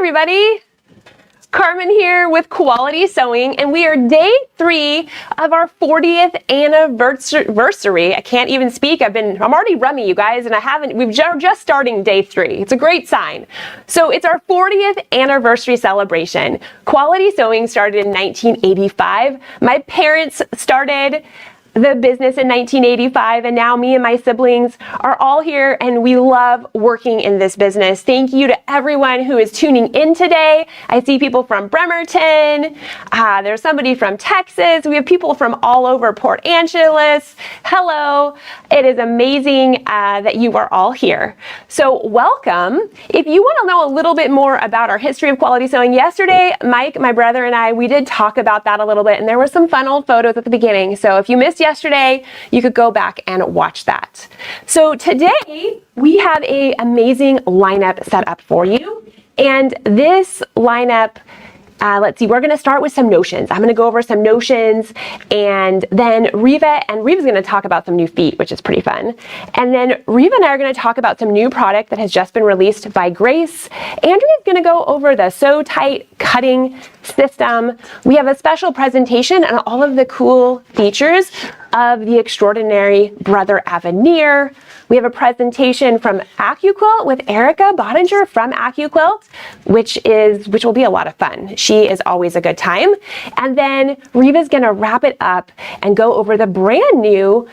everybody. Carmen here with Quality Sewing, and we are day 3 of our 40th anniversary. I can't even speak. I'm already rummy, you guys, and we've just starting day 3. It's a great sign. So it's our 40th anniversary celebration. Quality Sewing started in 1985. My parents started the business in 1985, and now me and my siblings are all here, and we love working in this business. Thank you to everyone who is tuning in today. I see people from Bremerton. There's somebody from Texas. We have people from all over Port Angeles. Hello. It is amazing that you are all here. So welcome. If you want to know a little bit more about our history of Quality Sewing, yesterday, Mike, my brother, and I, we did talk about that a little bit, and there were some fun old photos at the beginning. So if you missed yesterday, you could go back and watch that. So today we have an amazing lineup set up for you, and this lineup, let's see, we're going to start with some notions. I'm going to go over some notions, and then Reva's going to talk about some new feet, which is pretty fun. And then Reva and I are going to talk about some new product that has just been released by Grace. Andrea's going to go over the SewTites cutting system. We have a special presentation on all of the cool features of the extraordinary Brother Aveneer. We have a presentation from AccuQuilt with Erica Bottinger from AccuQuilt, which will be a lot of fun. She is always a good time. And then Reva's gonna wrap it up and go over the brand new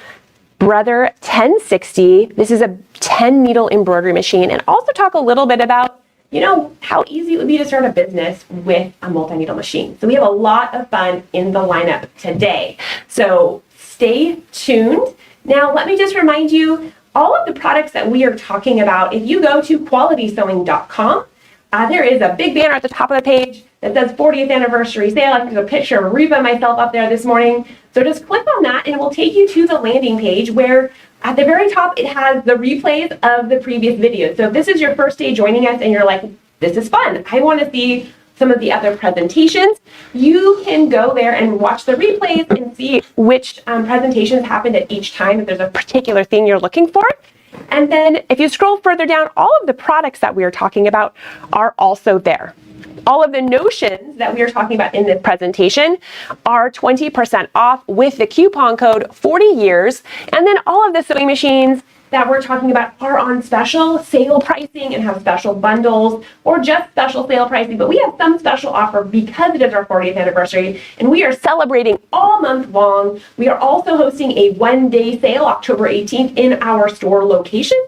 Brother 1060. This is a 10 needle embroidery machine, and also talk a little bit about, you know, how easy it would be to start a business with a multi-needle machine. So we have a lot of fun in the lineup today. So stay tuned. Now, let me just remind you, all of the products that we are talking about, if you go to qualitysewing.com, there is a big banner at the top of the page that says 40th anniversary sale. I think there's a picture of Reva and myself up there this morning. So just click on that and it will take you to the landing page where at the very top it has the replays of the previous videos. So if this is your first day joining us and you're like, this is fun, I want to see some of the other presentations, you can go there and watch the replays and see which presentations happened at each time if there's a particular thing you're looking for. And then if you scroll further down, all of the products that we are talking about are also there. All of the notions that we are talking about in this presentation are 20% off with the coupon code 40 years. And then all of the sewing machines that we're talking about are on special sale pricing and have special bundles or just special sale pricing, but we have some special offer because it is our 40th anniversary and we are celebrating all month long. We are also hosting a one-day sale October 18th in our store location,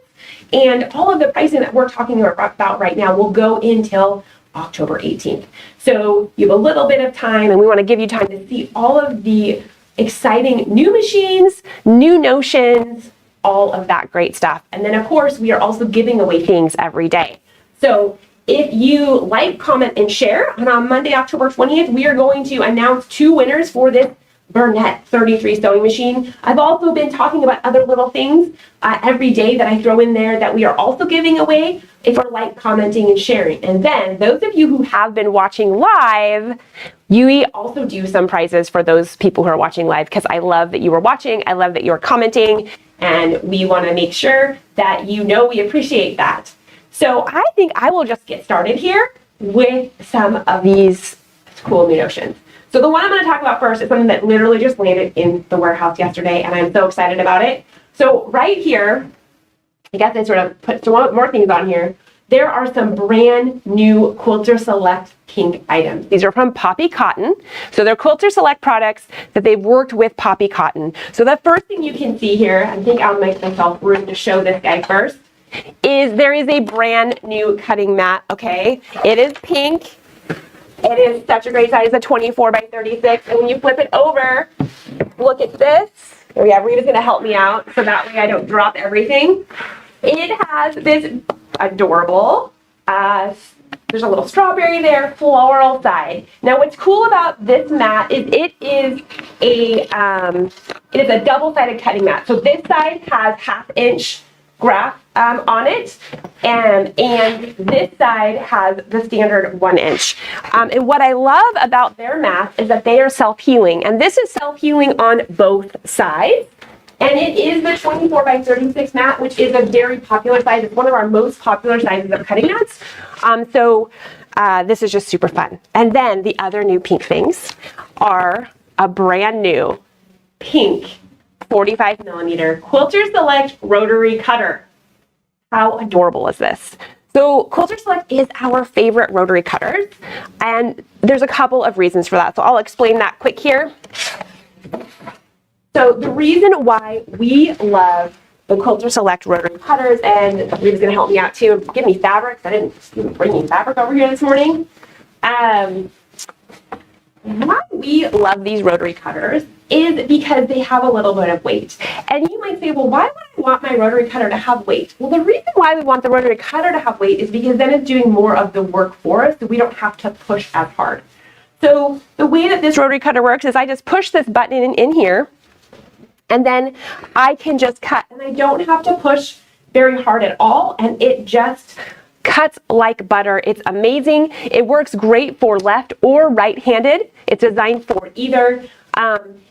and all of the pricing that we're talking about right now will go until October 18th. So you have a little bit of time, and we want to give you time to see all of the exciting new machines, new notions, all of that great stuff. And then of course, we are also giving away things every day. So if you like, comment, and share, and on Monday, October 20th, we are going to announce 2 winners for this Burnett 33 sewing machine. I've also been talking about other little things every day that I throw in there that we are also giving away if you're like, commenting, and sharing. And then those of you who have been watching live, we also do some prizes for those people who are watching live, because I love that you are watching, I love that you're commenting, and we want to make sure that you know we appreciate that. So I think I will just get started here with some of these cool new notions. So the one I'm going to talk about first is something that literally just landed in the warehouse yesterday, and I'm so excited about it. So right here, I guess I sort of put some more things on here. There are some brand new Quilter Select pink items. These are from Poppy Cotton. So they're Quilter Select products that they've worked with Poppy Cotton. So the first thing you can see here, I think I'll make myself room to show this guy first, is there is a brand new cutting mat, okay? It is pink. It is such a great size, a 24 by 36. And when you flip it over, look at this. Oh yeah, Reva's gonna help me out so that way I don't drop everything. It has this adorable, there's a little strawberry there, floral side. Now what's cool about this mat is it is a double-sided cutting mat. So this side has 1/2 inch graph on it, and this side has the standard 1 inch. And what I love about their mats is that they are self-healing, and this is self-healing on both sides. And it is the 24 by 36 mat, which is a very popular size. It's one of our most popular sizes of cutting mats. This is just super fun. And then the other new pink things are a brand new pink 45 millimeter Quilter Select rotary cutter. How adorable is this? So Quilter Select is our favorite rotary cutters, and there's a couple of reasons for that. So I'll explain that quick here. So the reason why we love the Quilter Select rotary cutters, and Reva's gonna help me out too, give me fabric. I didn't even bring any fabric over here this morning. Why we love these rotary cutters is because they have a little bit of weight. And you might say, well, why would I want my rotary cutter to have weight? Well, the reason why we want the rotary cutter to have weight is because then it's doing more of the work for us, so we don't have to push as hard. So the way that this rotary cutter works is I just push this button in here, and then I can just cut, and I don't have to push very hard at all, and it just cuts like butter. It's amazing. It works great for left or right-handed. It's designed for either.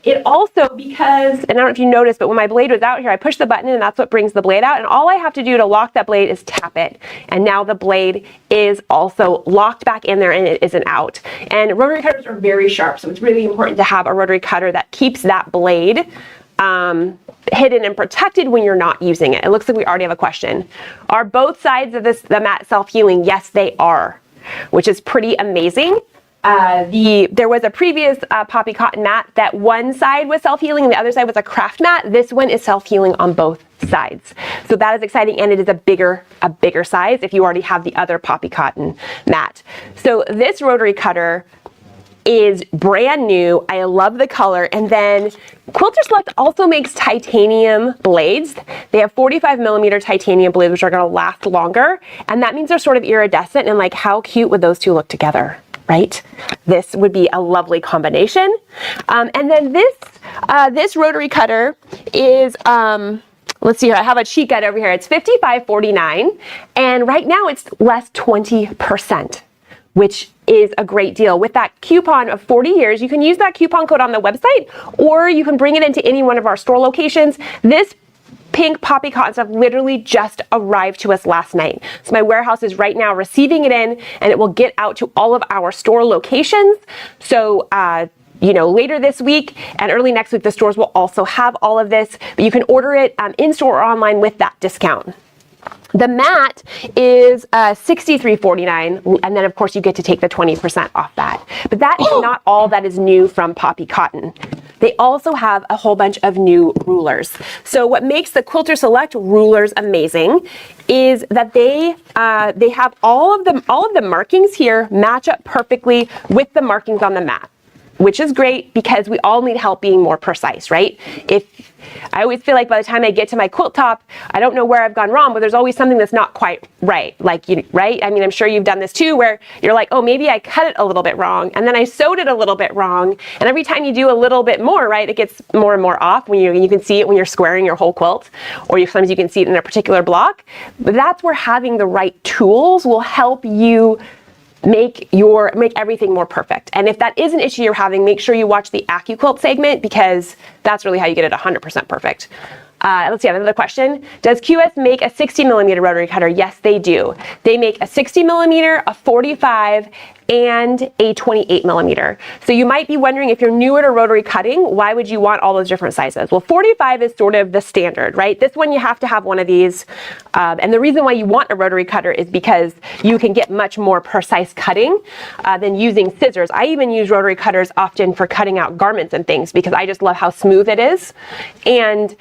It also, because, and I don't know if you noticed, but when my blade was out here, I push the button and that's what brings the blade out. And all I have to do to lock that blade is tap it. And now the blade is also locked back in there and it isn't out. And rotary cutters are very sharp, so it's really important to have a rotary cutter that keeps that blade hidden and protected when you're not using it. It looks like we already have a question. Are both sides of the mat self-healing? Yes, they are, which is pretty amazing. There was a previous poppy cotton mat that one side was self-healing and the other side was a craft mat. This one is self-healing on both sides. So that is exciting, and it is a bigger size if you already have the other poppy cotton mat. So this rotary cutter is brand new. I love the color. And then Quilter Select also makes titanium blades. They have 45 millimeter titanium blades, which are gonna last longer. And that means they're sort of iridescent, and like, how cute would those two look together, right? This would be a lovely combination. And then this rotary cutter is, let's see here, I have a cheat guide over here. It's $55.49, and right now it's less 20%. Which is a great deal. With that coupon of 40 years, you can use that coupon code on the website, or you can bring it into any one of our store locations. This pink poppy cotton stuff literally just arrived to us last night. So my warehouse is right now receiving it in, and it will get out to all of our store locations. So, you know, later this week and early next week, the stores will also have all of this, but you can order it in-store or online with that discount. The mat is $63.49, and then of course you get to take the 20% off that. But that is not all that is new from Poppy Cotton. They also have a whole bunch of new rulers. So what makes the Quilter Select rulers amazing is that they have all of the markings here match up perfectly with the markings on the mat, which is great because we all need help being more precise, right? I always feel like by the time I get to my quilt top, I don't know where I've gone wrong, but there's always something that's not quite right. Like, right? I mean, I'm sure you've done this too, where you're like, oh, maybe I cut it a little bit wrong, and then I sewed it a little bit wrong, and every time you do a little bit more, right, it gets more and more off when you can see it when you're squaring your whole quilt, or sometimes you can see it in a particular block. But that's where having the right tools will help you make everything more perfect. And if that is an issue you're having, make sure you watch the AccuQuilt segment, because that's really how you get it 100% perfect. Let's see, I have another question. Does QS make a 60 millimeter rotary cutter? Yes, they do. They make a 60 millimeter, a 45, and a 28 millimeter. So you might be wondering, if you're newer to rotary cutting, why would you want all those different sizes? Well, 45 is sort of the standard, right? This one, you have to have one of these. And the reason why you want a rotary cutter is because you can get much more precise cutting than using scissors. I even use rotary cutters often for cutting out garments and things, because I just love how smooth it is. And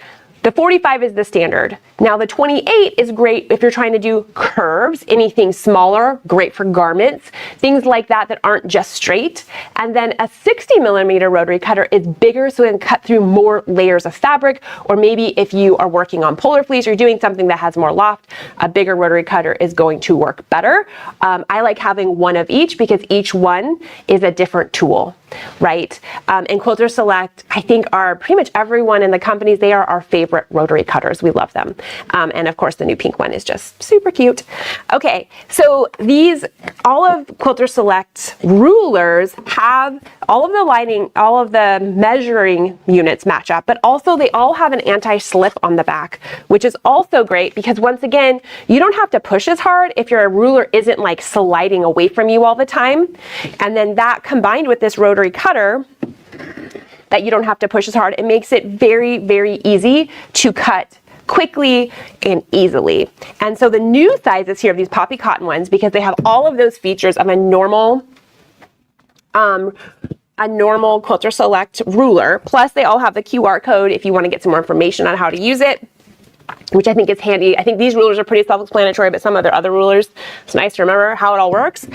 the 45 is the standard. Now the 28 is great if you're trying to do curves, anything smaller, great for garments, things like that that aren't just straight. And then a 60 millimeter rotary cutter is bigger, so it can cut through more layers of fabric, or maybe if you are working on polar fleece or you're doing something that has more loft, a bigger rotary cutter is going to work better. I like having one of each because each one is a different tool. right? And Quilter Select, I think, are pretty much everyone in the companies, they are our favorite rotary cutters. We love them. And of course, the new pink one is just super cute. Okay, so all of Quilter Select rulers have all of the lining, all of the measuring units match up, but also they all have an anti-slip on the back, which is also great because once again, you don't have to push as hard if your ruler isn't like sliding away from you all the time. And then that combined with this rotary cutter, that you don't have to push as hard, it makes it very, very easy to cut quickly and easily. And so the new sizes here of these poppy cotton ones, because they have all of those features of a normal Quilter Select ruler, plus they all have the QR code if you want to get some more information on how to use it, which I think is handy. I think these rulers are pretty self-explanatory, but some of their other rulers, it's nice to remember how it all works.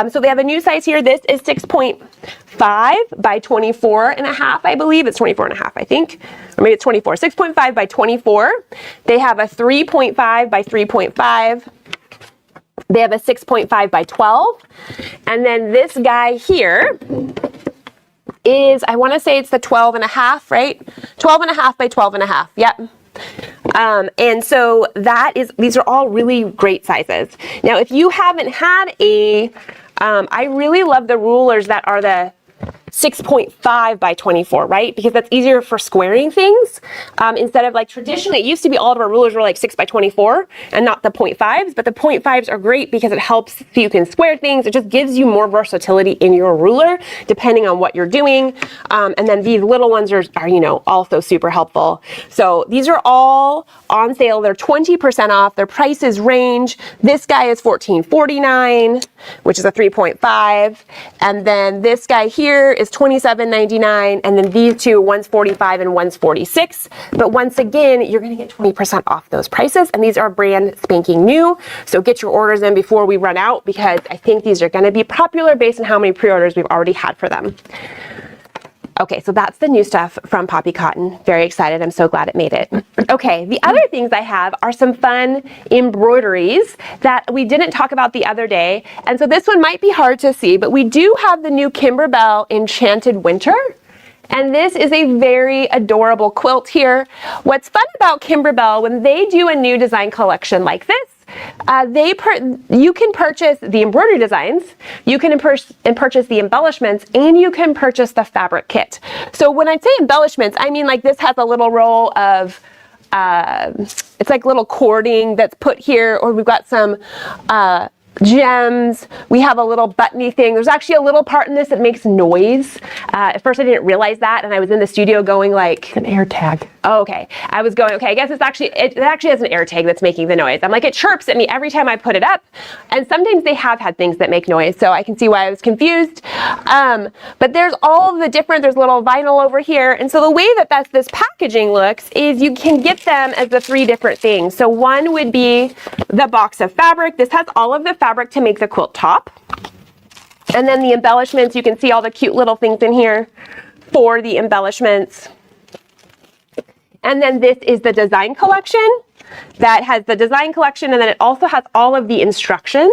So they have a new size here. This is 6.5 by 24 and a half, I believe. It's 24 and a half, I think. Or maybe it's 24. 6.5 by 24. They have a 3.5 by 3.5. They have a 6.5 by 12. And then this guy here is, I want to say it's the 12 and a half, right? 12 and a half by 12 and a half. Yep. And so these are all really great sizes. Now, if you haven't had I really love the rulers that are the 6.5 by 24, right? Because that's easier for squaring things. Instead of like traditionally, it used to be all of our rulers were like 6 by 24 and not the 0.5s, but the 0.5s are great because it helps so you can square things. It just gives you more versatility in your ruler depending on what you're doing. And then these little ones are also super helpful. So these are all on sale. They're 20% off. Their prices range. This guy is $14.49, which is a 3.5. And then this guy here is $27.99, and then these two, one's $45 and one's $46. But once again, you're going to get 20% off those prices, and these are brand spanking new. So get your orders in before we run out, because I think these are going to be popular based on how many pre-orders we've already had for them. Okay, so that's the new stuff from Poppy Cotton. Very excited. I'm so glad it made it. Okay, the other things I have are some fun embroideries that we didn't talk about the other day. And so this one might be hard to see, but we do have the new Kimberbell Enchanted Winter. And this is a very adorable quilt here. What's fun about Kimberbell, when they do a new design collection like this, you can purchase the embroidery designs, you can purchase the embellishments, and you can purchase the fabric kit. So when I say embellishments, I mean like this has a little roll of, it's like little cording that's put here, or we've got some gems. We have a little buttony thing. There's actually a little part in this that makes noise. At first I didn't realize that, and I was in the studio going like, an air tag. Oh, okay. I was going, okay, I guess it actually has an air tag that's making the noise. I'm like, it chirps at me every time I put it up. And sometimes they have had things that make noise, so I can see why I was confused. But there's all of the there's little vinyl over here. And so the way that this packaging looks is you can get them as the 3 different things. So one would be the box of fabric. This has all of the fabric to make the quilt top. And then the embellishments, you can see all the cute little things in here for the embellishments. And then this is the design collection that has the design collection, and then it also has all of the instructions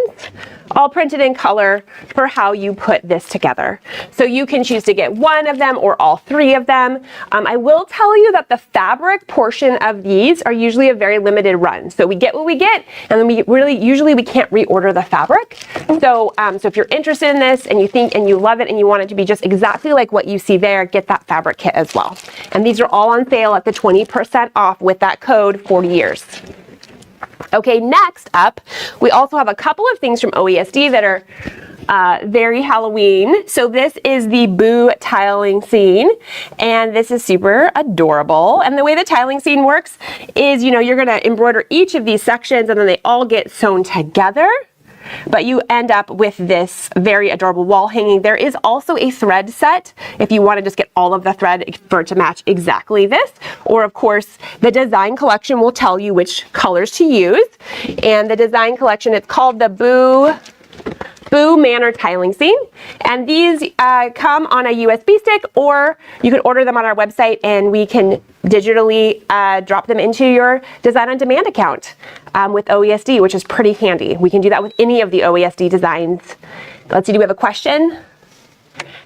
all printed in color for how you put this together. So you can choose to get one of them or all 3 of them. I will tell you that the fabric portion of these are usually a very limited run. So we get what we get, and then usually we can't reorder the fabric. So, so if you're interested in this and you think and you love it and you want it to be just exactly like what you see there, get that fabric kit as well. And these are all on sale at the 20% off with that code 40 years. Okay, next up, we also have a couple of things from OESD that are very Halloween. So this is the Boo tiling scene, and this is super adorable. And the way the tiling scene works is, you're gonna embroider each of these sections and then they all get sewn together. But you end up with this very adorable wall hanging. There is also a thread set if you want to just get all of the thread for it to match exactly this. Or of course, the design collection will tell you which colors to use. And the design collection, it's called the Boo Manor Tiling Scene. And these come on a USB stick, or you can order them on our website and we can digitally drop them into your Design on Demand account with OESD, which is pretty handy. We can do that with any of the OESD designs. Let's see, do we have a question?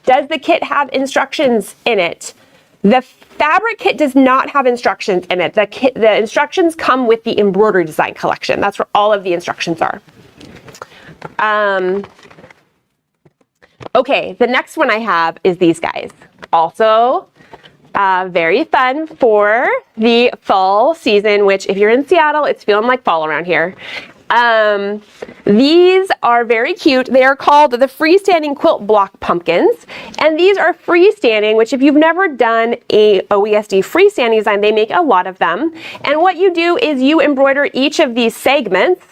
Does the kit have instructions in it? The fabric kit does not have instructions in it. The instructions come with the embroidery design collection. That's where all of the instructions are. Okay, the next one I have is these guys. Also, very fun for the fall season, which if you're in Seattle, it's feeling like fall around here. These are very cute. They are called the freestanding quilt block pumpkins. And these are freestanding, which if you've never done a OESD freestanding design, they make a lot of them. And what you do is you embroider each of these segments,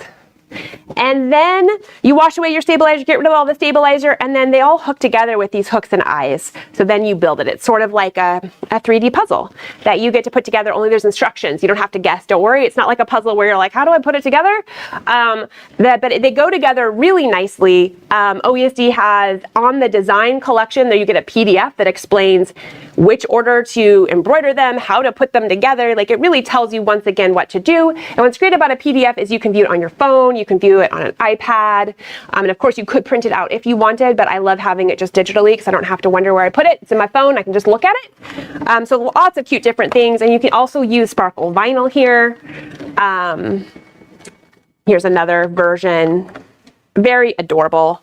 and then you wash away your stabilizer, get rid of all the stabilizer, and then they all hook together with these hooks and eyes. So then you build it. It's sort of like a 3D puzzle that you get to put together, only there's instructions. You don't have to guess. Don't worry. It's not like a puzzle where you're like, how do I put it together? But they go together really nicely. OESD has on the design collection, there you get a PDF that explains which order to embroider them, how to put them together. Like, it really tells you once again what to do. And what's great about a PDF is you can view it on your phone, you can view it on an iPad, and of course you could print it out if you wanted, but I love having it just digitally because I don't have to wonder where I put it. It's in my phone, I can just look at it. So lots of cute different things, and you can also use sparkle vinyl here. Here's another version, very adorable.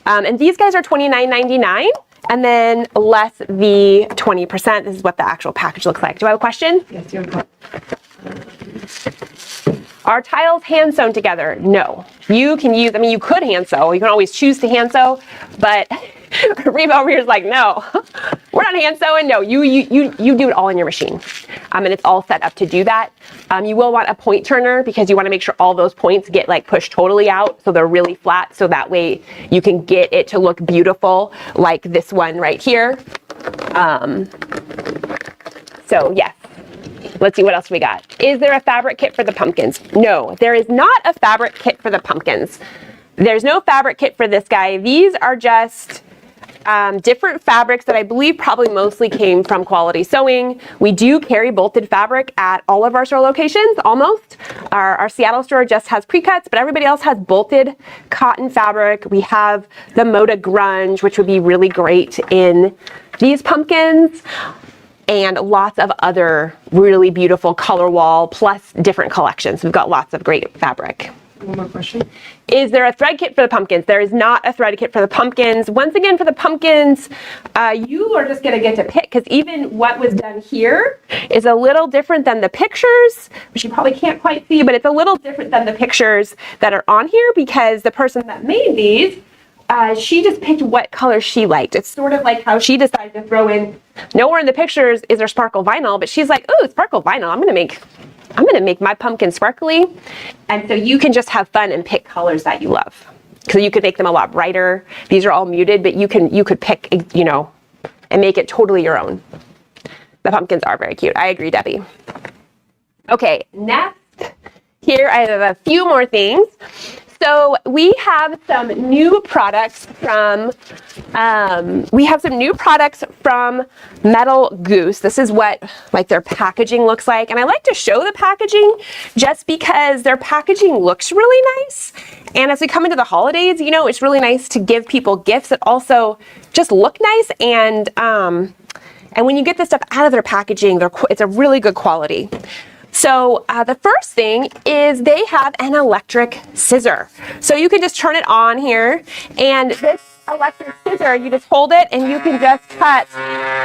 And these guys are $29.99. And then less the 20%. This is what the actual package looks like. Do I have a question? Yes, you have. Are tiles hand sewn together? No. You can use, I mean, you could hand sew. You can always choose to hand sew, but Reva over here is like, no, we're not hand sewing. No, you do it all in your machine. And it's all set up to do that. You will want a point turner because you want to make sure all those points get like pushed totally out so they're really flat, so that way you can get it to look beautiful like this one right here. So yes. Let's see what else we got. Is there a fabric kit for the pumpkins? No, there is not a fabric kit for the pumpkins. There's no fabric kit for this guy. These are just different fabrics that I believe probably mostly came from Quality Sewing. We do carry bolted fabric at all of our store locations, almost. Our Seattle store just has pre-cuts, but everybody else has bolted cotton fabric. We have the Moda Grunge, which would be really great in these pumpkins, and lots of other really beautiful color wall plus different collections. We've got lots of great fabric. One more question. Is there a thread kit for the pumpkins? There is not a thread kit for the pumpkins. Once again, for the pumpkins, you are just going to get to pick, because even what was done here is a little different than the pictures, which you probably can't quite see, but it's a little different than the pictures that are on here, because the person that made these, she just picked what color she liked. It's sort of like how she decided to throw in, nowhere in the pictures is there sparkle vinyl, but she's like, oh, sparkle vinyl, I'm gonna make my pumpkin sparkly. And so you can just have fun and pick colors that you love. So you could make them a lot brighter. These are all muted, but you could pick, you know, and make it totally your own. The pumpkins are very cute. I agree, Debbie. Okay, next, here I have a few more things. So we have some new products from Metal Goose. This is what like their packaging looks like, and I like to show the packaging just because their packaging looks really nice. And as we come into the holidays, you know, it's really nice to give people gifts that also just look nice, and when you get this stuff out of their packaging, it's a really good quality. So the first thing is they have an electric scissor. So you can just turn it on here, and this electric scissor, you just hold it and you can just cut.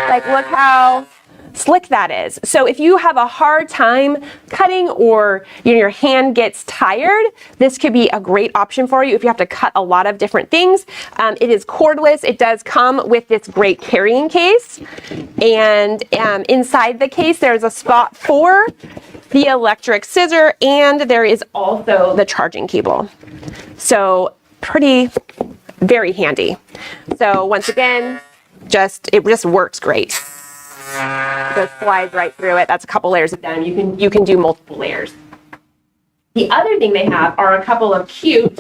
Like, look how slick that is. So if you have a hard time cutting, or you know, your hand gets tired, this could be a great option for you if you have to cut a lot of different things. It is cordless. It does come with this great carrying case, and inside the case there's a spot for the electric scissor, and there is also the charging cable. So very handy. So once again, it just works great. Just slides right through it. That's a couple layers of denim. You can do multiple layers. The other thing they have are a couple of cute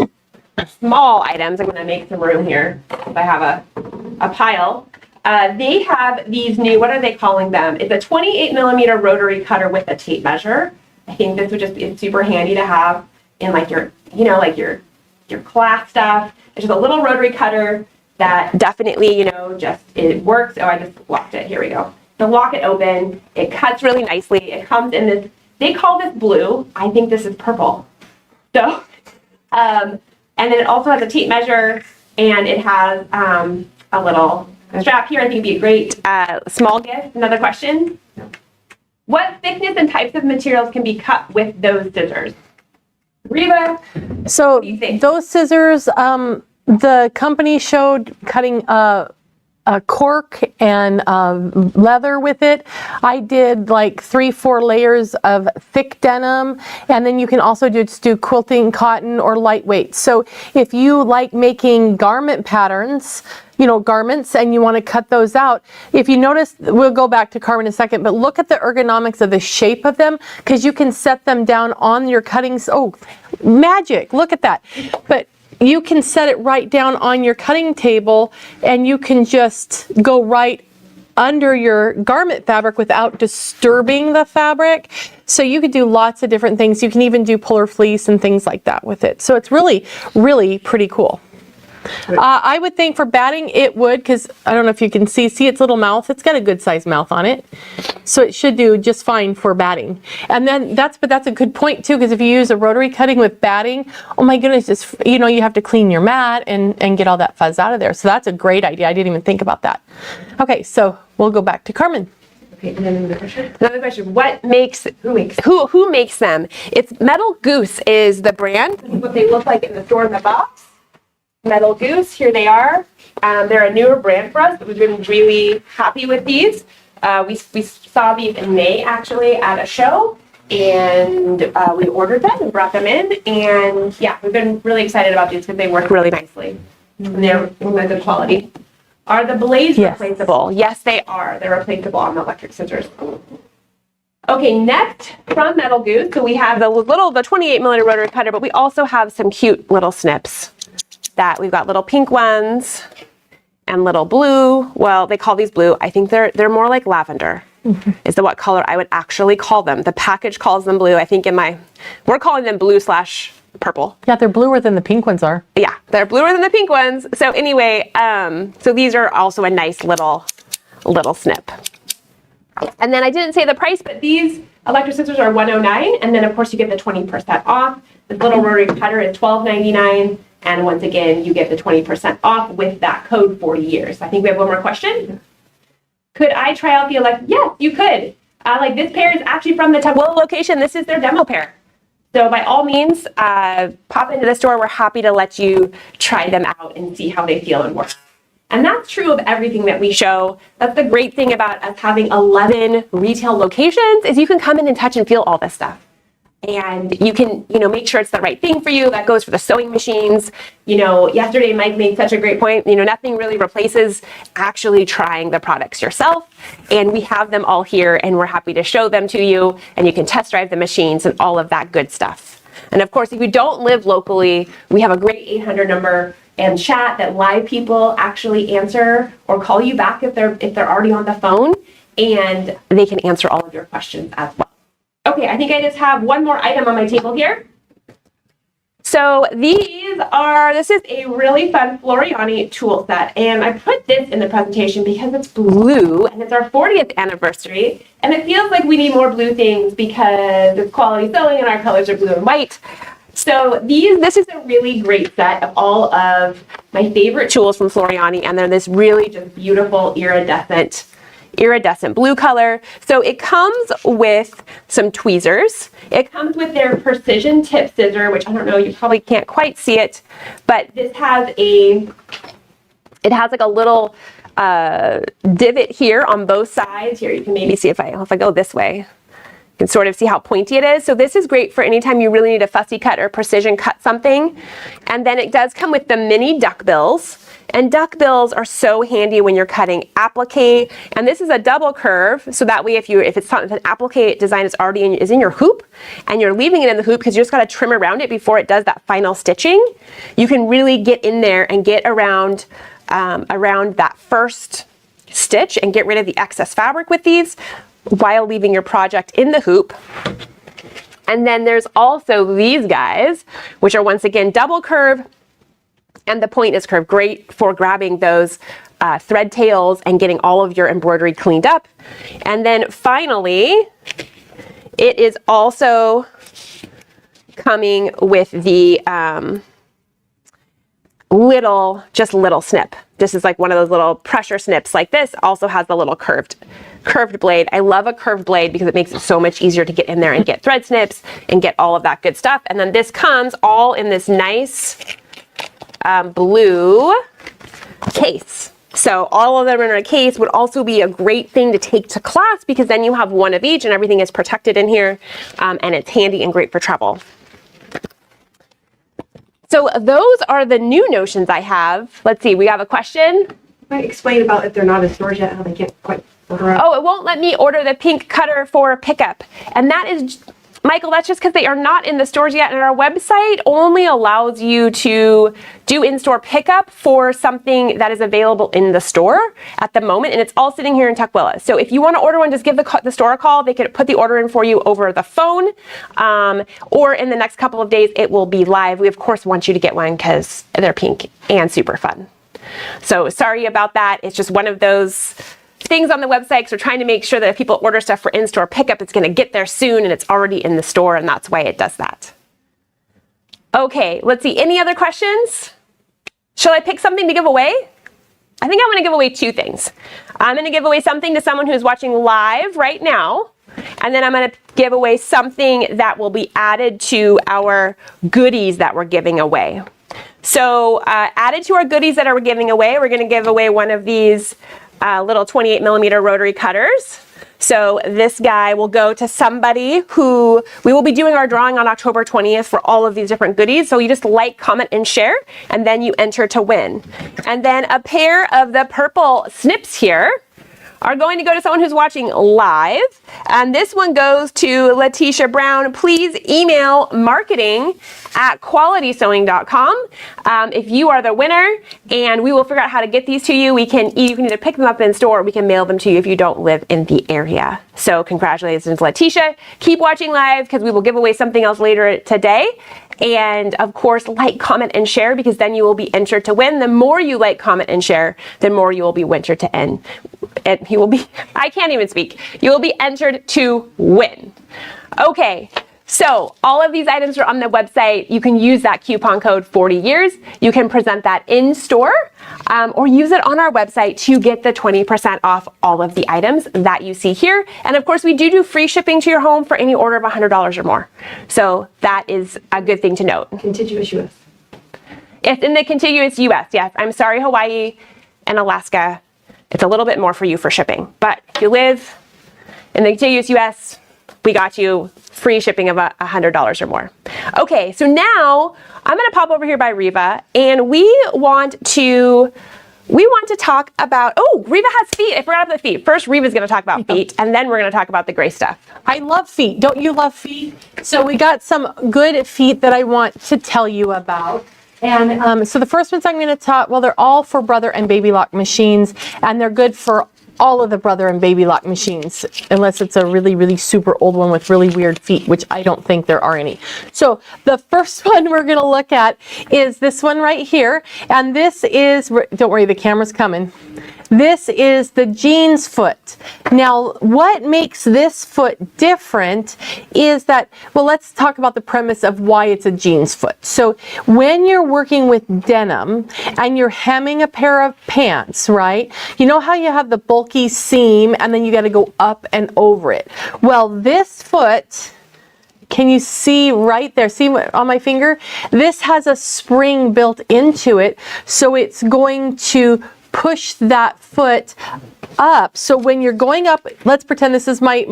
small items. I'm going to make some room here if I have a pile. They have these new, what are they calling them? It's a 28mm rotary cutter with a tape measure. I think this would just be super handy to have in like your, you know, like your class stuff. It's just a little rotary cutter. that definitely, you know, just it works. Oh, I just locked it. Here we go. So lock it open. It cuts really nicely. It comes in this, they call this blue. I think this is purple. So, and then it also has a tape measure, and it has a little strap here. I think it'd be a great small gift. Another question. What thickness and types of materials can be cut with those scissors? Reva, so those scissors, the company showed cutting a cork and leather with it. I did like 3-4 layers of thick denim, and then you can also just do quilting cotton or lightweight. So if you like making garment patterns, you know, garments, and you want to cut those out, if you notice, we'll go back to Carmen in a second, but look at the ergonomics of the shape of them, because you can set them down on your cuttings. Oh, magic, look at that. But you can set it right down on your cutting table, and you can just go right under your garment fabric without disturbing the fabric. So you could do lots of different things. You can even do polar fleece and things like that with it. So it's really, really pretty cool. I would think for batting it would, because I don't know if you can see its little mouth. It's got a good sized mouth on it, so it should do just fine for batting. And then that's a good point too, because if you use a rotary cutting with batting, oh my goodness, it's, you know, you have to clean your mat and get all that fuzz out of there. So that's a great idea. I didn't even think about that. Okay, so we'll go back to Carmen. Okay, and then another question. What makes, who makes them? It's Metal Goose is the brand. What they look like in the store in the box. Metal Goose, here they are. They're a newer brand for us, but we've been really happy with these. We saw these in May actually at a show, and we ordered them and brought them in, and yeah, we've been really excited about these because they work really nicely. And they're good quality. Are the blades replaceable? Yes, they are. They're replaceable on the electric scissors. Okay, next from Metal Goose, so we have the 28 millimeter rotary cutter, but we also have some cute little snips. That we've got little pink ones and little blue. Well, they call these blue. I think they're more like lavender. Is what color I would actually call them. The package calls them blue. I think we're calling them blue/purple. Yeah, they're bluer than the pink ones are. Yeah, they're bluer than the pink ones. So anyway, so these are also a nice little snip. And then I didn't say the price, but these electric scissors are $109, and then of course you get the 20% off. The little rotary cutter is $12.99. And once again, you get the 20% off with that code for years. I think we have one more question. Could I try out the electric? Yes, you could. Like this pair is actually from the Tukwila location. This is their demo pair. So by all means, pop into the store. We're happy to let you try them out and see how they feel and work. And that's true of everything that we show. That's the great thing about us having 11 retail locations is you can come in and touch and feel all this stuff. And you can, you know, make sure it's the right thing for you. That goes for the sewing machines. You know, yesterday Mike made such a great point. You know, nothing really replaces actually trying the products yourself. And we have them all here, and we're happy to show them to you. And you can test drive the machines and all of that good stuff. And of course, if you don't live locally, we have a great 800 number and chat that live people actually answer or call you back if they're already on the phone, and they can answer all of your questions as well. Okay, I think I just have one more item on my table here. So this is a really fun Floriani tool set, and I put this in the presentation because it's blue and it's our 40th anniversary, and it feels like we need more blue things because it's quality sewing and our colors are blue and white. So this is a really great set of all of my favorite tools from Floriani, and they're this really just beautiful iridescent blue color. So it comes with some tweezers. It comes with their precision tip scissor, which I don't know, you probably can't quite see it, but this has like a little divot here on both sides. Here, you can maybe see if I go this way, you can sort of see how pointy it is. So this is great for anytime you really need a fussy cut or precision cut something. And then it does come with the mini duck bills. And duck bills are so handy when you're cutting applique. And this is a double curve, so that way if it's an applique design is already in your hoop, and you're leaving it in the hoop because you just got to trim around it before it does that final stitching, you can really get in there and get around that first stitch and get rid of the excess fabric with these while leaving your project in the hoop. And then there's also these guys, which are once again double curve. and the point is curved. Great for grabbing those thread tails and getting all of your embroidery cleaned up. And then finally, it is also coming with the little snip. This is like one of those little pressure snips like this. Also has the little curved blade. I love a curved blade because it makes it so much easier to get in there and get thread snips and get all of that good stuff. And then this comes all in this nice blue case. So all of them in a case would also be a great thing to take to class, because then you have one of each and everything is protected in here, and it's handy and great for travel. So those are the new notions I have. Let's see, we have a question. Might explain about if they're not in stores yet, how they can't quite order out. Oh, it won't let me order the pink cutter for pickup. And that is, Michael, that's just because they are not in the stores yet, and our website only allows you to do in-store pickup for something that is available in the store at the moment, and it's all sitting here in Tukwila. So if you want to order one, just give the store a call. They could put the order in for you over the phone, or in the next couple of days it will be live. We of course want you to get one because they're pink and super fun. So sorry about that. It's just one of those things on the website, because we're trying to make sure that if people order stuff for in-store pickup, it's going to get there soon and it's already in the store, and that's why it does that. Okay, let's see. Any other questions? Shall I pick something to give away? I think I'm going to give away two things. I'm going to give away something to someone who's watching live right now, and then I'm going to give away something that will be added to our goodies that we're giving away. So added to our goodies that we're giving away, we're going to give away one of these little 28mm rotary cutters. So this guy will go to somebody who we will be doing our drawing on October 20th for all of these different goodies. So you just like, comment, and share, and then you enter to win. And then a pair of the purple snips here are going to go to someone who's watching live. And this one goes to Letitia Brown. Please email marketing@qualitysewing.com if you are the winner, and we will figure out how to get these to you. You can either pick them up in store, or we can mail them to you if you don't live in the area. So congratulations, Letitia. Keep watching live, because we will give away something else later today. And of course, like, comment, and share, because then you will be entered to win. The more you like, comment, and share, the more you will be entered to end. And you will be, I can't even speak. You will be entered to win. Okay. So all of these items are on the website. You can use that coupon code 40 years. You can present that in store, or use it on our website to get the 20% off all of the items that you see here. And of course, we do free shipping to your home for any order of $100 or more. So that is a good thing to note. Contiguous U.S. It's in the contiguous U.S., yes. I'm sorry, Hawaii and Alaska. It's a little bit more for you for shipping. But if you live in the contiguous U.S., we got you free shipping of $100 or more. Okay, so now I'm going to pop over here by Reva, and we want to talk about, oh, Reva has feet. I forgot about the feet. First, Reva's going to talk about feet, and then we're going to talk about the gray stuff. I love feet. Don't you love feet? So we got some good feet that I want to tell you about. And so the first ones I'm going to talk, well, they're all for Brother and Baby Lock machines, and they're good for all of the Brother and Baby Lock machines, unless it's a really, really super old one with really weird feet, which I don't think there are any. So the first one we're going to look at is this one right here. And this is, don't worry, the camera's coming. This is the jeans foot. Now, what makes this foot different is that, well, let's talk about the premise of why it's a jeans foot. So when you're working with denim and you're hemming a pair of pants, right? You know how you have the bulky seam and then you got to go up and over it. Well, this foot, can you see right there? See on my finger? This has a spring built into it, so it's going to push that foot up. So when you're going up, let's pretend this is my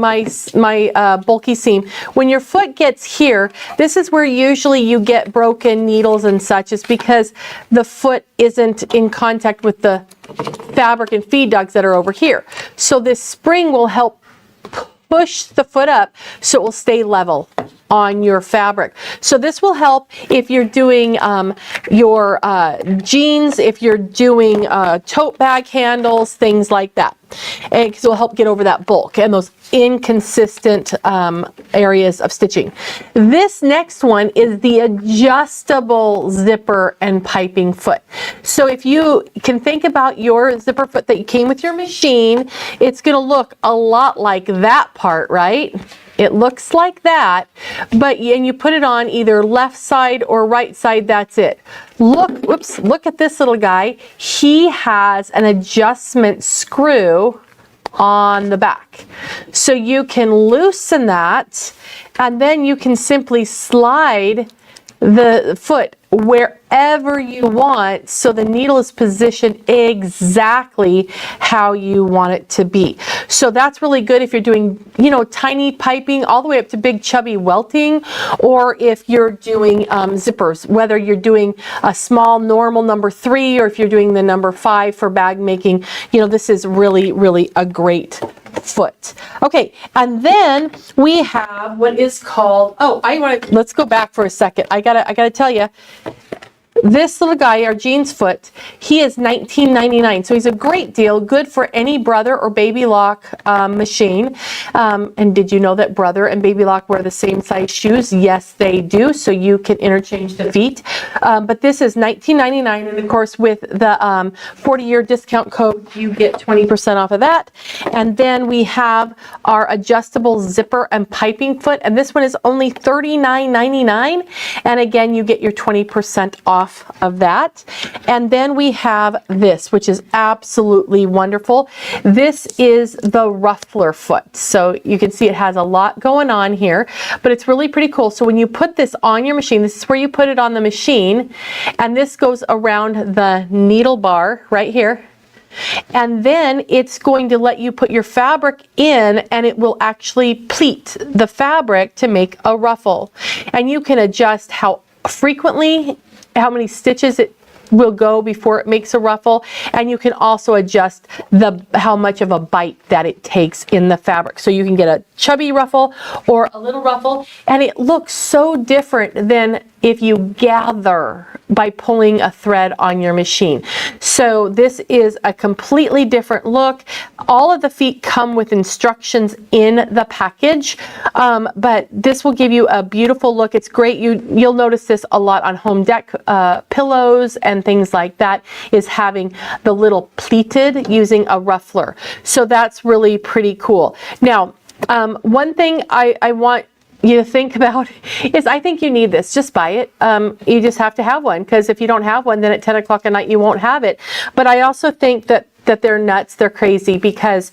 bulky seam. When your foot gets here, this is where usually you get broken needles and such, is because the foot isn't in contact with the fabric and feed dogs that are over here. So this spring will help push the foot up so it will stay level on your fabric. So this will help if you're doing your jeans, if you're doing tote bag handles, things like that. and because it will help get over that bulk and those inconsistent areas of stitching. This next one is the adjustable zipper and piping foot. So if you can think about your zipper foot that came with your machine, it's going to look a lot like that part, right? It looks like that, but and you put it on either left side or right side, that's it. Look at this little guy. He has an adjustment screw on the back. So you can loosen that, and then you can simply slide the foot wherever you want, so the needle is positioned exactly how you want it to be. So that's really good if you're doing, you know, tiny piping all the way up to big chubby welting, or if you're doing zippers, whether you're doing a small normal number 3 or if you're doing the number 5 for bag making. You know, this is really, really a great foot. Okay, and then we have what is called, let's go back for a second. I gotta tell you, this little guy, our jeans foot, he is $19.99. So he's a great deal, good for any Brother or Baby Lock machine. And did you know that Brother and Baby Lock wear the same size shoes? Yes, they do. So you can interchange the feet. But this is $19.99. And of course, with the 40-year discount code, you get 20% off of that. And then we have our adjustable zipper and piping foot. And this one is only $39.99. And again, you get your 20% off of that. And then we have this, which is absolutely wonderful. This is the ruffler foot. So you can see it has a lot going on here, but it's really pretty cool. So when you put this on your machine, this is where you put it on the machine, and this goes around the needle bar right here. And then it's going to let you put your fabric in, and it will actually pleat the fabric to make a ruffle. And you can adjust how frequently, how many stitches it will go before it makes a ruffle, and you can also adjust how much of a bite that it takes in the fabric. So you can get a chubby ruffle or a little ruffle, and it looks so different than if you gather by pulling a thread on your machine. So this is a completely different look. All of the feet come with instructions in the package, but this will give you a beautiful look. It's great. You'll notice this a lot on home deck pillows and things like that, is having the little pleated using a ruffler. So that's really pretty cool. Now, one thing I want you to think about is, I think you need this. Just buy it. You just have to have one, because if you don't have one, then at 10 o'clock at night you won't have it. But I also think that they're nuts, they're crazy, because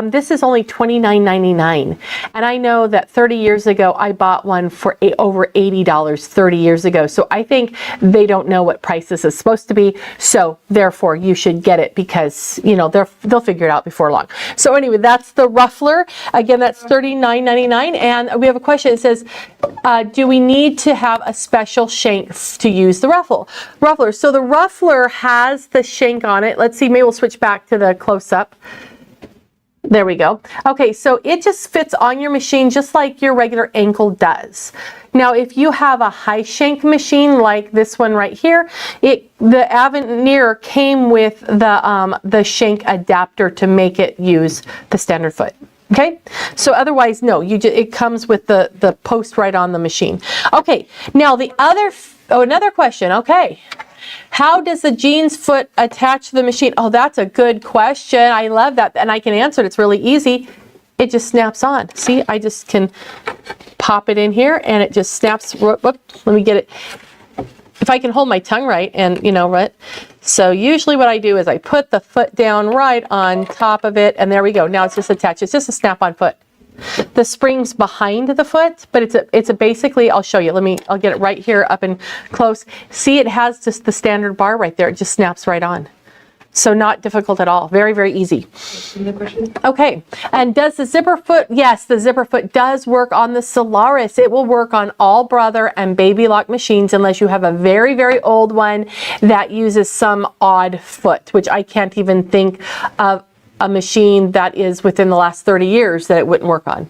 this is only $29.99. And I know that 30 years ago, I bought one for over $80 30 years ago. So I think they don't know what price this is supposed to be. So therefore, you should get it, because, you know, they'll figure it out before long. So anyway, that's the ruffler. Again, that's $39.99. And we have a question. It says, do we need to have a special shank to use the ruffler? So the ruffler has the shank on it. Let's see, maybe we'll switch back to the close-up. There we go. Okay, so it just fits on your machine just like your regular ankle does. Now, if you have a high shank machine like this one right here, the Aveneer came with the shank adapter to make it use the standard foot. Okay, so otherwise, no, it comes with the post right on the machine. Okay, now another question. Okay. How does the jeans foot attach to the machine? Oh, that's a good question. I love that. And I can answer it. It's really easy. It just snaps on. See, I just can pop it in here and it just snaps. Whoop, let me get it. If I can hold my tongue right, and you know what? So usually what I do is I put the foot down right on top of it, and there we go. Now it's just attached. It's just a snap-on foot. The spring's behind the foot, but it's a basically, I'll show you. I'll get it right here up and close. See, it has just the standard bar right there. It just snaps right on. So not difficult at all. Very, very easy. Okay, and does the zipper foot? Yes, the zipper foot does work on the Solaris. It will work on all Brother and Baby Lock machines, unless you have a very, very old one that uses some odd foot, which I can't even think of a machine that is within the last 30 years that it wouldn't work on.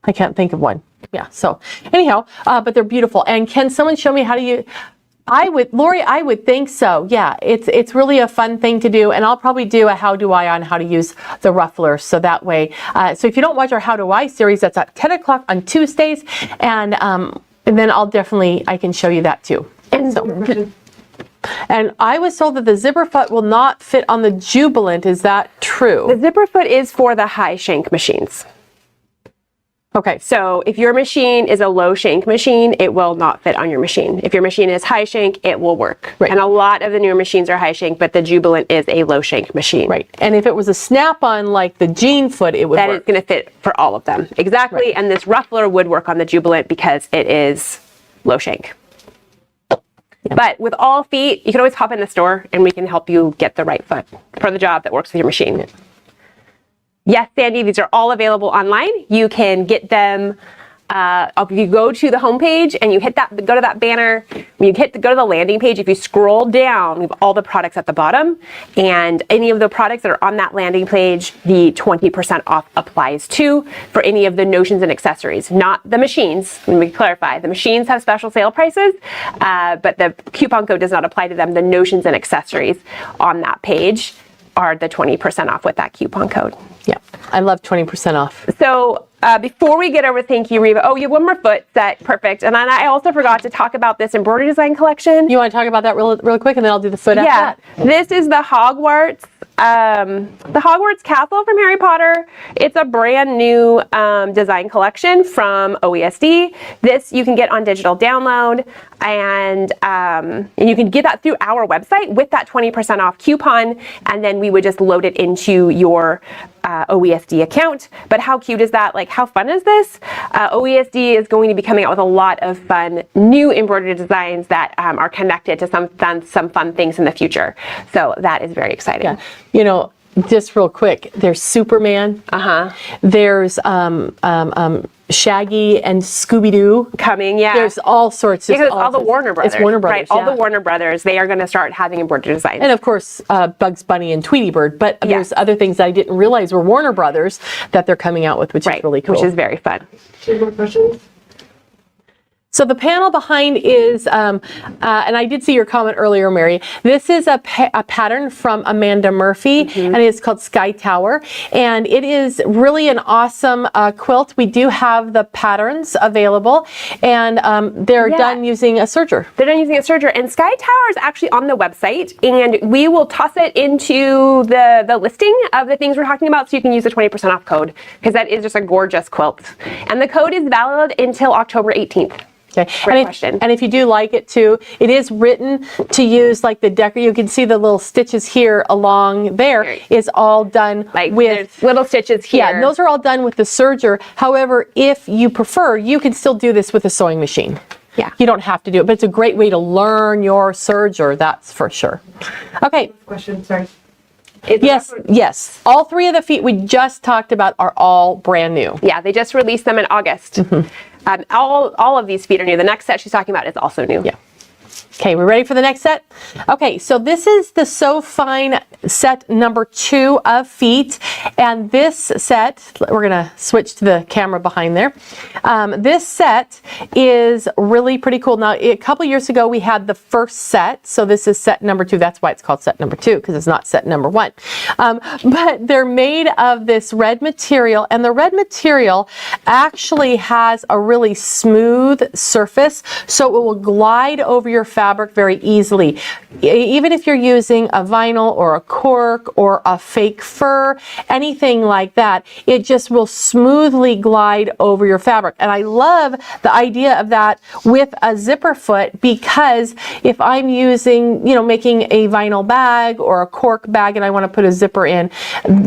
I can't think of one. Yeah, so anyhow, but they're beautiful. And can someone show me how to Lori, I would think so. Yeah, it's really a fun thing to do, and I'll probably do a how do I on how to use the ruffler, so that way. So if you don't watch our How Do I series, that's at 10 o'clock on Tuesdays, and then I can show you that too. And I was told that the zipper foot will not fit on the Jubilant. Is that true? The zipper foot is for the high shank machines. Okay. So if your machine is a low shank machine, it will not fit on your machine. If your machine is high shank, it will work. Right. And a lot of the newer machines are high shank, but the Jubilant is a low shank machine. Right. And if it was a snap-on like the jean foot, it would that work. is going to fit for all of them. Exactly. Right. And this ruffler would work on the Jubilant because it is low shank. Yeah. But with all feet, you can always hop in the store and we can help you get the right foot for the job that works with your machine. Yeah. Yes, Sandy, these are all available online. You can get them if you go to the homepage and you go to that banner, when you go to the landing page, if you scroll down, we have all the products at the bottom, and any of the products that are on that landing page, the 20% off applies to for any of the notions and accessories, not the machines. Let me clarify, the machines have special sale prices, but the coupon code does not apply to them. The notions and accessories on that page are the 20% off with that coupon code. Yeah, I love 20% off. So before we get over, thank you, Reva. Oh, you have one more foot set, perfect. And then I also forgot to talk about this embroidery design collection. You want to talk about that real quick, and then I'll do the foot after that? This is the Hogwarts Castle from Harry Potter. It's a brand new design collection from OESD. This you can get on digital download, and you can get that through our website with that 20% off coupon, and then we would just load it into your OESD account. But how cute is that? Like, how fun is this? OESD is going to be coming out with a lot of fun new embroidery designs that are connected to some fun things in the future. So that is very exciting. Yeah. You know, just real quick, there's Superman. There's Shaggy and Scooby-Doo coming. Yeah. There's all sorts of. Because all the Warner Brothers. It's Warner Brothers. Right. All the Warner Brothers. They are going to start having embroidery designs. And of course, Bugs Bunny and Tweety Bird. But there's other things that I didn't realize were Warner Brothers that they're coming out with, which is really cool. Which is very fun. Two more questions. So the panel behind is, and I did see your comment earlier, Mary. This is a pattern from Amanda Murphy, and it's called Sky Tower. And it is really an awesome quilt. We do have the patterns available, and they're done using a serger. They're done using a serger. And Sky Tower is actually on the website, and we will toss it into the listing of the things we're talking about, so you can use the 20% off code, because that is just a gorgeous quilt. And the code is valid until October 18th. Okay. Great question. And if you do like it too, it is written to use like the decor. You can see the little stitches here along there is all done like with there's little stitches here. Yeah, and those are all done with the serger. However, if you prefer, you can still do this with a sewing machine. Yeah. You don't have to do it, but it's a great way to learn your serger, that's for sure. Okay. Question, sorry. Yes. All three of the feet we just talked about are all brand new. Yeah, they just released them in August. All of these feet are new. The next set she's talking about is also new. Yeah. Okay, we're ready for the next set? Okay, so this is the So Fine set number 2 of feet. And this set, we're gonna switch to the camera behind there. This set is really pretty cool. Now, a couple years ago, we had the first set. So this is set number 2. That's why it's called set number 2, because it's not set number 1. But they're made of this red material, and the red material actually has a really smooth surface, so it will glide over your fabric very easily. Even if you're using a vinyl or a cork or a fake fur, anything like that, it just will smoothly glide over your fabric. And I love the idea of that with a zipper foot, because if I'm using, making a vinyl bag or a cork bag and I want to put a zipper in,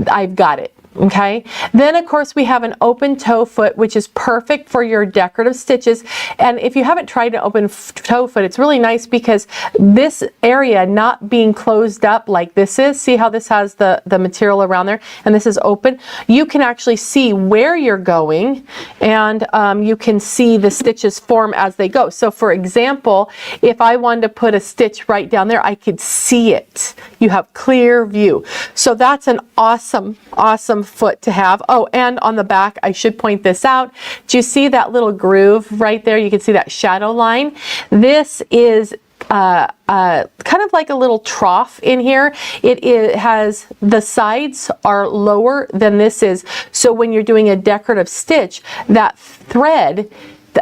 I've got it. Okay, then of course we have an open toe foot, which is perfect for your decorative stitches. And if you haven't tried an open toe foot, it's really nice because this area not being closed up like this is, see how this has the material around there, and this is open, you can actually see where you're going, and you can see the stitches form as they go. So for example, if I wanted to put a stitch right down there, I could see it. You have clear view. So that's an awesome foot to have. Oh, and on the back, I should point this out. Do you see that little groove right there? You can see that shadow line. This is kind of like a little trough in here. It has, the sides are lower than this is. So when you're doing a decorative stitch, that thread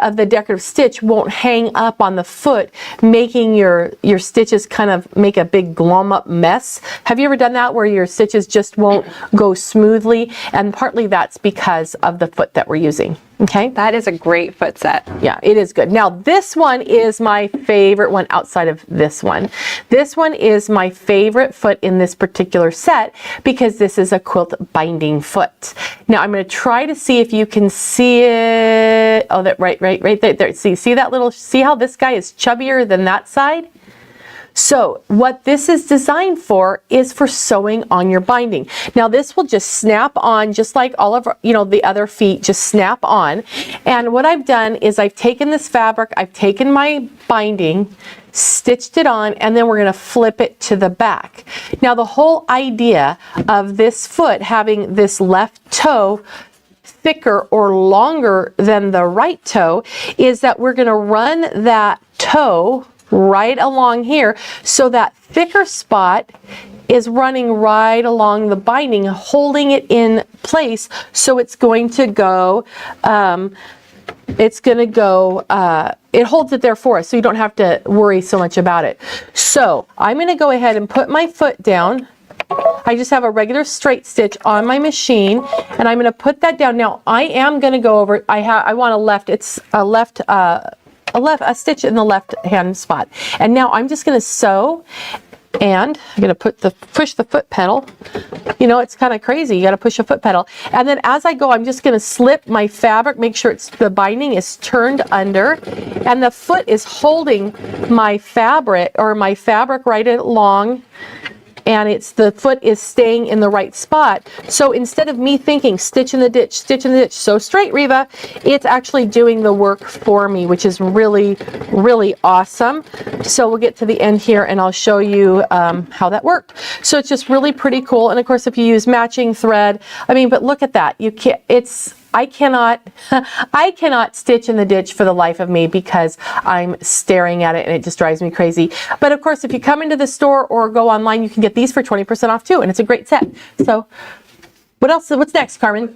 of the decorative stitch won't hang up on the foot, making your stitches kind of make a big glom up mess. Have you ever done that where your stitches just won't go smoothly? And partly that's because of the foot that we're using. Okay, That is a great foot set. yeah, it is good. Now this one is my favorite one outside of this one. This one is my favorite foot in this particular set because this is a quilt binding foot. Now I'm going to try to see if you can see it. Oh, that right there. See that little, see how this guy is chubbier than that side? So what this is designed for is for sewing on your binding. Now this will just snap on just like all of our, the other feet just snap on. And what I've done is I've taken this fabric, I've taken my binding, stitched it on, and then we're going to flip it to the back. Now the whole idea of this foot having this left toe thicker or longer than the right toe is that we're going to run that toe right along here, so that thicker spot is running right along the binding, holding it in place. So it's going to go, it holds it there for us, so you don't have to worry so much about it. So I'm going to go ahead and put my foot down. I just have a regular straight stitch on my machine, and I'm going to put that down. Now I am going to go over, I want a left, it's a stitch in the left hand spot. And now I'm just going to sew, and I'm going to push the foot pedal. It's kind of crazy. You got to push a foot pedal. And then as I go, I'm just going to slip my fabric, make sure the binding is turned under, and the foot is holding my fabric right along. And the foot is staying in the right spot. So instead of me thinking stitch in the ditch, sew straight, Reva, it's actually doing the work for me, which is really, really awesome. So we'll get to the end here and I'll show you how that worked. So it's just really pretty cool. And of course, if you use matching thread, but look at that. You can't, I cannot stitch in the ditch for the life of me because I'm staring at it and it just drives me crazy. But of course, if you come into the store or go online, you can get these for 20% off too, and it's a great set. So what else? What's next, Carmen?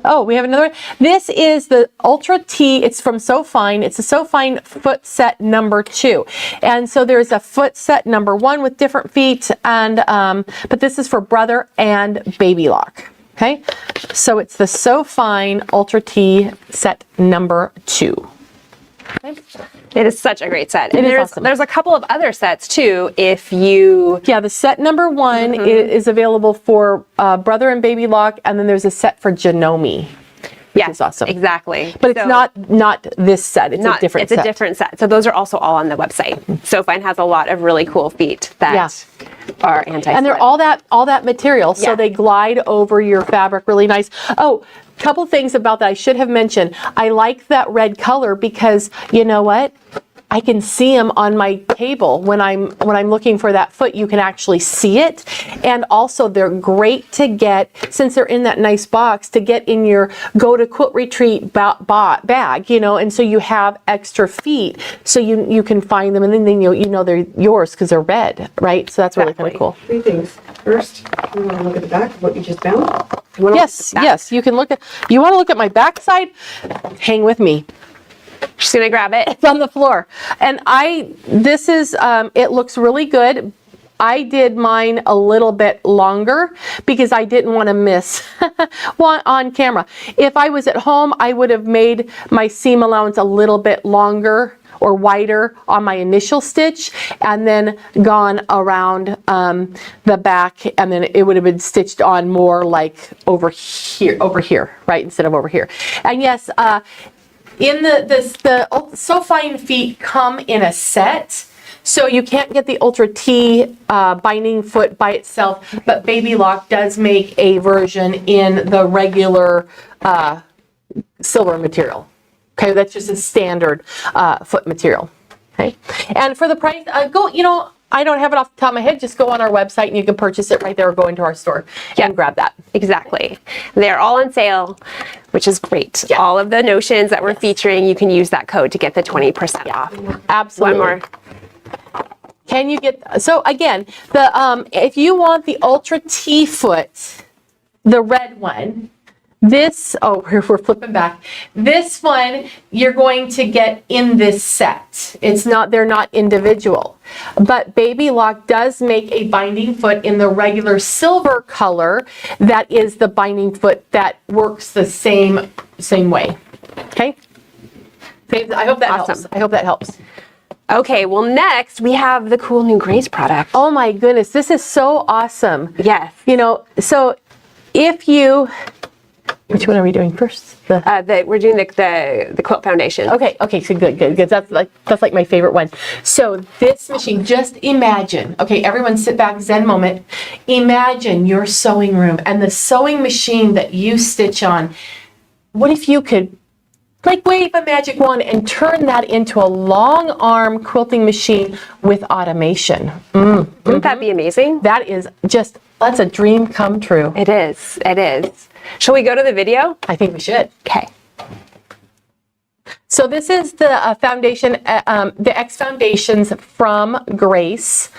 Oh, we have another one. This is the Ultra T. It's from So Fine. It's a So Fine foot set number 2. And so there's a foot set number 1 with different feet, and but this is for brother and baby lock. Okay, so it's the So Fine Ultra T set number 2. Okay. It is such a great set. It is awesome. There's a couple of other sets too. If you the set number 1 is available for brother and baby lock, and then there's a set for Janome. Which is awesome. Exactly. But it's not this set. It's a different set. It's a different set. So those are also all on the website. So Fine has a lot of really cool feet that are anti-slip. And they're all that material, so they glide over your fabric really nice. Oh, couple things about that I should have mentioned. I like that red color because you know what? I can see them on my table when I'm looking for that foot. You can actually see it, and also they're great to get, since they're in that nice box, to get in your go to quilt retreat bag, and so you have extra feet, so you can find them, and then you know they're yours because they're red, right? So that's really kind of cool. 3 things. First, you want to look at the back of what you just found? Yes, you can look at. You want to look at my back side? Hang with me. She's gonna grab it. It's on the floor. And this is, it looks really good. I did mine a little bit longer because I didn't want to miss one on camera. If I was at home, I would have made my seam allowance a little bit longer or wider on my initial stitch, and then gone around the back, and then it would have been stitched on more like over here, right, instead of over here. And yes, in the So Fine feet come in a set, so you can't get the Ultra T binding foot by itself, but Baby Lock does make a version in the regular silver material. Okay, that's just a standard foot material. Okay, and for the price, I don't have it off the top of my head. Just go on our website and you can purchase it right there, or go into our store and grab that. Exactly. They're all on sale, which is great. Yeah. All of the notions that we're featuring, you can use that code to get the 20% off. Absolutely. One more. Can you get, so again, the if you want the Ultra T foot, the red one, this, oh, we're flipping back. This one, you're going to get in this set. It's not, they're not individual. But Baby Lock does make a binding foot in the regular silver color. That is the binding foot that works the same way. Okay? I hope that helps. I hope that helps. Okay, well next we have the cool new Grace product. Oh my goodness, this is so awesome. Yes. You know, so if you, which one are we doing first? We're doing the quilt foundation. Okay, so good. That's like my favorite one. So this machine, just imagine, okay, everyone sit back, Zen moment. Imagine your sewing room and the sewing machine that you stitch on. What if you could like wave a magic wand and turn that into a long arm quilting machine with automation? Wouldn't that be amazing? That is just, that's a dream come true. It is. It is. Shall we go to the video? I think we should. Okay. So this is the foundation, the X Foundations from Grace.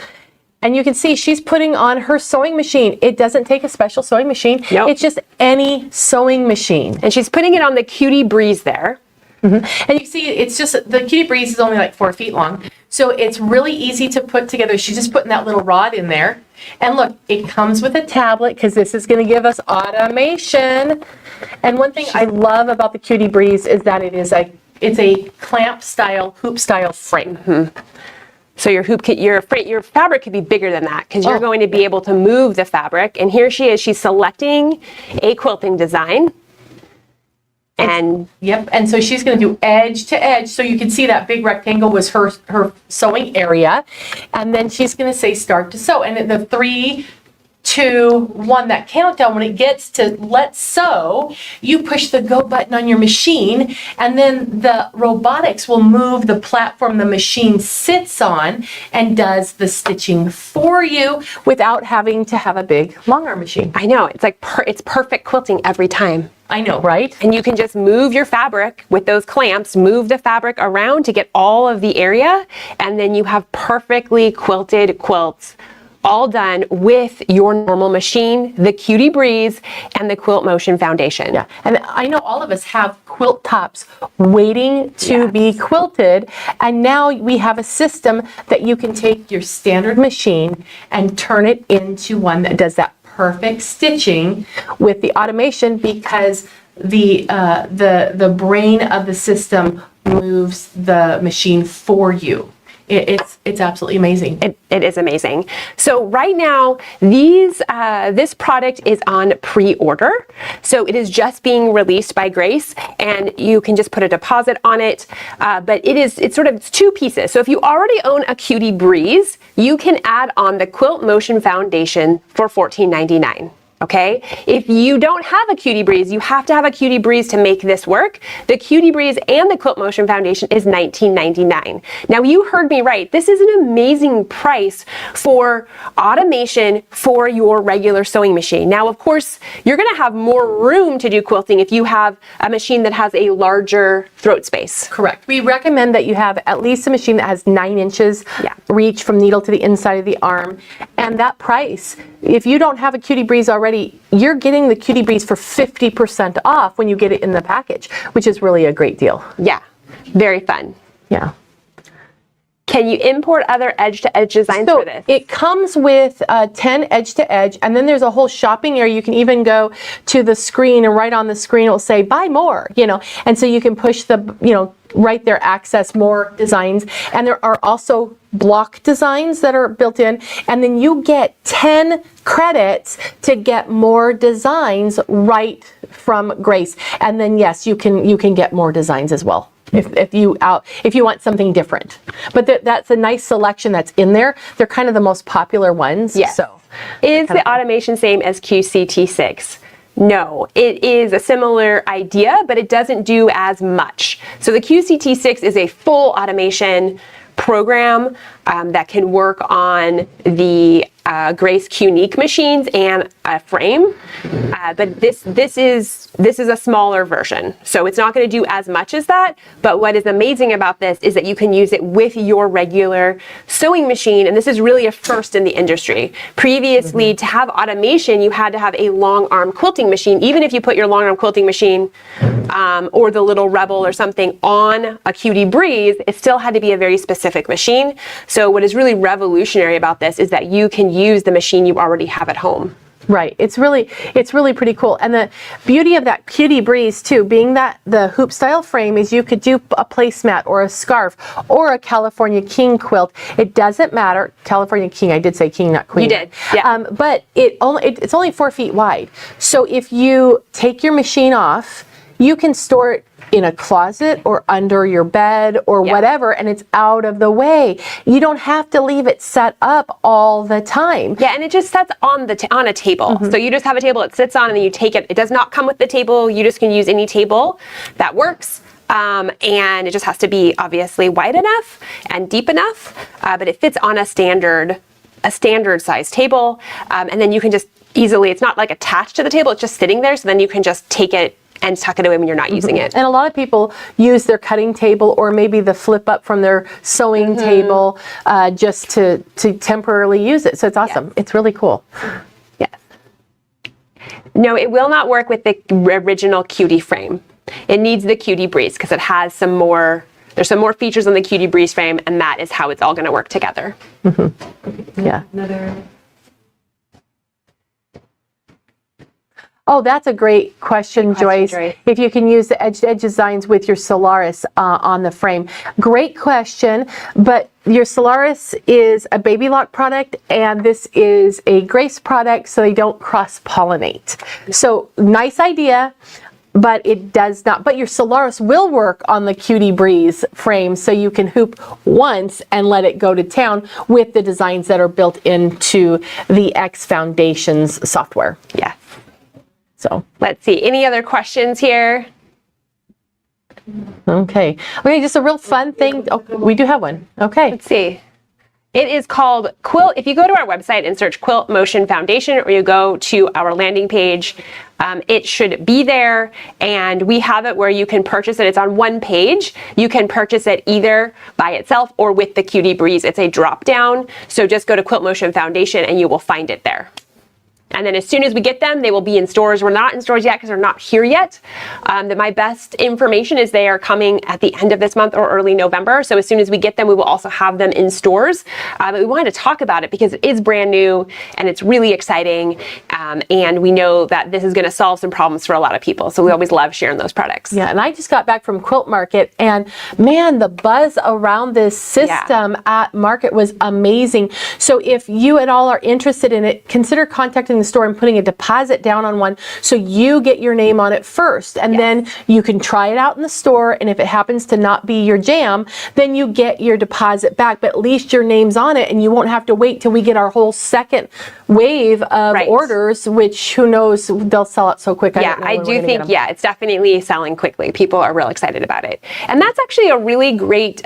And you can see she's putting on her sewing machine. It doesn't take a special sewing machine. Nope. It's just any sewing machine. And she's putting it on the Cutie Breeze there. And you can see it's just, the Cutie Breeze is only like 4 feet long. So it's really easy to put together. She's just putting that little rod in there. And look, it comes with a tablet because this is going to give us automation. And one thing I love about the Cutie Breeze is that it's a clamp style, hoop style frame. So your fabric could be bigger than that because you're going to be able to move the fabric. And here she is, she's selecting a quilting design. And yep, and so she's going to do edge to edge. So you can see that big rectangle was her sewing area. And then she's going to say start to sew. And the 3, 2, 1, that countdown, when it gets to let's sew, you push the go button on your machine, and then the robotics will move the platform the machine sits on and does the stitching for you without having to have a big long arm machine. I know, it's like it's perfect quilting every time. I know, right? And you can just move your fabric with those clamps, move the fabric around to get all of the area, and then you have perfectly quilted quilts all done with your normal machine, the Cutie Breeze, and the Quilt Motion Foundation. Yeah, and I know all of us have quilt tops waiting to be quilted, and now we have a system that you can take your standard machine and turn it into one that does that perfect stitching with the automation, because the brain of the system moves the machine for you. It's absolutely amazing. It is amazing. So right now, this product is on pre-order. So it is just being released by Grace, and you can just put a deposit on it. But it's 2 pieces. So if you already own a Cutie Breeze, you can add on the Quilt Motion Foundation for $14.99. Okay, if you don't have a Cutie Breeze, you have to have a Cutie Breeze to make this work. The Cutie Breeze and the Quilt Motion Foundation is $19.99. Now you heard me right. This is an amazing price for automation for your regular sewing machine. Now, of course, you're going to have more room to do quilting if you have a machine that has a larger throat space. Correct. We recommend that you have at least a machine that has 9 inches reach from needle to the inside of the arm. And that price, if you don't have a Cutie Breeze already, you're getting the Cutie Breeze for 50% off when you get it in the package, which is really a great deal. Yeah, very fun. Yeah. Can you import other edge-to-edge designs for this? It comes with 10 edge-to-edge, and then there's a whole shopping area. You can even go to the screen, and right on the screen it will say buy more, and so you can push the, right there, access more designs. And there are also block designs that are built in, and then you get 10 credits to get more designs right from Grace. And then yes, you can get more designs as well if you want something different. But that's a nice selection that's in there. They're kind of the most popular ones. Yes. So is the automation same as QCT6? No, it is a similar idea, but it doesn't do as much. So the QCT6 is a full automation program. that can work on the Grace Qnique machines and a frame, but this is a smaller version, so it's not going to do as much as that. But what is amazing about this is that you can use it with your regular sewing machine, and this is really a first in the industry. Previously, to have automation, you had to have a long arm quilting machine. Even if you put your long arm quilting machine or the little Rebel or something on a Cutie Breeze, it still had to be a very specific machine. So what is really revolutionary about this is that you can use the machine you already have at home. Right. It's really pretty cool. And the beauty of that Cutie Breeze too, being that the hoop style frame, is you could do a placemat or a scarf or a California King quilt. It doesn't matter. California King, I did say king, not queen. You did, yeah. But it's only 4 feet wide. So if you take your machine off, you can store it in a closet or under your bed or whatever, and it's out of the way. You don't have to leave it set up all the time. Yeah, and it just sets on a table. So you just have a table it sits on, and then you take it. It does not come with the table. You just can use any table that works. And it just has to be obviously wide enough and deep enough, but it fits on a standard size table. And then you can just easily, it's not like attached to the table, it's just sitting there. So then you can just take it and tuck it away when you're not using it. And a lot of people use their cutting table or maybe the flip up from their sewing table just to temporarily use it. So it's awesome. Yes. It's really cool. Yes. No, it will not work with the original Cutie frame. It needs the Cutie Breeze because it has there's some more features on the Cutie Breeze frame, and that is how it's all going to work together. Yeah. Another. Oh, that's a great question, Joyce. If you can use the edge-to-edge designs with your Solaris on the frame. Great question, but your Solaris is a Baby Lock product, and this is a Grace product, so they don't cross-pollinate. So, nice idea, but it does not. But your Solaris will work on the Cutie Breeze frame, so you can hoop once and let it go to town with the designs that are built into the X Foundations software. Yes. So let's see, any other questions here? Okay, just a real fun thing. Oh, we do have one. Okay. Let's see. It is called Quilt. If you go to our website and search Quilt Motion Foundation, or you go to our landing page, it should be there, and we have it where you can purchase it. It's on one page. You can purchase it either by itself or with the Cutie Breeze. It's a drop down, so just go to Quilt Motion Foundation and you will find it there. And then as soon as we get them, they will be in stores. We're not in stores yet because they're not here yet. My best information is they are coming at the end of this month or early November. So as soon as we get them, we will also have them in stores. But we wanted to talk about it because it is brand new and it's really exciting. And we know that this is going to solve some problems for a lot of people. So we always love sharing those products. Yeah, and I just got back from Quilt Market, and man, the buzz around this system at Market was amazing. So if you at all are interested in it, consider contacting the store and putting a deposit down on one so you get your name on it first, and then you can try it out in the store, and if it happens to not be your jam, then you get your deposit back, but at least your name's on it, and you won't have to wait till we get our whole second wave of orders, which who knows, they'll sell out so quick. I do think it's definitely selling quickly. People are real excited about it, and that's actually a really great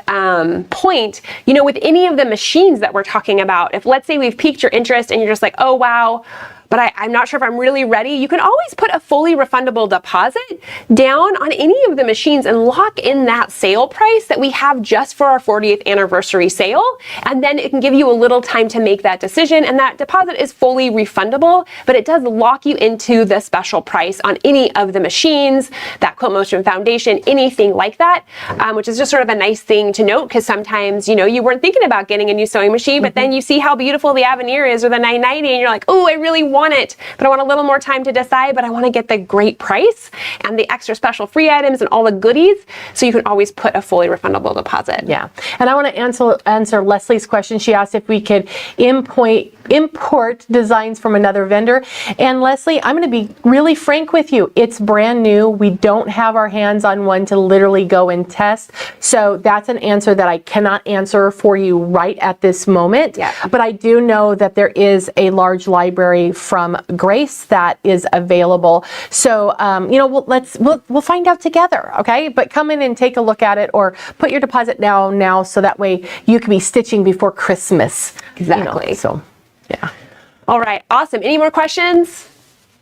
point. You know, with any of the machines that we're talking about, if let's say we've piqued your interest and you're just like, oh wow, but I'm not sure if I'm really ready, you can always put a fully refundable deposit down on any of the machines and lock in that sale price that we have just for our 40th anniversary sale. And then it can give you a little time to make that decision. And that deposit is fully refundable, but it does lock you into the special price on any of the machines, that Quilt Motion Foundation, anything like that, which is just sort of a nice thing to note, because sometimes, you know, you weren't thinking about getting a new sewing machine, but then you see how beautiful the Aveneer is or the 990 and you're like, oh, I really want it, but I want a little more time to decide, but I want to get the great price and the extra special free items and all the goodies. So you can always put a fully refundable deposit. Yeah. And I want to answer Leslie's question. She asked if we could import designs from another vendor. And Leslie, I'm going to be really frank with you. It's brand new. We don't have our hands on one to literally go and test. So that's an answer that I cannot answer for you right at this moment. Yeah. But I do know that there is a large library from Grace that is available. So, you know, we'll find out together, okay? But come in and take a look at it, or put your deposit down now so that way you can be stitching before Christmas. Exactly. You know, so, yeah. All right, awesome. Any more questions?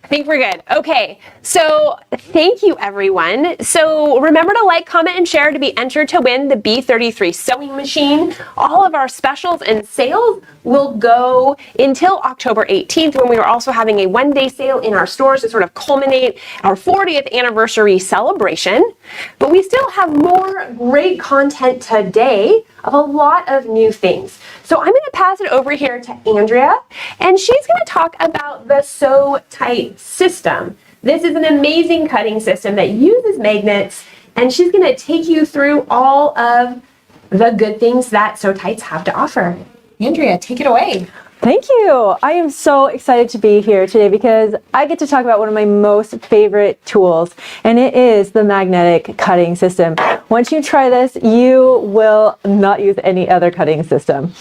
I think we're good. Okay, so thank you, everyone. So remember to like, comment, and share to be entered to win the B33 sewing machine. All of our specials and sales will go until October 18th, when we are also having a one-day sale in our stores to sort of culminate our 40th anniversary celebration. But we still have more great content today of a lot of new things. So I'm going to pass it over here to Andrea, and she's going to talk about the SewTites system. This is an amazing cutting system that uses magnets, and she's going to take you through all of the good things that SewTites have to offer. Andrea, take it away. Thank you. I am so excited to be here today because I get to talk about one of my most favorite tools, and it is the magnetic cutting system. Once you try this, you will not use any other cutting system.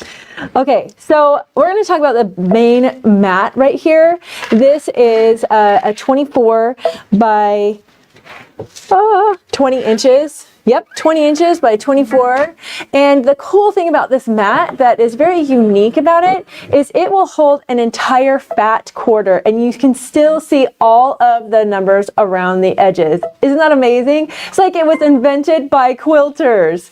Okay, so we're going to talk about the main mat right here. This is a 24 by 20 inches. Yep, 20 inches by 24. And the cool thing about this mat that is very unique about it is it will hold an entire fat quarter, and you can still see all of the numbers around the edges. Isn't that amazing? It's like it was invented by quilters.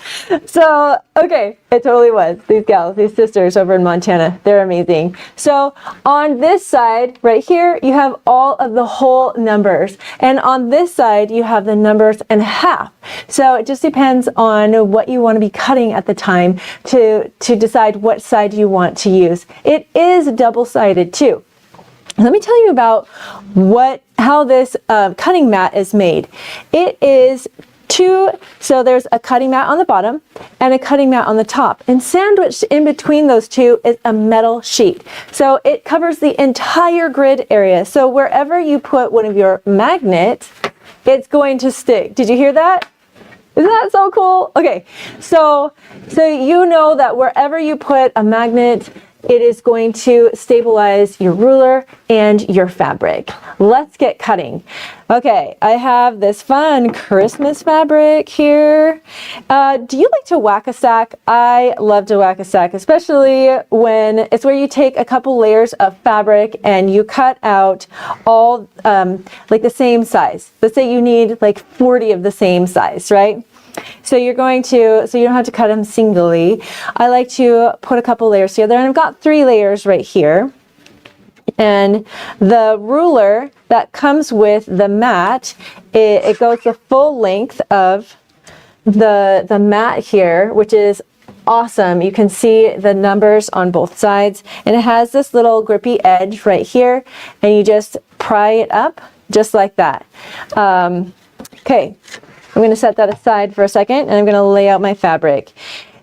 So, okay, it totally was. These gals, these sisters over in Montana, they're amazing. So on this side right here, you have all of the whole numbers. And on this side, you have the numbers and half. So it just depends on what you want to be cutting at the time to decide what side you want to use. It is double-sided too. Let me tell you about how this cutting mat is made. It is so there's a cutting mat on the bottom and a cutting mat on the top, and sandwiched in between those two is a metal sheet. So it covers the entire grid area. So wherever you put one of your magnets, it's going to stick. Did you hear that? Isn't that so cool? Okay, so you know that wherever you put a magnet, it is going to stabilize your ruler and your fabric. Let's get cutting. Okay, I have this fun Christmas fabric here. Do you like to whack a stack? I love to whack a stack, especially when it's where you take a couple layers of fabric and you cut out all like the same size. Let's say you need like 40 of the same size, right? So you don't have to cut them singly. I like to put a couple layers together, and I've got 3 layers right here. And the ruler that comes with the mat, it goes the full length of the mat here, which is awesome. You can see the numbers on both sides, and it has this little grippy edge right here, and you just pry it up just like that. Okay. I'm going to set that aside for a second, and I'm going to lay out my fabric.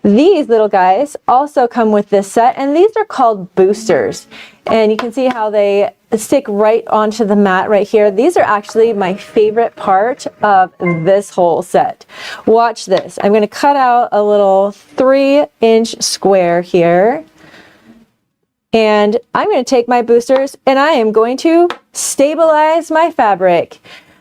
These little guys also come with this set, and these are called boosters. And you can see how they stick right onto the mat right here. These are actually my favorite part of this whole set. Watch this. I'm going to cut out a little 3-inch square here. And I'm going to take my boosters, and I am going to stabilize my fabric.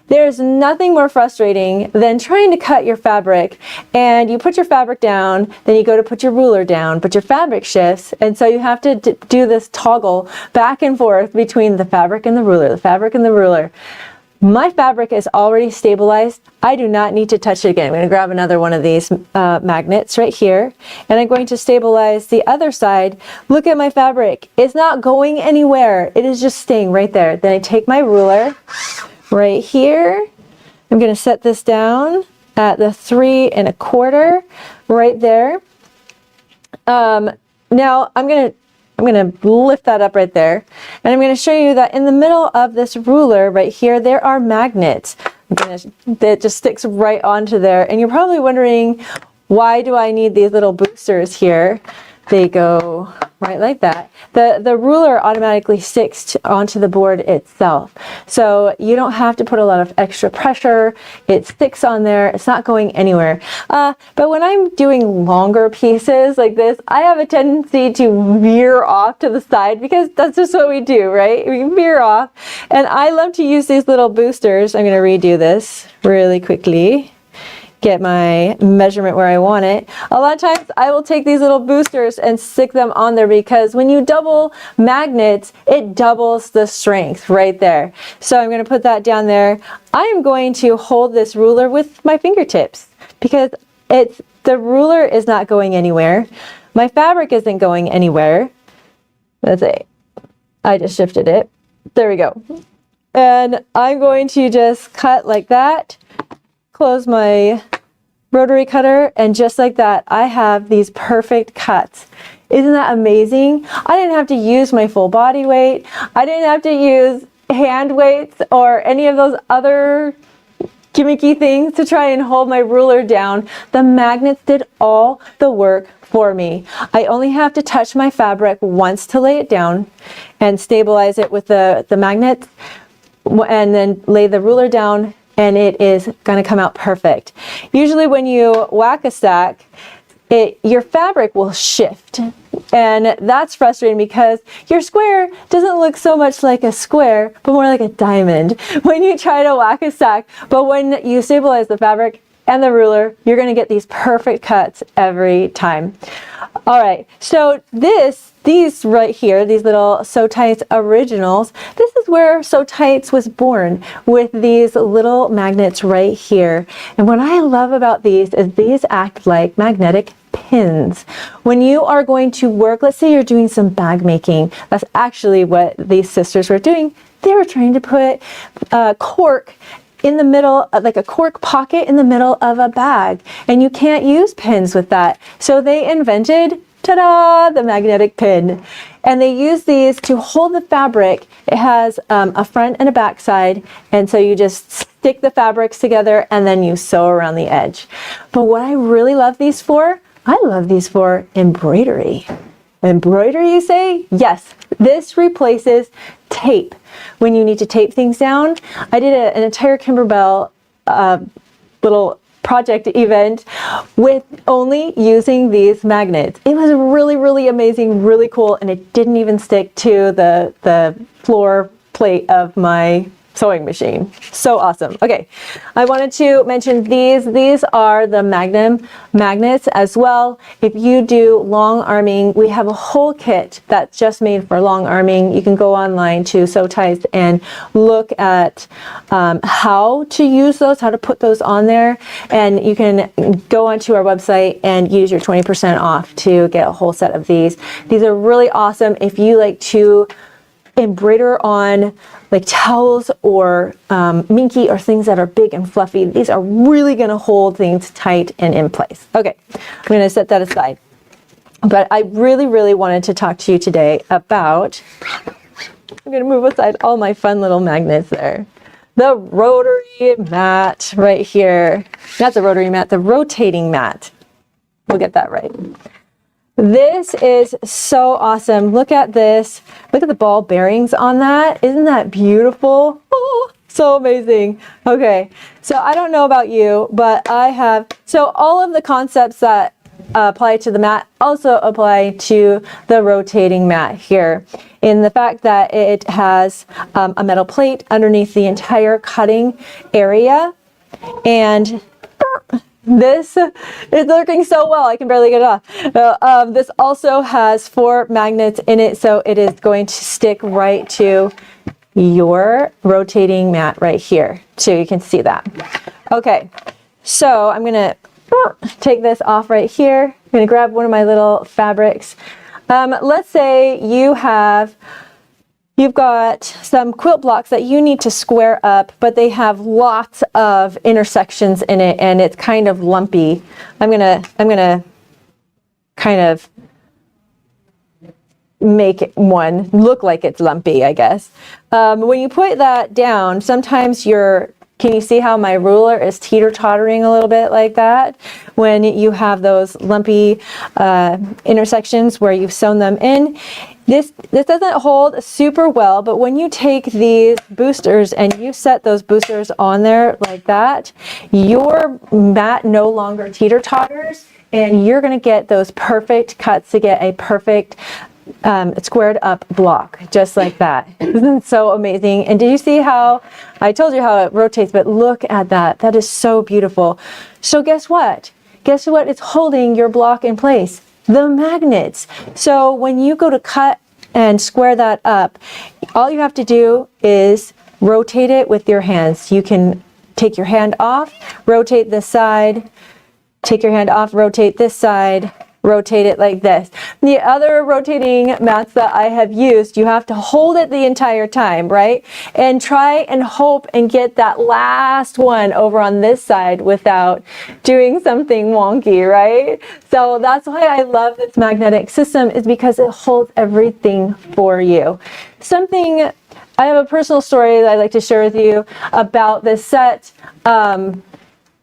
There's nothing more frustrating than trying to cut your fabric, and you put your fabric down, then you go to put your ruler down, but your fabric shifts, and so you have to do this toggle back and forth between the fabric and the ruler, the fabric and the ruler. My fabric is already stabilized. I do not need to touch it again. I'm going to grab another one of these magnets right here, and I'm going to stabilize the other side. Look at my fabric. It's not going anywhere. It is just staying right there. Then I take my ruler right here. I'm going to set this down at the 3 1/4 right there. Now I'm going to lift that up right there, and I'm going to show you that in the middle of this ruler right here, there are magnets. That just sticks right onto there, and you're probably wondering, why do I need these little boosters here? they go right like that. The ruler automatically sticks onto the board itself. So you don't have to put a lot of extra pressure. It sticks on there. It's not going anywhere. But when I'm doing longer pieces like this, I have a tendency to veer off to the side because that's just what we do, right? We veer off. And I love to use these little boosters. I'm going to redo this really quickly. Get my measurement where I want it. A lot of times I will take these little boosters and stick them on there because when you double magnets, it doubles the strength right there. So I'm going to put that down there. I am going to hold this ruler with my fingertips because the ruler is not going anywhere. My fabric isn't going anywhere. Let's see. I just shifted it. There we go. And I'm going to just cut like that. Close my rotary cutter, and just like that, I have these perfect cuts. Isn't that amazing? I didn't have to use my full body weight. I didn't have to use hand weights or any of those other gimmicky things to try and hold my ruler down. The magnets did all the work for me. I only have to touch my fabric once to lay it down and stabilize it with the magnets, and then lay the ruler down, and it is going to come out perfect. Usually when you whack a stack, your fabric will shift, and that's frustrating because your square doesn't look so much like a square but more like a diamond when you try to whack a stack. But when you stabilize the fabric and the ruler, you're going to get these perfect cuts every time. All right, so these right here, these little SewTites originals, this is where SewTites was born, with these little magnets right here. And what I love about these is these act like magnetic pins. When you are going to work, let's say you're doing some bag making, that's actually what these sisters were doing. They were trying to put cork in the middle, like a cork pocket in the middle of a bag, and you can't use pins with that. So they invented, ta-da, the magnetic pin. And they use these to hold the fabric. It has a front and a back side, and so you just stick the fabrics together and then you sew around the edge. But what I really love these for, I love these for embroidery. Embroidery, you say? Yes, this replaces tape. When you need to tape things down, I did an entire Kimberbell little project event with only using these magnets. It was really, really amazing, really cool, and it didn't even stick to the floor plate of my sewing machine. So awesome. Okay, I wanted to mention these. These are the Magnum magnets as well. If you do long arming, we have a whole kit that's just made for long arming. You can go online to SewTites and look at how to use those, how to put those on there. And you can go onto our website and use your 20% off to get a whole set of these. These are really awesome if you like to embroider on like towels or minky or things that are big and fluffy. These are really going to hold things tight and in place. Okay, I'm going to set that aside. But I really, really wanted to talk to you today about, I'm going to move aside all my fun little magnets there. The rotary mat right here. Not the rotary mat, the rotating mat. We'll get that right. This is so awesome. Look at this. Look at the ball bearings on that. Isn't that beautiful? Oh, so amazing. Okay, so I don't know about you, but I have, so all of the concepts that apply to the mat also apply to the rotating mat here, in the fact that it has a metal plate underneath the entire cutting area, and this is working so well, I can barely get it off. This also has 4 magnets in it, so it is going to stick right to your rotating mat right here. So you can see that. Okay, so I'm gonna take this off right here. I'm gonna grab one of my little fabrics. Let's say you've got some quilt blocks that you need to square up, but they have lots of intersections in it and it's kind of lumpy. I'm gonna kind of make one look like it's lumpy, I guess. When you put that down, sometimes your Can you see how my ruler is teeter-tottering a little bit like that? When you have those lumpy intersections where you've sewn them in. This doesn't hold super well, but when you take these boosters and you set those boosters on there like that, your mat no longer teeter-totters, and you're gonna get those perfect cuts to get a perfect squared up block, just like that. Isn't it so amazing? And did you see how, I told you how it rotates, but look at that. That is so beautiful. So guess what? Guess what is holding your block in place? The magnets. So when you go to cut and square that up, all you have to do is rotate it with your hands. You can take your hand off, rotate this side, take your hand off, rotate this side, rotate it like this. The other rotating mats that I have used, you have to hold it the entire time, right? And try and hope and get that last one over on this side without doing something wonky, right? So that's why I love this magnetic system, is because it holds everything for you. I have a personal story that I'd like to share with you about this set that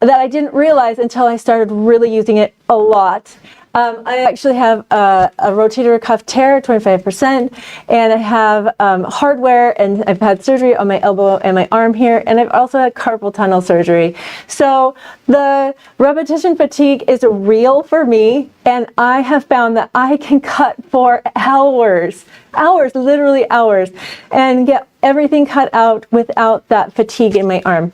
I didn't realize until I started really using it a lot. I actually have a rotator cuff tear, 25%, and I have hardware, and I've had surgery on my elbow and my arm here, and I've also had carpal tunnel surgery. So the repetition fatigue is real for me, and I have found that I can cut for hours, literally hours, and get everything cut out without that fatigue in my arm.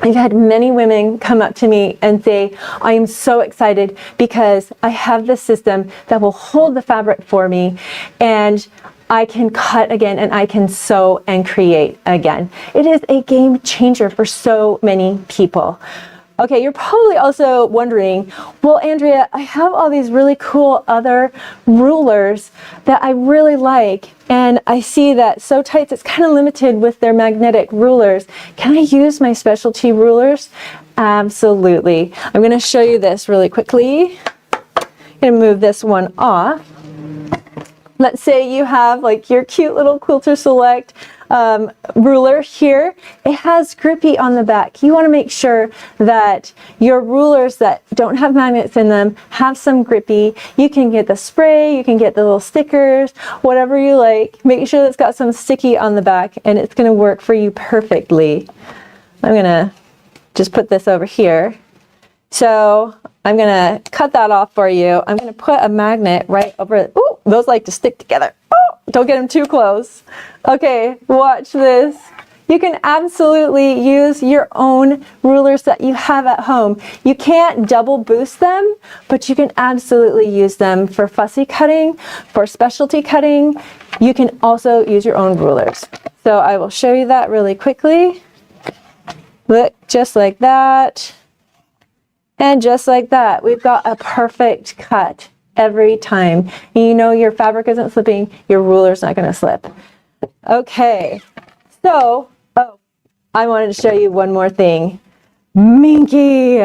I've had many women come up to me and say, I am so excited because I have this system that will hold the fabric for me, and I can cut again and I can sew and create again. It is a game changer for so many people. Okay, you're probably also wondering, well, Andrea, I have all these really cool other rulers that I really like, and I see that SewTites is kind of limited with their magnetic rulers. Can I use my specialty rulers? Absolutely. I'm going to show you this really quickly. I'm going to move this one off. Let's say you have like your cute little Quilter Select ruler here. It has grippy on the back. You want to make sure that your rulers that don't have magnets in them have some grippy. You can get the spray, you can get the little stickers, whatever you like. Make sure it's got some sticky on the back, and it's going to work for you perfectly. I'm going to just put this over here. So I'm going to cut that off for you. I'm going to put a magnet right over it. Ooh, those like to stick together. Oh, don't get them too close. Okay, watch this. You can absolutely use your own rulers that you have at home. You can't double boost them, but you can absolutely use them for fussy cutting, for specialty cutting. You can also use your own rulers. So I will show you that really quickly. Look, just like that. And just like that, we've got a perfect cut every time. And you know your fabric isn't slipping, your ruler's not gonna slip. Okay, so, I wanted to show you one more thing. Minky!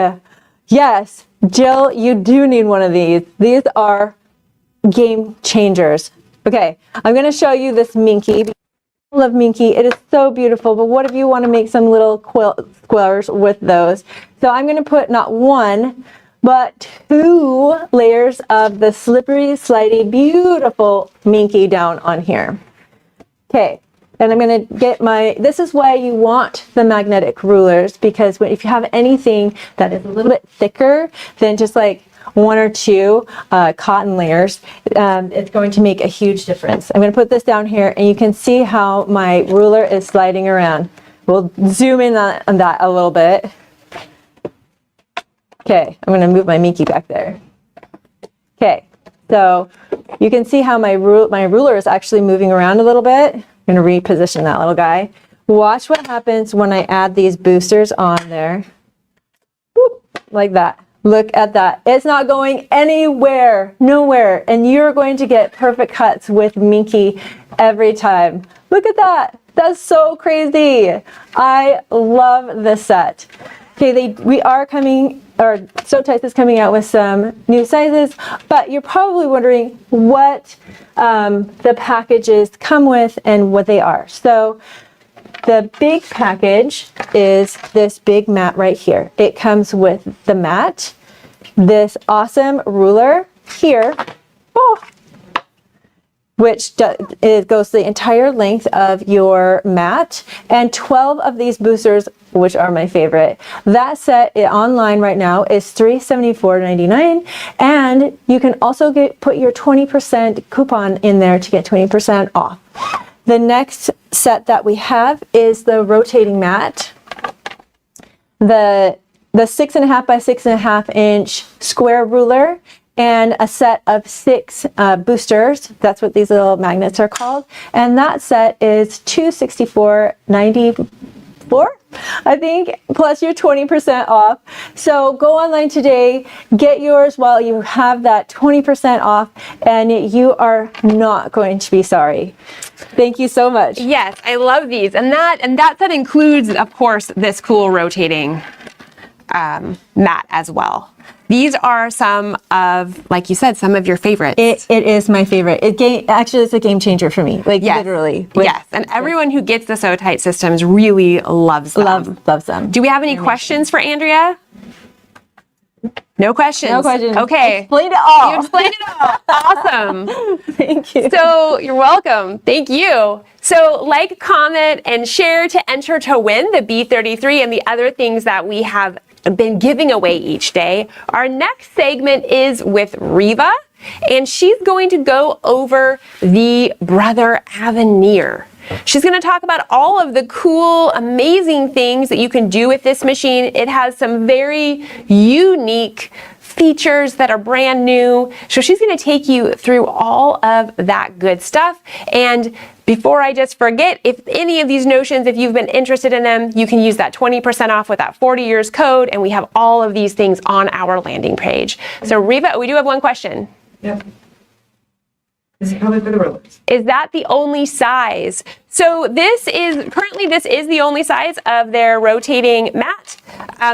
Yes, Jill, you do need one of these. These are game changers. Okay, I'm gonna show you this Minky. I love Minky. It is so beautiful, but what if you want to make some little quilt squares with those? So I'm going to put not one, but 2 layers of the slippery, slidey, beautiful Minky down on here. Okay, and I'm going to get this is why you want the magnetic rulers, because if you have anything that is a little bit thicker than just like 1 or 2 cotton layers, it's going to make a huge difference. I'm going to put this down here, and you can see how my ruler is sliding around. We'll zoom in on that a little bit. Okay, I'm going to move my Minky back there. Okay, so you can see how my ruler is actually moving around a little bit. I'm going to reposition that little guy. Watch what happens when I add these boosters on there. Whoop, like that. Look at that. It's not going anywhere, nowhere. And you're going to get perfect cuts with Minky every time. Look at that. That's so crazy. I love this set. Okay, SewTites is coming out with some new sizes, but you're probably wondering what the packages come with and what they are. So The big package is this big mat right here. It comes with the mat, this awesome ruler here, which it goes the entire length of your mat, and 12 of these boosters, which are my favorite. That set online right now is $374.99, and you can also put your 20% coupon in there to get 20% off. The next set that we have is the rotating mat. The 6.5 by 6.5 inch square ruler and a set of 6 boosters. That's what these little magnets are called. And that set is $264.94, I think, plus your 20% off. So go online today, get yours while you have that 20% off, and you are not going to be sorry. Thank you so much. Yes, I love these. And that set includes, of course, this cool rotating mat as well. These are some of, like you said, some of your favorites. It is my favorite. Actually, it's a game changer for me. Like, yes. Literally. Yes, and everyone who gets the SewTites systems really loves them. Loves them. Do we have any questions for Andrea? No questions? No questions. Okay. Explained it all. You explained it all. Awesome. Thank you. So you're welcome. Thank you. So like, comment, and share to enter to win the B33 and the other things that we have been giving away each day. Our next segment is with Reva, and she's going to go over the Brother Aveneer. She's going to talk about all of the cool, amazing things that you can do with this machine. It has some very unique features that are brand new. So she's going to take you through all of that good stuff. And before I just forget, if any of these notions, if you've been interested in them, you can use that 20% off with that 40 years code. And we have all of these things on our landing page. So Reva, we do have one question. Yep. Is it probably for the rulers? Is that the only size? So this is the only size of their rotating mat.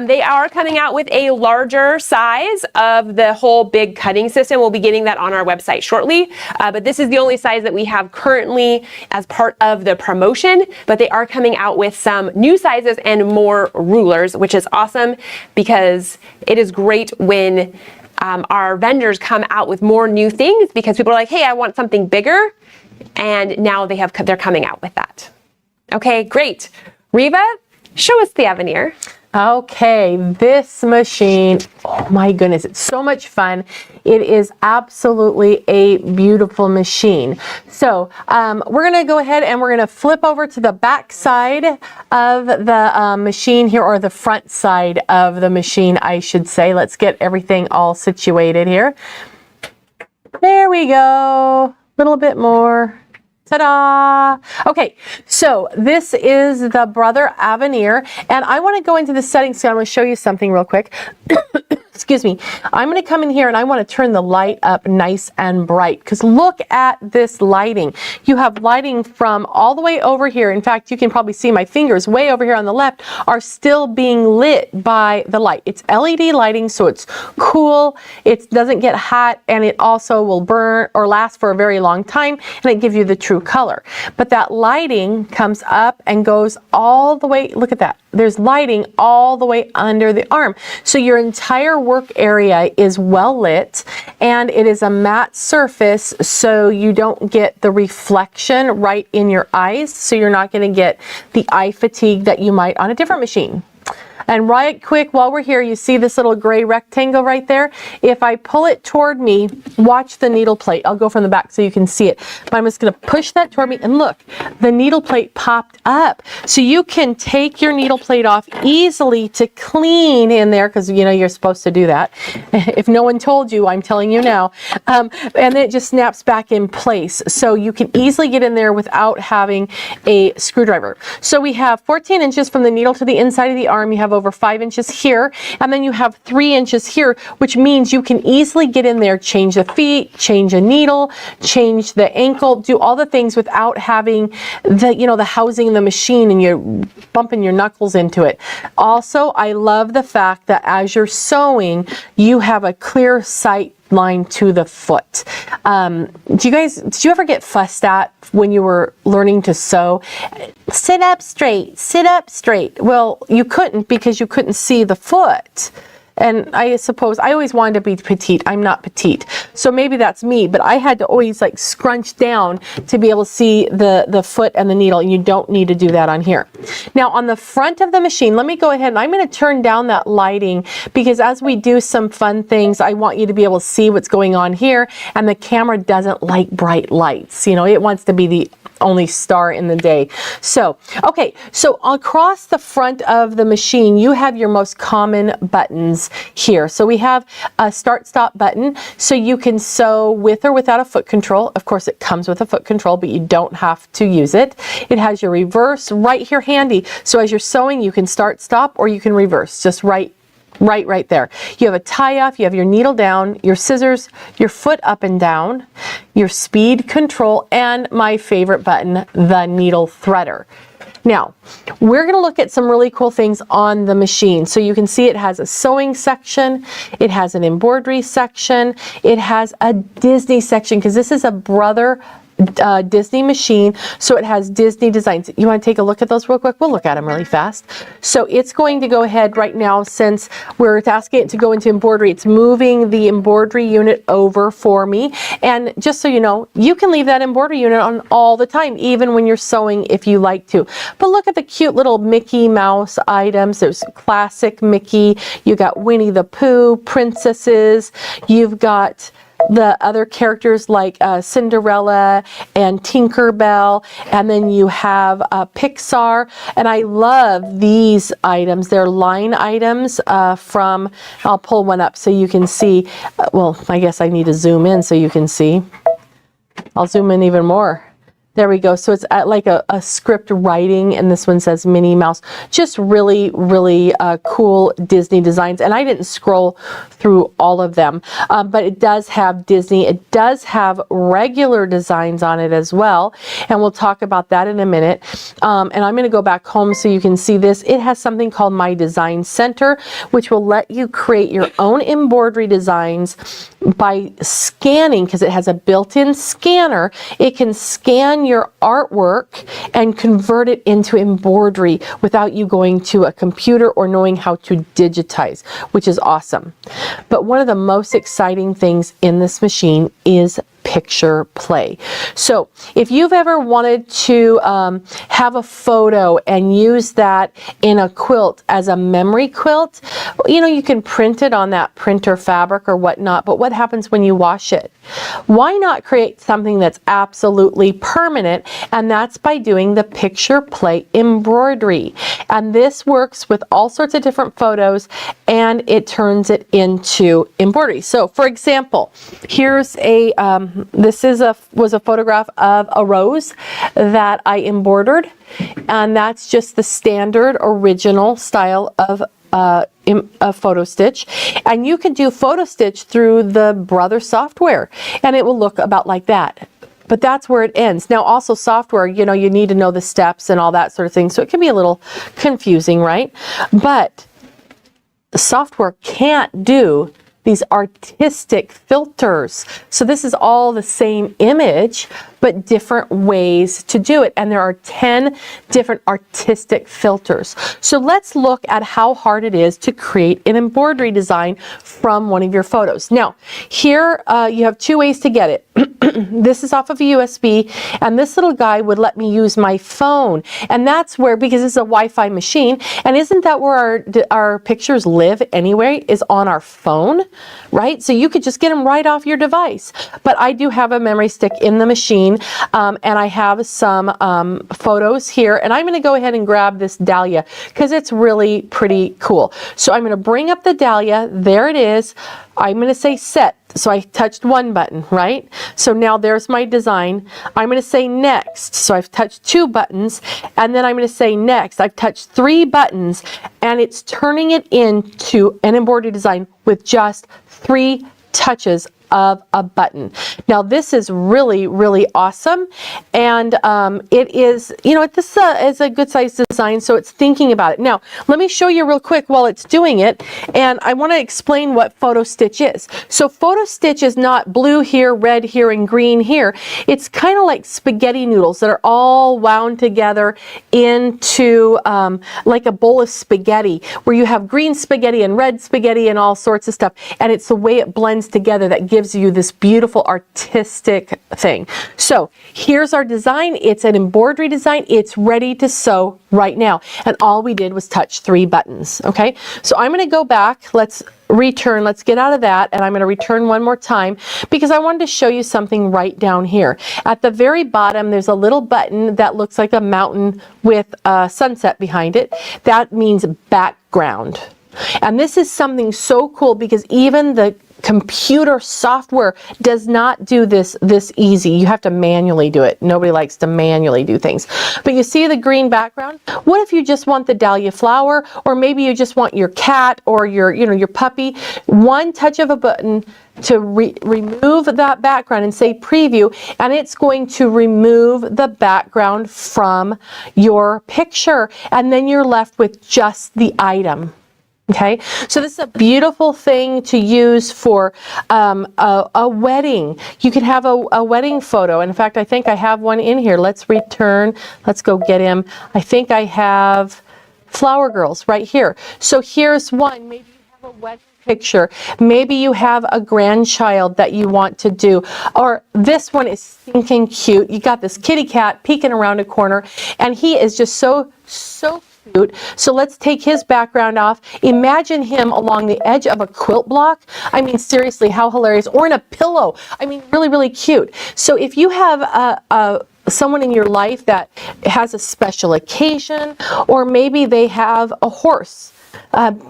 They are coming out with a larger size of the whole big cutting system. We'll be getting that on our website shortly. But this is the only size that we have currently as part of the promotion. But they are coming out with some new sizes and more rulers, which is awesome because it is great when our vendors come out with more new things, because people are like, hey, I want something bigger. And now they're coming out with that. Okay, great. Reva, show us the Aveneer. Okay, this machine, oh my goodness, it's so much fun. It is absolutely a beautiful machine. So we're gonna go ahead and we're gonna flip over to the back side of the machine here, or the front side of the machine, I should say. Let's get everything all situated here. There we go, a little bit more. Ta-da! Okay, so this is the Brother Aveneer, and I want to go into the settings, so I'm going to show you something real quick. Excuse me. I'm going to come in here and I want to turn the light up nice and bright, because look at this lighting. You have lighting from all the way over here. In fact, you can probably see my fingers way over here on the left are still being lit by the light. It's LED lighting, so it's cool. It doesn't get hot, and it also will burn or last for a very long time, and it gives you the true color. But that lighting comes up and goes all the way. Look at that. There's lighting all the way under the arm. So your entire work area is well lit, and it is a matte surface, so you don't get the reflection right in your eyes. So you're not going to get the eye fatigue that you might on a different machine. And right quick, while we're here, you see this little gray rectangle right there? If I pull it toward me, watch the needle plate. I'll go from the back so you can see it. But I'm just going to push that toward me, and look, the needle plate popped up. So you can take your needle plate off easily to clean in there, because you know you're supposed to do that. If no one told you, I'm telling you now. And then it just snaps back in place. So you can easily get in there without having a screwdriver. So we have 14 inches from the needle to the inside of the arm. You have over 5 inches here, and then you have 3 inches here, which means you can easily get in there, change the feet, change a needle, change the ankle, do all the things without having the, you know, the housing in the machine and you're bumping your knuckles into it. Also, I love the fact that as you're sewing, you have a clear sight line to the foot. Did you ever get fussed at when you were learning to sew? Sit up straight, sit up straight. Well, you couldn't because you couldn't see the foot. And I suppose I always wanted to be petite. I'm not petite. So maybe that's me, but I had to always like scrunch down to be able to see the foot and the needle, and you don't need to do that on here. Now on the front of the machine, let me go ahead and I'm going to turn down that lighting because as we do some fun things, I want you to be able to see what's going on here, and the camera doesn't like bright lights. You know, it wants to be the only star in the day. So, okay, so across the front of the machine, you have your most common buttons here. So we have a start-stop button, so you can sew with or without a foot control. Of course, it comes with a foot control, but you don't have to use it. It has your reverse right here handy. So as you're sewing, you can start, stop, or you can reverse, just right there. You have a tie off, you have your needle down, your scissors, your foot up and down, your speed control, and my favorite button, the needle threader. Now, we're going to look at some really cool things on the machine. So you can see it has a sewing section, it has an embroidery section, it has a Disney section, because this is a Brother Disney machine, so it has Disney designs. You want to take a look at those real quick? We'll look at them really fast. So it's going to go ahead right now, since we're asking it to go into embroidery, it's moving the embroidery unit over for me. And just so you know, you can leave that embroidery unit on all the time, even when you're sewing if you like to. But look at the cute little Mickey Mouse items. There's classic Mickey, you got Winnie the Pooh, princesses, you've got the other characters like Cinderella and Tinkerbell, and then you have Pixar. And I love these items. They're line items from, I'll pull one up so you can see. Well, I guess I need to zoom in so you can see. I'll zoom in even more. There we go. So it's like a script writing, and this one says Minnie Mouse. Just really, really cool Disney designs. And I didn't scroll through all of them, but it does have Disney. It does have regular designs on it as well, and we'll talk about that in a minute. And I'm going to go back home so you can see this. It has something called My Design Center, which will let you create your own embroidery designs by scanning, because it has a built-in scanner. It can scan your artwork and convert it into embroidery without you going to a computer or knowing how to digitize, which is awesome. But one of the most exciting things in this machine is picture play. So if you've ever wanted to have a photo and use that in a quilt as a memory quilt, you know, you can print it on that printer fabric or whatnot, but what happens when you wash it? Why not create something that's absolutely permanent? And that's by doing the picture play embroidery. And this works with all sorts of different photos, and it turns it into embroidery. So for example, here's a this was a photograph of a rose that I embroidered, and that's just the standard original style of a photo stitch. And you can do photo stitch through the Brother software, and it will look about like that. But that's where it ends. Now also software, you know, you need to know the steps and all that sort of thing, so it can be a little confusing, right? But the software can't do these artistic filters. So this is all the same image, but different ways to do it. And there are 10 different artistic filters. So let's look at how hard it is to create an embroidery design from one of your photos. Now, here you have two ways to get it. This is off of a USB, and this little guy would let me use my phone. And that's where, because it's a Wi-Fi machine, and isn't that where our pictures live anyway, is on our phone, right? So you could just get them right off your device. But I do have a memory stick in the machine, and I have some photos here, and I'm going to go ahead and grab this dahlia because it's really pretty cool. So I'm going to bring up the dahlia. There it is. I'm going to say set. So I touched one button, right? So now there's my design. I'm going to say next. So I've touched two buttons, and then I'm going to say next. I've touched three buttons, and it's turning it into an embroidery design with just 3 touches of a button. Now this is really, really awesome. And it is, this is a good size design, so it's thinking about it. Now, let me show you real quick while it's doing it. And I want to explain what photo stitch is. So photo stitch is not blue here, red here, and green here. It's kind of like spaghetti noodles that are all wound together into like a bowl of spaghetti, where you have green spaghetti and red spaghetti and all sorts of stuff. And it's the way it blends together that gives you this beautiful artistic thing. So here's our design. It's an embroidery design. It's ready to sew right now. And all we did was touch 3 buttons. Okay, so I'm going to go back. Let's return. Let's get out of that. And I'm going to return one more time because I wanted to show you something right down here. At the very bottom, there's a little button that looks like a mountain with a sunset behind it. That means background. And this is something so cool because even the computer software does not do this easy. You have to manually do it. Nobody likes to manually do things. But you see the green background? What if you just want the dahlia flower, or maybe you just want your cat or your puppy? One touch of a button to remove that background and say preview, and it's going to remove the background from your picture, and then you're left with just the item. Okay, so this is a beautiful thing to use for a wedding. You can have a wedding photo. In fact, I think I have one in here. Let's return. Let's go get him. I think I have flower girls right here. So here's one. Maybe you have a wedding picture. Maybe you have a grandchild that you want to do. Or this one is stinking cute. You got this kitty cat peeking around a corner, and he is just so cute. So let's take his background off. Imagine him along the edge of a quilt block. I mean, seriously, how hilarious. Or in a pillow. I mean, really, really cute. So if you have someone in your life that has a special occasion, or maybe they have a horse.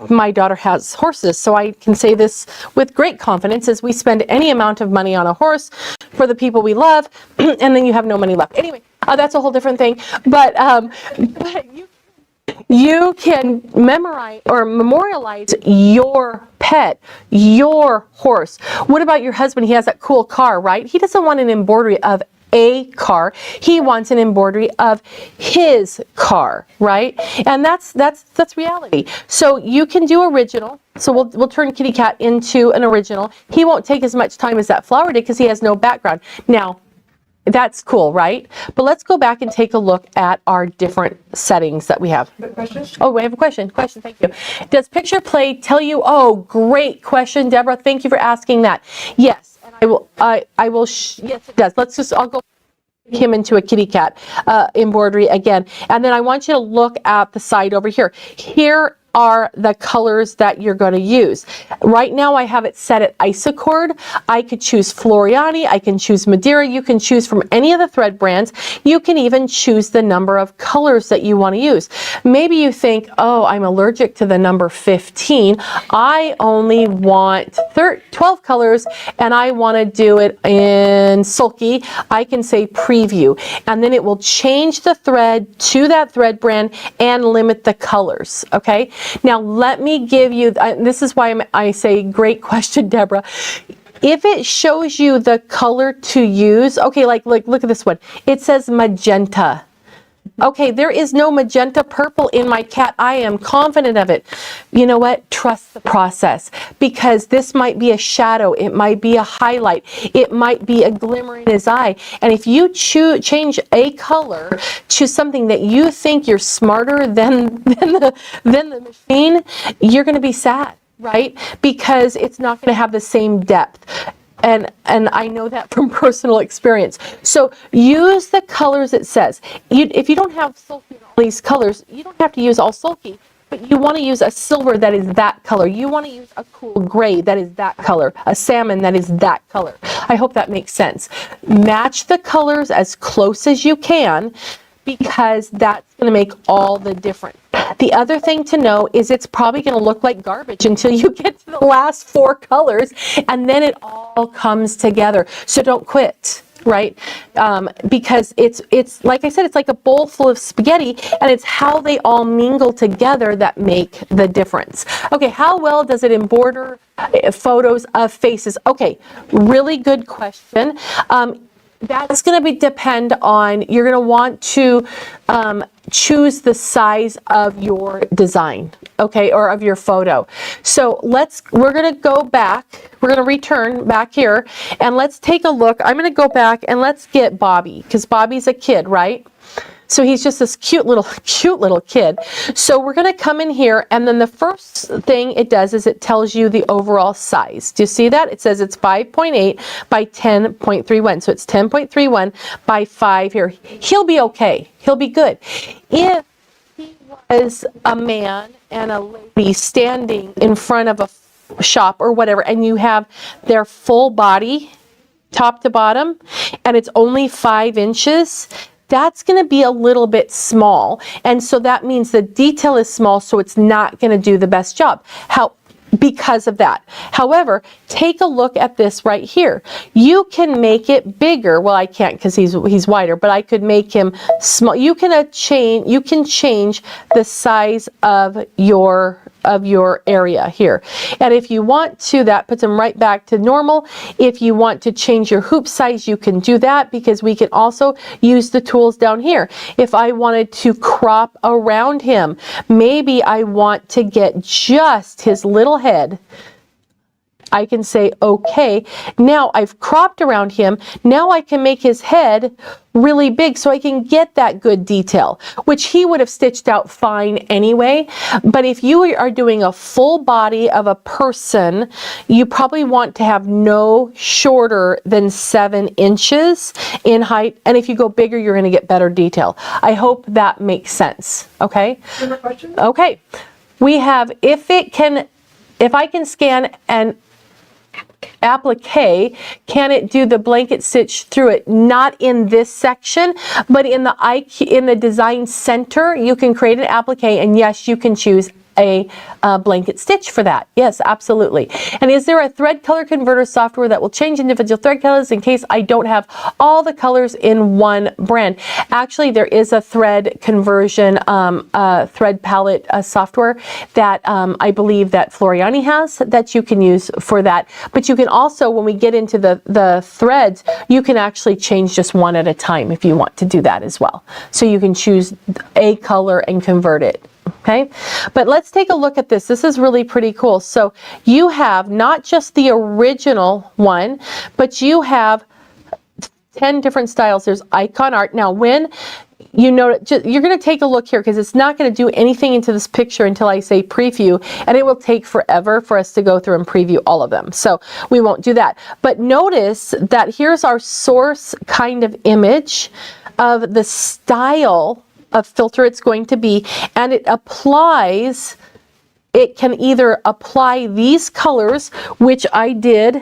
My daughter has horses, so I can say this with great confidence, as we spend any amount of money on a horse for the people we love, and then you have no money left. Anyway, that's a whole different thing. But you can memorize or memorialize your pet, your horse. What about your husband? He has that cool car, right? He doesn't want an embroidery of a car. He wants an embroidery of his car, right? And that's reality. So you can do original. So we'll turn Kitty Cat into an original. He won't take as much time as that flower did because he has no background. Now, that's cool, right? But let's go back and take a look at our different settings that we have. Questions? Oh, we have a question. Thank you. Does Picture Play tell you? Oh, great question, Deborah. Thank you for asking that. Yes, and I will. Yes, it does. I'll go him into a kitty cat embroidery again, and then I want you to look at the side over here. Here are the colors that you're going to use. Right now I have it set at Isocord. I could choose Floriani, I can choose Madeira, you can choose from any of the thread brands. You can even choose the number of colors that you want to use. Maybe you think, oh, I'm allergic to the number 15. I only want 12 colors and I want to do it in sulky. I can say preview, and then it will change the thread to that thread brand and limit the colors. Okay, now let me give you, this is why I say great question, Deborah. If it shows you the color to use, okay, like look at this one. It says magenta. Okay, there is no magenta purple in my cat. I am confident of it. You know what? Trust the process, because this might be a shadow. It might be a highlight. It might be a glimmer in his eye. And if you change a color to something that you think you're smarter than the machine, you're going to be sad, right? Because it's not going to have the same depth. And I know that from personal experience. So use the colors it says. If you don't have sulky in all these colors, you don't have to use all sulky, but you want to use a silver that is that color. You want to use a cool gray that is that color, a salmon that is that color. I hope that makes sense. Match the colors as close as you can, because that's going to make all the difference. The other thing to know is it's probably going to look like garbage until you get to the last 4 colors, and then it all comes together. So don't quit. right? Because it's like I said, it's like a bowl full of spaghetti, and it's how they all mingle together that make the difference. Okay, how well does it embroider photos of faces? Okay, really good question. That's going to depend on, you're going to want to choose the size of your design, okay, or of your photo. So we're going to go back, we're going to return back here, and let's take a look. I'm going to go back and let's get Bobby, because Bobby's a kid, right? So he's just this cute little kid. So we're going to come in here, and then the first thing it does is it tells you the overall size. Do you see that? It says it's 5.8 by 10.31. So it's 10.31 by 5 here. He'll be okay. He'll be good. If he was a man and a lady standing in front of a shop or whatever, and you have their full body, top to bottom, and it's only 5 inches, that's going to be a little bit small. And so that means the detail is small, so it's not going to do the best job. Because of that. However, take a look at this right here. You can make it bigger. Well, I can't because he's wider, but I could make him small. You can change the size of your area here. And if you want to, that puts them right back to normal. If you want to change your hoop size, you can do that, because we can also use the tools down here. If I wanted to crop around him, maybe I want to get just his little head, I can say, okay, now I've cropped around him. Now I can make his head really big so I can get that good detail, which he would have stitched out fine anyway. But if you are doing a full body of a person, you probably want to have no shorter than 7 inches in height. And if you go bigger, you're going to get better detail. I hope that makes sense. Okay. Any more questions? Okay. We have, if I can scan an applique, can it do the blanket stitch through it? Not in this section, but in the design center, you can create an applique, and yes, you can choose a blanket stitch for that. Yes, absolutely. And is there a thread color converter software that will change individual thread colors in case I don't have all the colors in one brand? Actually, there is a thread conversion, thread palette software that I believe that Floriani has that you can use for that. But you can also, when we get into the threads, you can actually change just one at a time if you want to do that as well. So you can choose a color and convert it. Okay, but let's take a look at this. This is really pretty cool. So you have not just the original one, but you have 10 different styles. There's icon art. Now, when you know, you're going to take a look here, because it's not going to do anything into this picture until I say preview, and it will take forever for us to go through and preview all of them. So we won't do that. But notice that here's our source kind of image of the style of filter it's going to be, and it can either apply these colors, which I did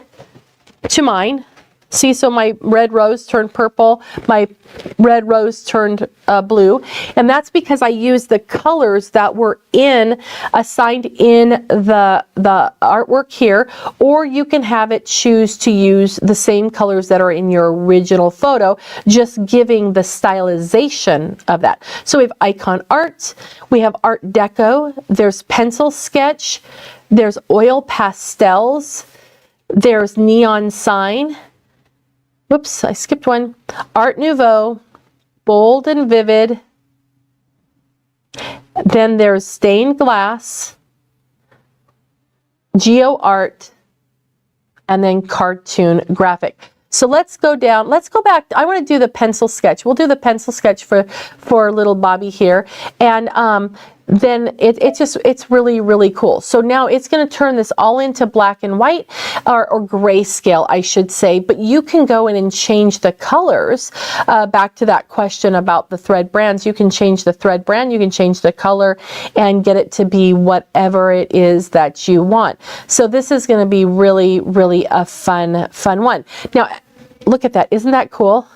to mine. See, so my red rose turned purple, my red rose turned blue, and that's because I used the colors that were assigned in the artwork here, or you can have it choose to use the same colors that are in your original photo, just giving the stylization of that. So we have icon art, we have art deco, there's pencil sketch, there's oil pastels, there's neon sign. Whoops, I skipped one. Art Nouveau, bold and vivid. Then there's stained glass, geo art, and then cartoon graphic. So let's go down, let's go back. I want to do the pencil sketch. We'll do the pencil sketch for little Bobby here. And then it's really, really cool. So now it's going to turn this all into black and white, or grayscale, I should say. But you can go in and change the colors. Back to that question about the thread brands, you can change the thread brand, you can change the color, and get it to be whatever it is that you want. So this is going to be really, really a fun one. Now, look at that. Isn't that cool?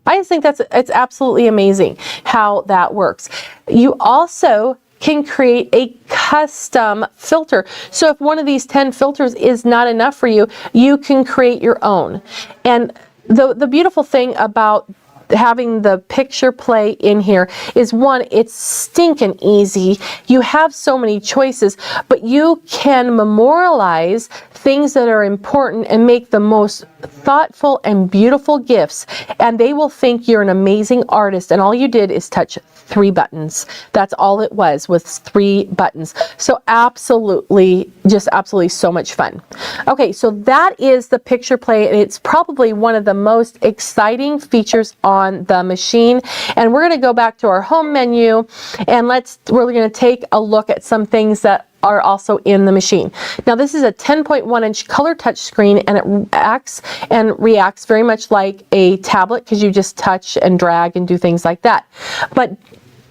I just think it's absolutely amazing how that works. You also can create a custom filter. So if one of these 10 filters is not enough for you, you can create your own. And the beautiful thing about having the picture play in here is, one, it's stinking easy. You have so many choices, but you can memorialize things that are important and make the most thoughtful and beautiful gifts, and they will think you're an amazing artist, and all you did is touch 3 buttons. That's all it was 3 buttons. So absolutely, just absolutely so much fun. Okay, so that is the picture play, and it's probably one of the most exciting features on the machine. And we're going to go back to our home menu, and we're going to take a look at some things that are also in the machine. Now, this is a 10.1-inch color touch screen, and it acts and reacts very much like a tablet, because you just touch and drag and do things like that. But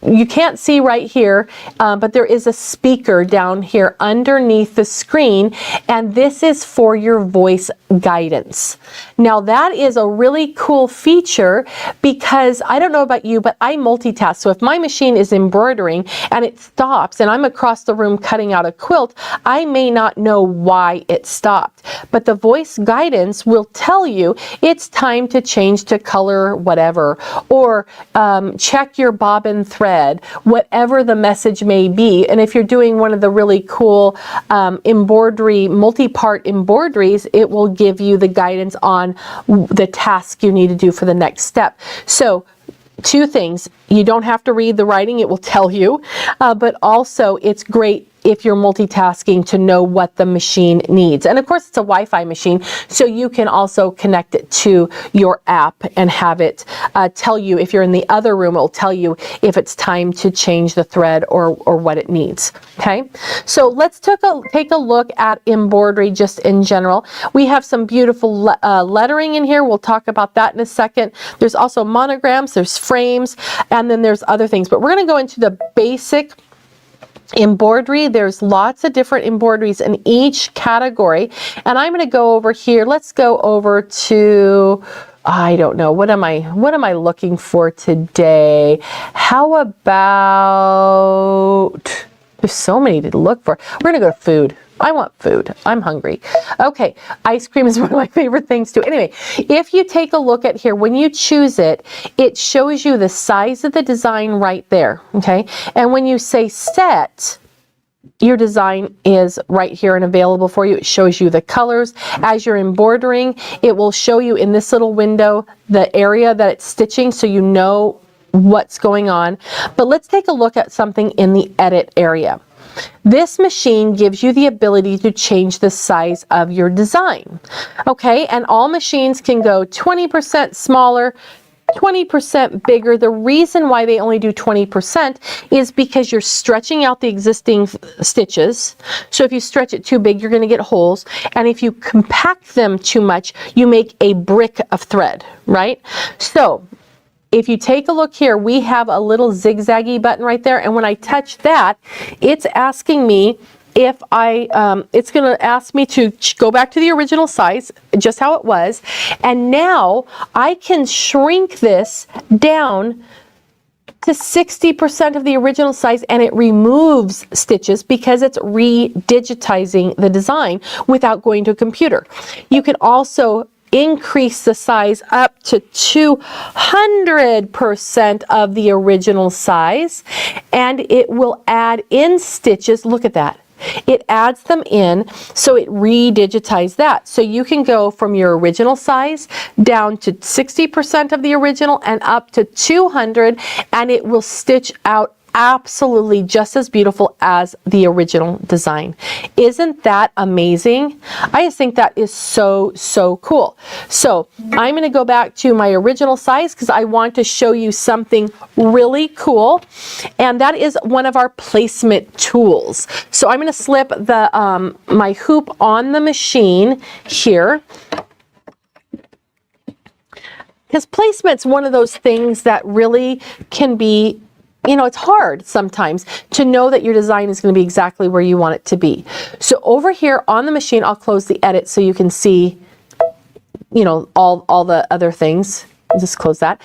you can't see right here, but there is a speaker down here underneath the screen, and this is for your voice guidance. Now, that is a really cool feature, because I don't know about you, but I multitask. So if my machine is embroidering and it stops and I'm across the room cutting out a quilt, I may not know why it stopped. But the voice guidance will tell you it's time to change to color whatever, or check your bobbin thread, whatever the message may be. And if you're doing one of the really cool embroidery, multi-part embroideries, it will give you the guidance on the task you need to do for the next step. So 2 things: you don't have to read the writing, it will tell you, but also it's great if you're multitasking to know what the machine needs. And of course, it's a Wi-Fi machine, so you can also connect it to your app and have it tell you, if you're in the other room, it will tell you if it's time to change the thread or what it needs. Okay, so let's take a look at embroidery just in general. We have some beautiful lettering in here. We'll talk about that in a second. There's also monograms, there's frames, and then there's other things. But we're going to go into the basic embroidery. There's lots of different embroideries in each category, and I'm going to go over here. Let's go over to, I don't know, what am I looking for today? How about, there's so many to look for. We're going to go to food. I want food. I'm hungry. Okay, ice cream is one of my favorite things too. Anyway, if you take a look at here, when you choose it, it shows you the size of the design right there, okay? And when you say set, your design is right here and available for you. It shows you the colors. As you're embroidering, it will show you in this little window the area that it's stitching, so you know what's going on. But let's take a look at something in the edit area. This machine gives you the ability to change the size of your design. Okay, and all machines can go 20% smaller, 20% bigger. The reason why they only do 20% is because you're stretching out the existing stitches. So if you stretch it too big, you're going to get holes. And if you compact them too much, you make a brick of thread, right? So if you take a look here, we have a little zigzaggy button right there, and when I touch that, it's asking me if it's going to ask me to go back to the original size, just how it was, and now I can shrink this down to 60% of the original size, and it removes stitches because it's re-digitizing the design without going to a computer. You can also increase the size up to 200% of the original size, and it will add in stitches. Look at that. It adds them in, so it re-digitizes that. So you can go from your original size down to 60% of the original and up to 200, and it will stitch out absolutely just as beautiful as the original design. Isn't that amazing? I just think that is so, so cool. So I'm going to go back to my original size because I want to show you something really cool, and that is one of our placement tools. So I'm going to slip the my hoop on the machine here, because placement's one of those things that really can be, you know, it's hard sometimes to know that your design is going to be exactly where you want it to be. So over here on the machine, I'll close the edit so you can see, you know, all the other things. I'll just close that.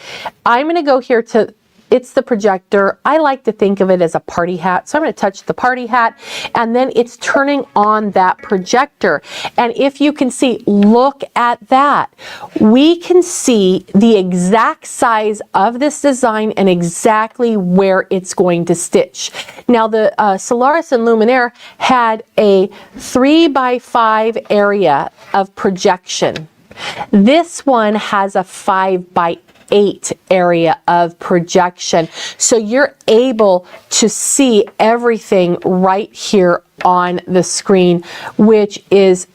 I'm going to go here to it's the projector. I like to think of it as a party hat. So I'm going to touch the party hat, and then it's turning on that projector. And if you can see, look at that. We can see the exact size of this design and exactly where it's going to stitch. Now the Solaris and Luminaire had a 3x5 area of projection. This one has a 5x8 area of projection. So you're able to see everything right here on the screen, which is,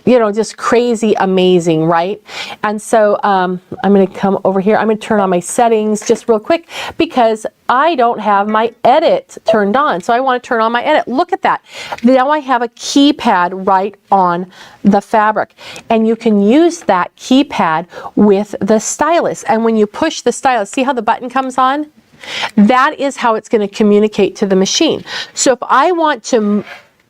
you know, just crazy amazing, right? And so I'm going to come over here. I'm going to turn on my settings just real quick because I don't have my edit turned on. So I want to turn on my edit. Look at that. Now I have a keypad right on the fabric, and you can use that keypad with the stylus. And when you push the stylus, see how the button comes on? That is how it's going to communicate to the machine. So if I want to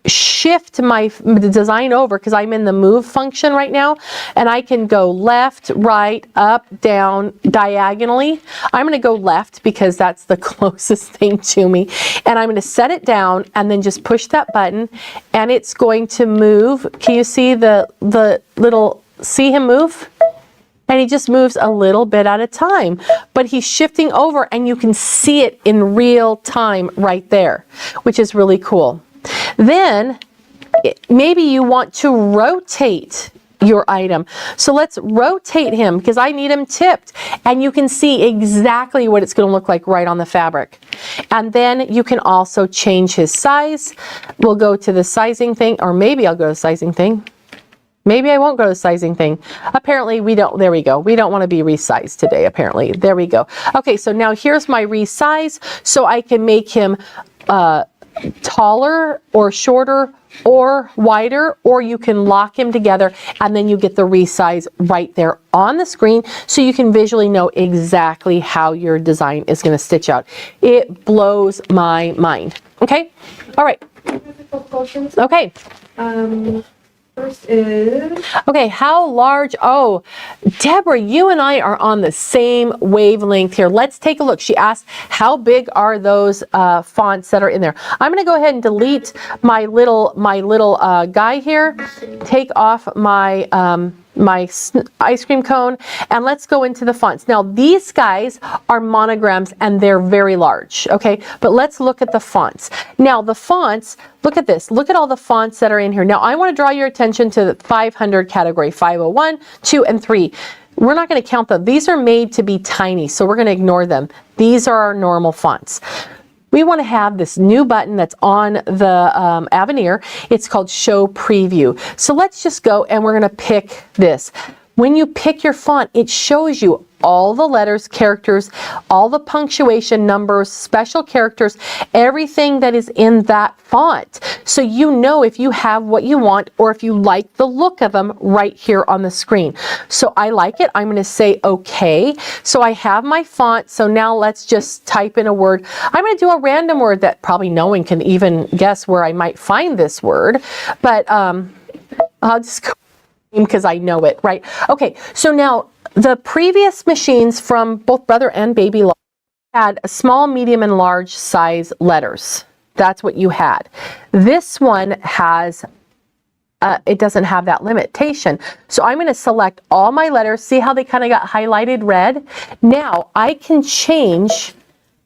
shift my design over, because I'm in the move function right now, and I can go left, right, up, down, diagonally. I'm going to go left because that's the closest thing to me, and I'm going to set it down and then just push that button, and it's going to move. Can you see the little, see him move? And he just moves a little bit at a time, but he's shifting over, and you can see it in real time right there, which is really cool. Then maybe you want to rotate your item. So let's rotate him because I need him tipped, and you can see exactly what it's going to look like right on the fabric. And then you can also change his size. We'll go to the sizing thing, or maybe I'll go to the sizing thing. Maybe I won't go to the sizing thing. Apparently we don't, there we go. We don't want to be resized today, apparently. There we go. Okay, so now here's my resize, so I can make him taller or shorter or wider, or you can lock him together and then you get the resize right there on the screen so you can visually know exactly how your design is going to stitch out. It blows my mind. Okay? All right. Okay. First is... Okay, how large? Oh, Deborah, you and I are on the same wavelength here. Let's take a look. She asked, how big are those fonts that are in there? I'm going to go ahead and delete my little guy here. Take off my my ice cream cone, and let's go into the fonts. Now these guys are monograms and they're very large, okay? But let's look at the fonts. Now the fonts, look at this. Look at all the fonts that are in here. Now I want to draw your attention to the 500 category, 501, 2, and 3. We're not going to count them. These are made to be tiny, so we're going to ignore them. These are our normal fonts. We want to have this new button that's on the Aveneer. It's called Show Preview. So let's just go and we're going to pick this. When you pick your font, it shows you all the letters, characters, all the punctuation numbers, special characters, everything that is in that font. So you know if you have what you want or if you like the look of them right here on the screen. So I like it. I'm going to say okay. So I have my font. So now let's just type in a word. I'm going to do a random word that probably no one can even guess where I might find this word. But I'll just go because I know it, right? Okay, so now the previous machines from both Brother and Baby had a small, medium, and large size letters. That's what you had. This one has, it doesn't have that limitation. So I'm going to select all my letters. See how they kind of got highlighted red? Now I can change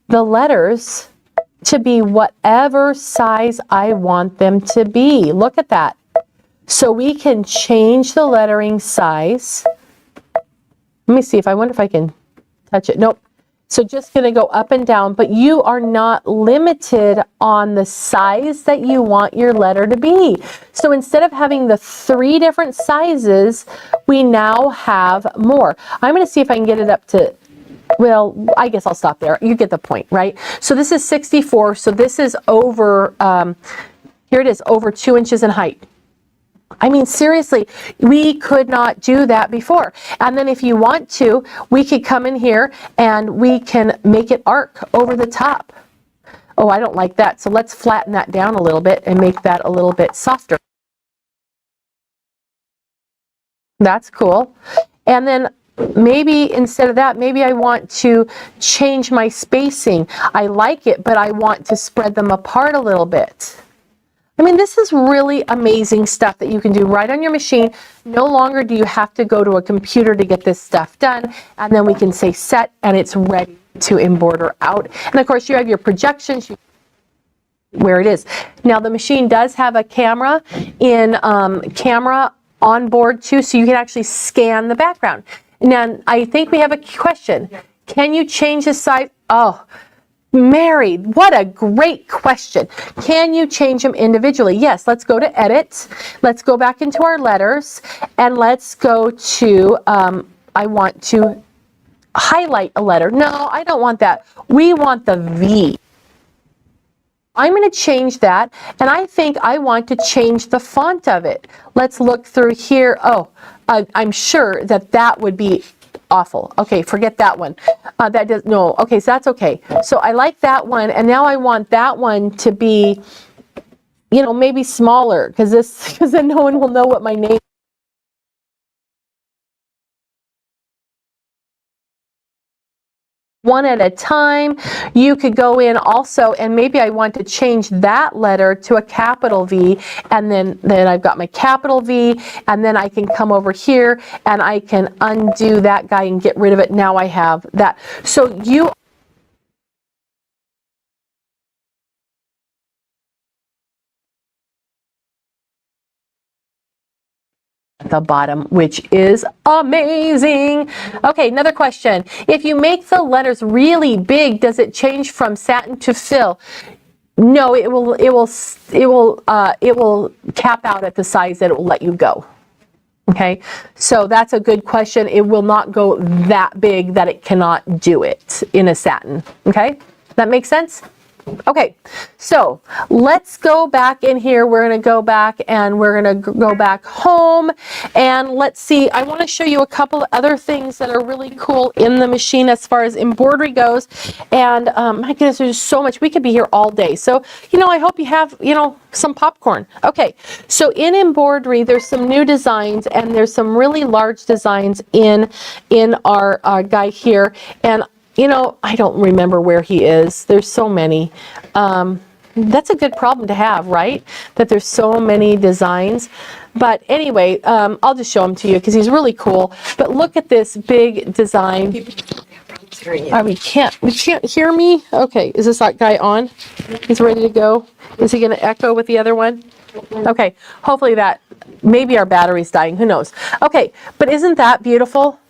the letters to be whatever size I want them to be. Look at that. So we can change the lettering size. Let me see if I wonder if I can touch it. Nope. So just going to go up and down, but you are not limited on the size that you want your letter to be. So instead of having the 3 different sizes, we now have more. I'm going to see if I can get it up to, well, I guess I'll stop there. You get the point, right? So this is 64. So this is over, here it is, over 2 inches in height. I mean, seriously, we could not do that before. And then if you want to, we could come in here and we can make it arc over the top. Oh, I don't like that. So let's flatten that down a little bit and make that a little bit softer. That's cool. And then maybe instead of that, maybe I want to change my spacing. I like it, but I want to spread them apart a little bit. I mean, this is really amazing stuff that you can do right on your machine. No longer do you have to go to a computer to get this stuff done. And then we can say set, and it's ready to embroider out. And of course, you have your projections where it is. Now, the machine does have a camera on board too, so you can actually scan the background. Now, I think we have a question. Can you change the size? Oh, Mary, what a great question. Can you change them individually? Yes, let's go to edit. Let's go back into our letters, and let's go to, I want to highlight a letter. No, I don't want that. We want the V. I'm going to change that, and I think I want to change the font of it. Let's look through here. Oh, I'm sure that would be awful. Okay, forget that one. That does no. Okay, so that's okay. So I like that one, and now I want that one to be, you know, maybe smaller, because then no one will know what my name. One at a time. You could go in also, and maybe I want to change that letter to a capital V, and then I've got my capital V, and then I can come over here and I can undo that guy and get rid of it. Now I have that. So you at the bottom, which is amazing. Okay, another question. If you make the letters really big, does it change from satin to fill? No, it will cap out at the size that it will let you go. Okay, so that's a good question. It will not go that big that it cannot do it in a satin. Okay, that makes sense? Okay, so let's go back in here. We're going to go back and we're going to go back home, and let's see. I want to show you a couple of other things that are really cool in the machine as far as embroidery goes. And my goodness, there's so much. We could be here all day. So, you know, I hope you have, you know, some popcorn. Okay, so in embroidery, there's some new designs, and there's some really large designs in our guy here. And you know, I don't remember where he is. There's so many. That's a good problem to have, right? That there's so many designs. But anyway, I'll just show him to you because he's really cool. But look at this big design. We can't hear me? Okay, is this guy on? He's ready to go. Is he going to echo with the other one? Okay, hopefully maybe our battery's dying. Who knows? Okay, but isn't that beautiful?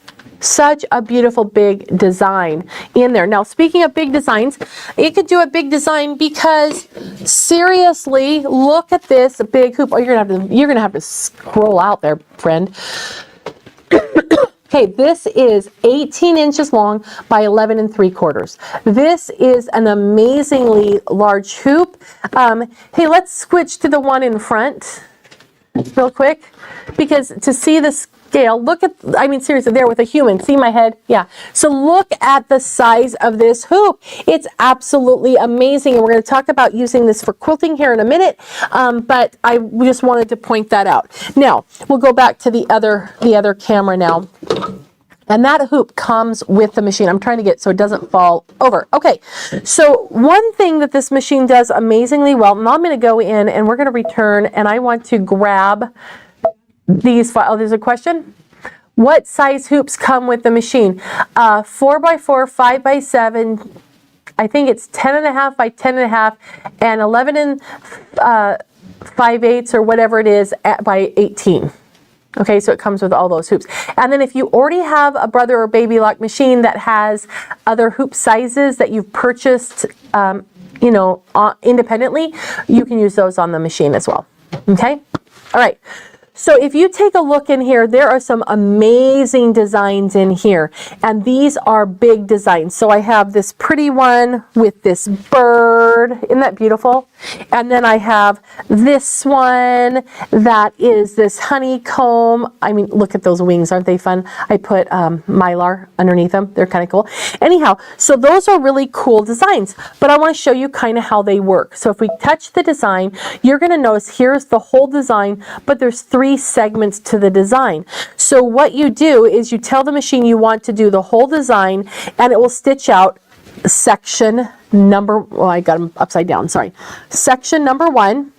Such a beautiful big design in there. Now, speaking of big designs, it could do a big design because seriously, look at this big hoop. Oh, you're gonna have to scroll out there, friend. Okay, this is 18 inches long by 11 3/4. This is an amazingly large hoop. Hey, let's switch to the one in front real quick, because to see the scale, look at, I mean, seriously, there with a human, see my head? Yeah. So look at the size of this hoop. It's absolutely amazing, and we're going to talk about using this for quilting here in a minute, but I just wanted to point that out. Now, we'll go back to the other camera now. And that hoop comes with the machine. I'm trying to get so it doesn't fall over. Okay, so one thing that this machine does amazingly well, and I'm going to go in and we're going to return, and I want to grab these. Oh, there's a question. What size hoops come with the machine? 4x4, 5x7. I think it's 10.5 by 10.5, and 11 5/8 or whatever it is by 18. Okay, so it comes with all those hoops. And then if you already have a Brother or Baby Lock machine that has other hoop sizes that you've purchased, you know, independently, you can use those on the machine as well. Okay, all right. So if you take a look in here, there are some amazing designs in here, and these are big designs. So I have this pretty one with this bird. bird. Isn't that beautiful? And then I have this one that is this honeycomb. I mean, look at those wings. Aren't they fun? I put mylar underneath them. They're kind of cool. Anyhow, so those are really cool designs, but I want to show you kind of how they work. So if we touch the design, you're going to notice here's the whole design, but there's 3 segments to the design. So what you do is you tell the machine you want to do the whole design, and it will stitch out section number, well, I got them upside down, sorry. Section number 1,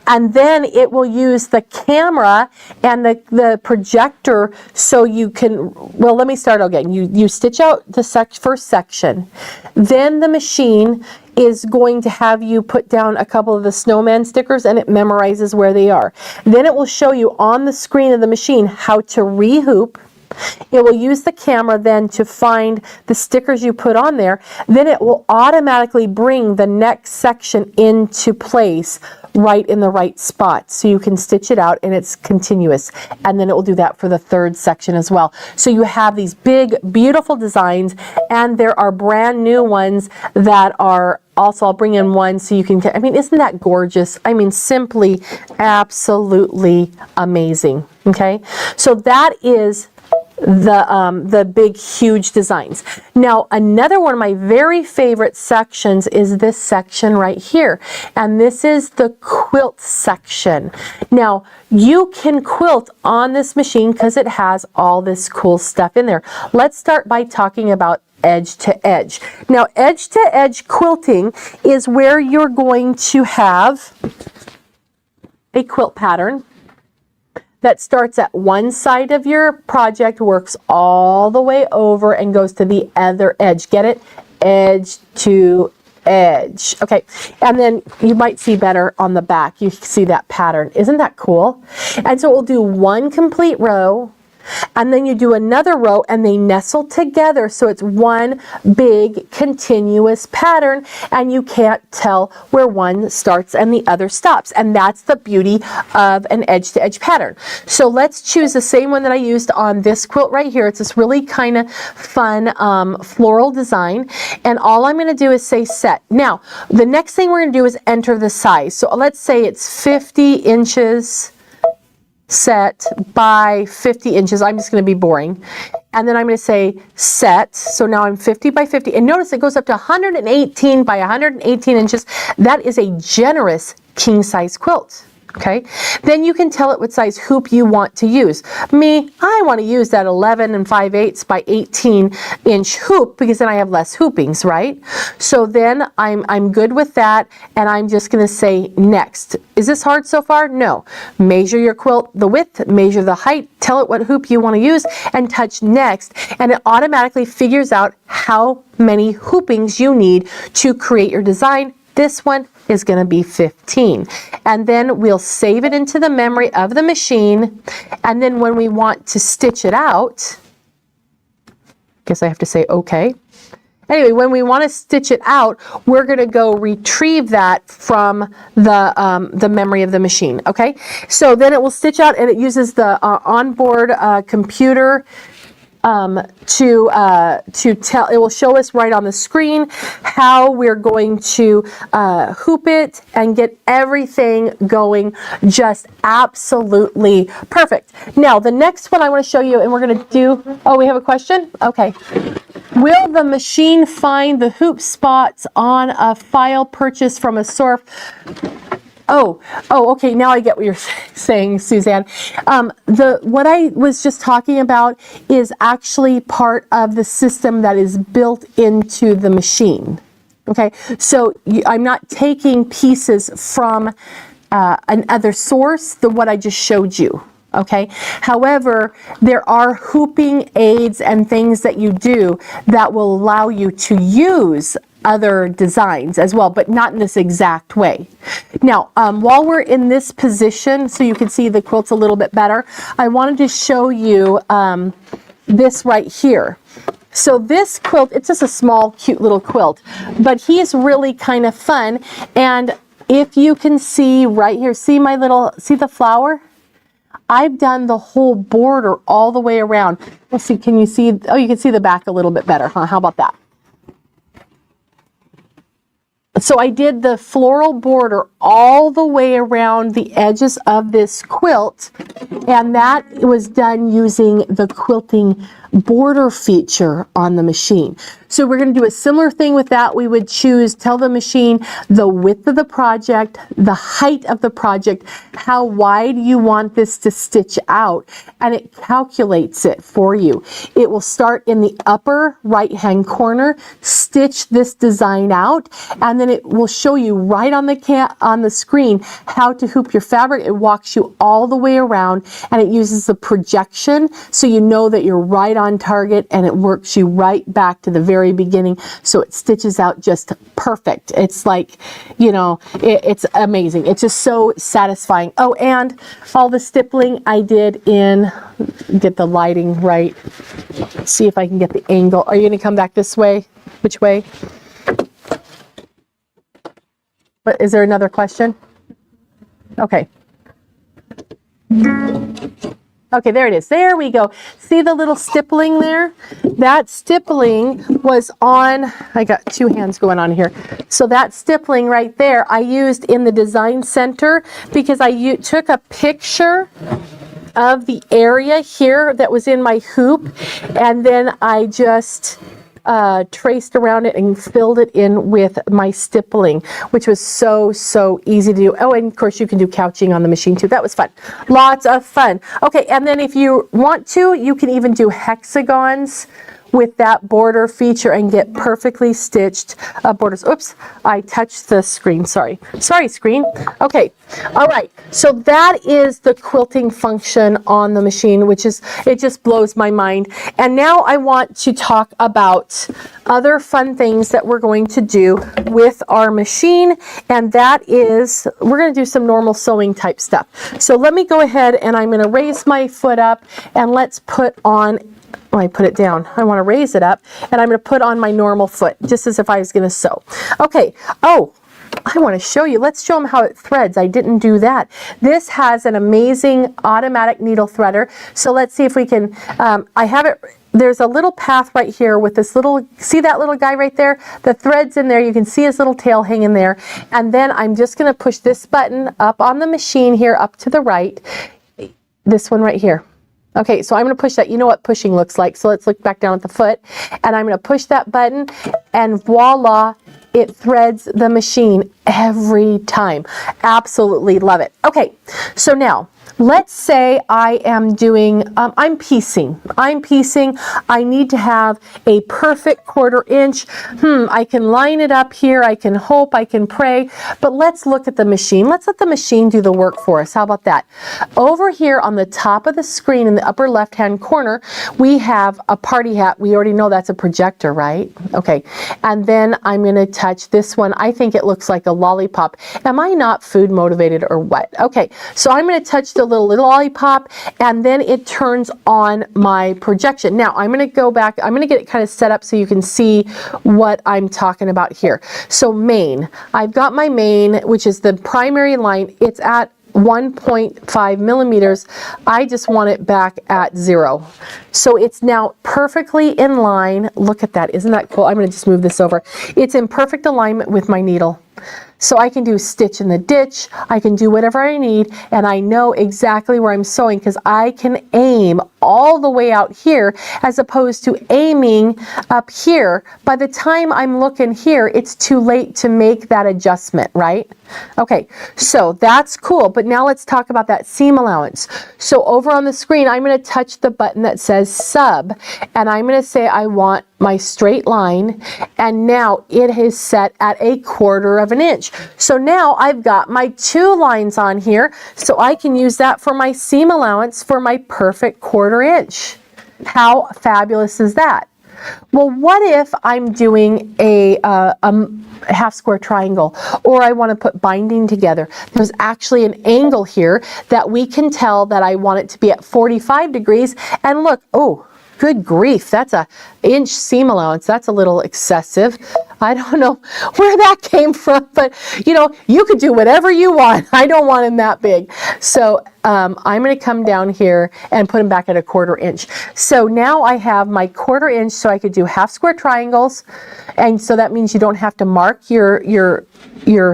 and then it will use the camera and the projector so you can, well, let me start again. You stitch out the first section, then the machine is going to have you put down a couple of the snowman stickers, and it memorizes where they are. Then it will show you on the screen of the machine how to rehoop. It will use the camera then to find the stickers you put on there. Then it will automatically bring the next section into place right in the right spot. So you can stitch it out and it's continuous. And then it will do that for the 3rd section as well. So you have these big, beautiful designs, and there are brand new ones that are also, I'll bring in one so you can, I mean, isn't that gorgeous? I mean, simply absolutely amazing. Okay. So that is the big, huge designs. Now, another one of my very favorite sections is this section right here. And this is the quilt section. Now, you can quilt on this machine because it has all this cool stuff in there. Let's start by talking about edge to edge. Now, edge to edge quilting is where you're going to have a quilt pattern that starts at one side of your project, works all the way over and goes to the other edge. Get it? Edge to edge. Okay, and then you might see better on the back. You see that pattern. Isn't that cool? And so we'll do one complete row, and then you do another row, and they nestle together, so it's one big continuous pattern, and you can't tell where one starts and the other stops. And that's the beauty of an edge-to-edge pattern. So let's choose the same one that I used on this quilt right here. It's this really kind of fun floral design, and all I'm going to do is say set. Now, the next thing we're going to do is enter the size. So let's say it's 50 inches set by 50 inches. I'm just going to be boring. And then I'm going to say set. So now I'm 50 by 50. And notice it goes up to 118 by 118 inches. That is a generous king size quilt. Okay, then you can tell it what size hoop you want to use. Me, I want to use that 11 5/8 by 18 inch hoop because then I have less hoopings, right? So then I'm good with that, and I'm just going to say next. Is this hard so far? No. Measure your quilt, the width, measure the height, tell it what hoop you want to use, and touch next, and it automatically figures out how many hoopings you need to create your design. This one is going to be 15. And then we'll save it into the memory of the machine. And then when we want to stitch it out, guess I have to say okay. Anyway, when we want to stitch it out, we're going to go retrieve that from the memory of the machine. Okay, so then it will stitch out, and it uses the onboard computer to tell, it will show us right on the screen how we're going to hoop it and get everything going just absolutely perfect. Now, the next one I want to show you, and we're going to do, oh, we have a question? Okay. Will the machine find the hoop spots on a file purchase from a source? Oh, okay, now I get what you're saying, Suzanne. What I was just talking about is actually part of the system that is built into the machine. Okay, so I'm not taking pieces from another source than what I just showed you. Okay, however, there are hooping aids and things that you do that will allow you to use other designs as well, but not in this exact way. Now, while we're in this position, so you can see the quilt's a little bit better, I wanted to show you this right here. So this quilt, it's just a small, cute little quilt, but he is really kind of fun. And if you can see right here, see the flower? I've done the whole border all the way around. Let's see, can you see? Oh, you can see the back a little bit better, huh? How about that? So I did the floral border all the way around the edges of this quilt, and that was done using the quilting border feature on the machine. So we're going to do a similar thing with that. We would tell the machine the width of the project, the height of the project, how wide you want this to stitch out, and it calculates it for you. It will start in the upper right-hand corner, stitch this design out, and then it will show you right on the screen how to hoop your fabric. It walks you all the way around, and it uses the projection so you know that you're right on target, and it works you right back to the very beginning, so it stitches out just perfect. It's like, you know, it's amazing. It's just so satisfying. Oh, and all the stippling I did in, get the lighting right, see if I can get the angle. Are you going to come back this way? Which way? But is there another question? Okay. Okay, there it is. There we go. See the little stippling there? That stippling was on, I got two hands going on here. So that stippling right there, I used in the design center because I took a picture of the area here that was in my hoop, and then I just traced around it and filled it in with my stippling, which was so easy to do. Oh, and of course you can do couching on the machine too. That was fun. Lots of fun. Okay, and then if you want to, you can even do hexagons with that border feature and get perfectly stitched borders. Oops, I touched the screen, sorry screen. Okay, all right, so that is the quilting function on the machine, which is, it just blows my mind. And now I want to talk about other fun things that we're going to do with our machine, and that is, we're going to do some normal sewing type stuff. So let me go ahead and I'm going to raise my foot up, and let's put on, I put it down. I want to raise it up, and I'm going to put on my normal foot, just as if I was going to sew. Okay. Oh, I want to show you. Let's show them how it threads. I didn't do that. This has an amazing automatic needle threader. So let's see if we can, I have it, there's a little path right here with this little, see that little guy right there? The thread's in there. You can see his little tail hanging there. And then I'm just going to push this button up on the machine here, up to the right. This one right here. Okay, so I'm going to push that. You know what pushing looks like. So let's look back down at the foot. And I'm going to push that button, and voila, it threads the machine every time. Absolutely love it. Okay, so now, let's say I am doing, I'm piecing. I need to have a perfect 1/4 inch. I can line it up here. I can hope, I can pray. But let's look at the machine. Let's let the machine do the work for us. How about that? Over here on the top of the screen in the upper left-hand corner, we have a party hat. We already know that's a projector, right? Okay. And then I'm going to touch this one. I think it looks like a lollipop. Am I not food motivated or what? Okay. So I'm going to touch the little lollipop, and then it turns on my projection. Now I'm going to go back, I'm going to get it kind of set up so you can see what I'm talking about here. So main, I've got my main, which is the primary line. It's at 1.5 millimeters. I just want it back at 0. So it's now perfectly in line. Look at that. Isn't that cool? I'm going to just move this over. It's in perfect alignment with my needle. So I can do stitch in the ditch, I can do whatever I need, and I know exactly where I'm sewing because I can aim all the way out here as opposed to aiming up here. By the time I'm looking here, it's too late to make that adjustment, right? Okay, so that's cool, but now let's talk about that seam allowance. So over on the screen, I'm going to touch the button that says sub, and I'm going to say I want my straight line, and now it is set at 1/4 inch. So now I've got my 2 lines on here, so I can use that for my seam allowance for my perfect 1/4 inch. How fabulous is that? Well, what if I'm doing a half square triangle, or I want to put binding together? There's actually an angle here that we can tell that I want it to be at 45 degrees, and look, oh, Good grief, that's a inch seam allowance. That's a little excessive. I don't know where that came from, but you know, you could do whatever you want. I don't want them that big. So I'm going to come down here and put them back at a 1/4 inch. So now I have my 1/4 inch, so I could do half square triangles. And so that means you don't have to mark your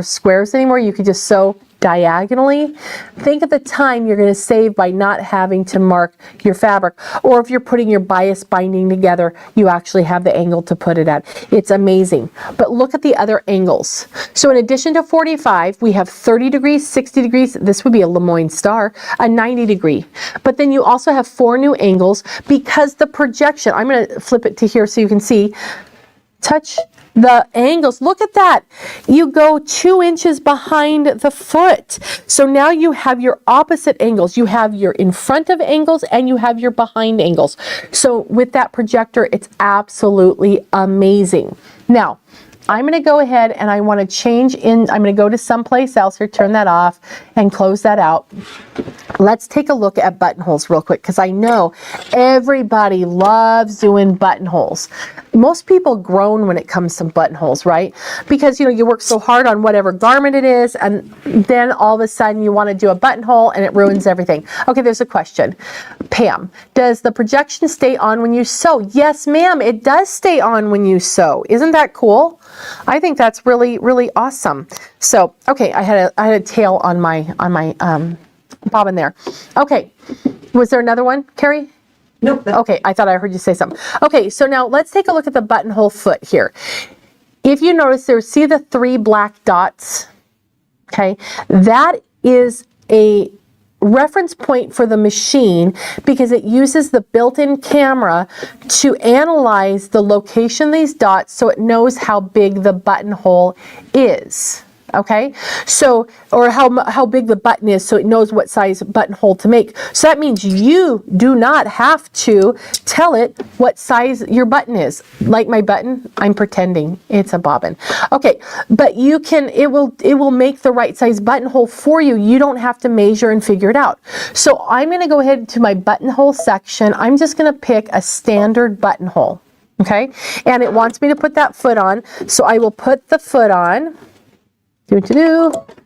squares anymore. You could just sew diagonally. Think of the time you're going to save by not having to mark your fabric, or if you're putting your bias binding together, you actually have the angle to put it at. It's amazing. But look at the other angles. So in addition to 45, we have 30 degrees, 60 degrees, this would be a Lemoyne star, a 90 degree. But then you also have 4 new angles because the projection, I'm going to flip it to here so you can see, touch the angles. Look at that. You go 2 inches behind the foot. So now you have your opposite angles. You have your in front of angles and you have your behind angles. So with that projector, it's absolutely amazing. Now, I'm going to go ahead and I want to change in, I'm going to go to someplace else here, turn that off and close that out. Let's take a look at buttonholes real quick, because I know everybody loves doing buttonholes. Most people groan when it comes to buttonholes, right? Because you know, you work so hard on whatever garment it is, and then all of a sudden you want to do a buttonhole and it ruins everything. Okay, there's a question. Pam, does the projection stay on when you sew? Yes, ma'am, it does stay on when you sew. Isn't that cool? I think that's really, really awesome. So, okay, I had a tail on my bobbin there. Okay, was there another one, Carrie? Nope. Okay, I thought I heard you say something. Okay, so now let's take a look at the buttonhole foot here. If you notice there, see the 3 black dots? Okay, that is a reference point for the machine because it uses the built-in camera to analyze the location of these dots so it knows how big the buttonhole is. Okay, so, or how big the button is, so it knows what size buttonhole to make. So that means you do not have to tell it what size your button is. Like my button, I'm pretending it's a bobbin. Okay, but you can, it will make the right size buttonhole for you. You don't have to measure and figure it out. So I'm going to go ahead to my buttonhole section. I'm just going to pick a standard buttonhole. Okay, and it wants me to put that foot on, so I will put the foot on.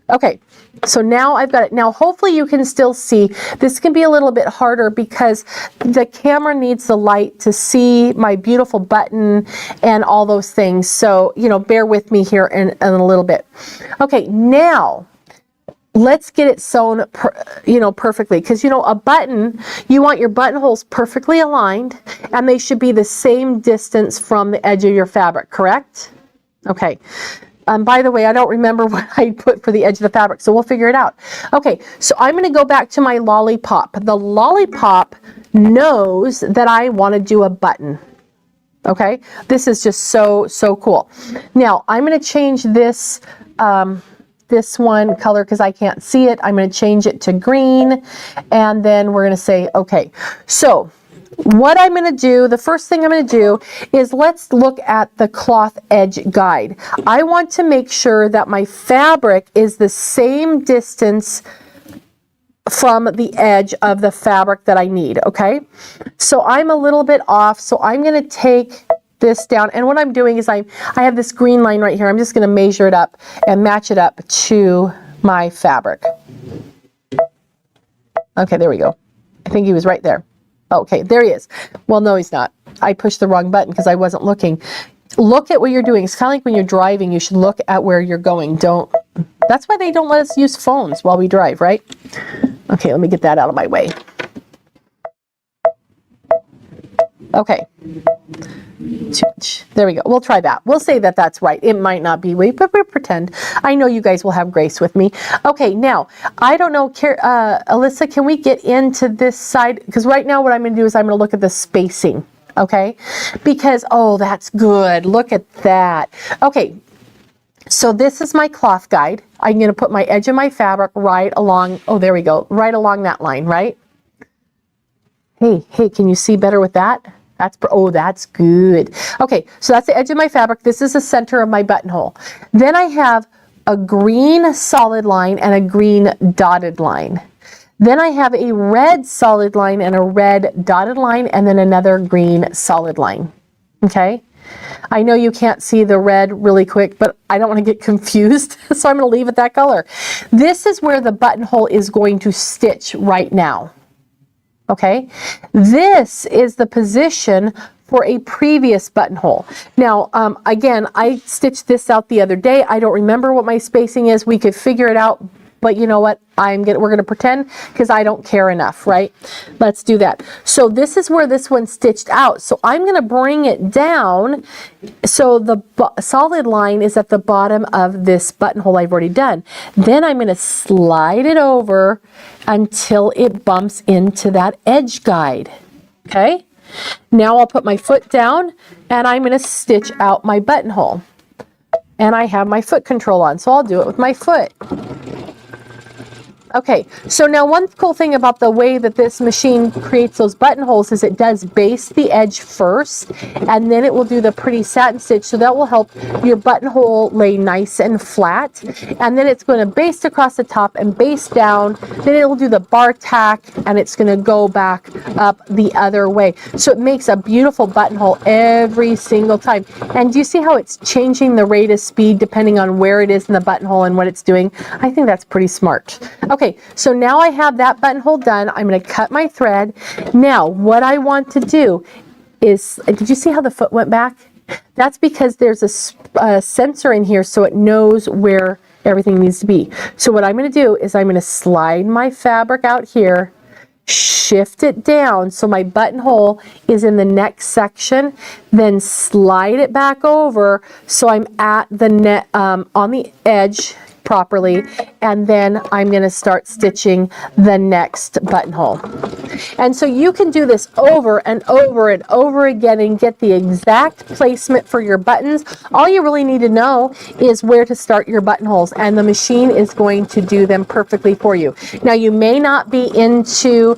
Okay, so now I've got it. Now hopefully you can still see. This can be a little bit harder because the camera needs the light to see my beautiful button and all those things. So, you know, bear with me here in a little bit. Okay, now let's get it sewn, perfectly. Because, you know, a button, you want your buttonholes perfectly aligned and they should be the same distance from the edge of your fabric, correct? Okay. By the way, I don't remember what I put for the edge of the fabric, so we'll figure it out. Okay, so I'm going to go back to my lollipop. The lollipop knows that I want to do a button. Okay, this is just so cool. Now I'm going to change this this one color because I can't see it. I'm going to change it to green, and then we're going to say okay. So what I'm going to do, the first thing I'm going to do is let's look at the cloth edge guide. I want to make sure that my fabric is the same distance from the edge of the fabric that I need, okay? So I'm a little bit off, so I'm going to take this down, and what I'm doing is I have this green line right here. I'm just going to measure it up and match it up to my fabric. Okay, there we go. I think he was right there. Okay, there he is. Well, no, he's not. I pushed the wrong button because I wasn't looking. Look at what you're doing. It's kind of like when you're driving, you should look at where you're going. That's why they don't let us use phones while we drive, right? Okay, let me get that out of my way. Okay. There we go. We'll try that. We'll say that that's right. It might not be, but we'll pretend. I know you guys will have grace with me. Okay, now, I don't know, Alyssa, can we get into this side? Because right now what I'm going to do is I'm going to look at the spacing, okay? Because, oh, that's good. Look at that. Okay, so this is my cloth guide. I'm going to put my edge of my fabric right along, oh, there we go, right along that line, right? Hey, can you see better with that? That's good. Okay, so that's the edge of my fabric. This is the center of my buttonhole. Then I have a green solid line and a green dotted line. Then I have a red solid line and a red dotted line, and then another green solid line. Okay? I know you can't see the red really quick, but I don't want to get confused, so I'm going to leave it that color. This is where the buttonhole is going to stitch right now. Okay? This is the position for a previous buttonhole. Now, again, I stitched this out the other day. I don't remember what my spacing is. We could figure it out, but you know what? We're gonna pretend because I don't care enough, right? Let's do that. So this is where this one stitched out. So I'm gonna bring it down so the solid line is at the bottom of this buttonhole I've already done. Then I'm gonna slide it over until it bumps into that edge guide, okay? Now I'll put my foot down and I'm gonna stitch out my buttonhole. And I have my foot control on, so I'll do it with my foot. Okay, so now one cool thing about the way that this machine creates those buttonholes is it does base the edge first, and then it will do the pretty satin stitch, so that will help your buttonhole lay nice and flat. And then it's going to baste across the top and baste down, then it will do the bar tack, and it's going to go back up the other way. So it makes a beautiful buttonhole every single time. And do you see how it's changing the rate of speed depending on where it is in the buttonhole and what it's doing? I think that's pretty smart. Okay, so now I have that buttonhole done. I'm going to cut my thread. Now, what I want to do is, did you see how the foot went back? That's because there's a sensor in here so it knows where everything needs to be. So what I'm going to do is I'm going to slide my fabric out here, shift it down so my buttonhole is in the next section, then slide it back over so I'm at the net on the edge properly, and then I'm going to start stitching the next buttonhole. And so you can do this over and over and over again and get the exact placement for your buttons. All you really need to know is where to start your buttonholes, and the machine is going to do them perfectly for you. Now, you may not be into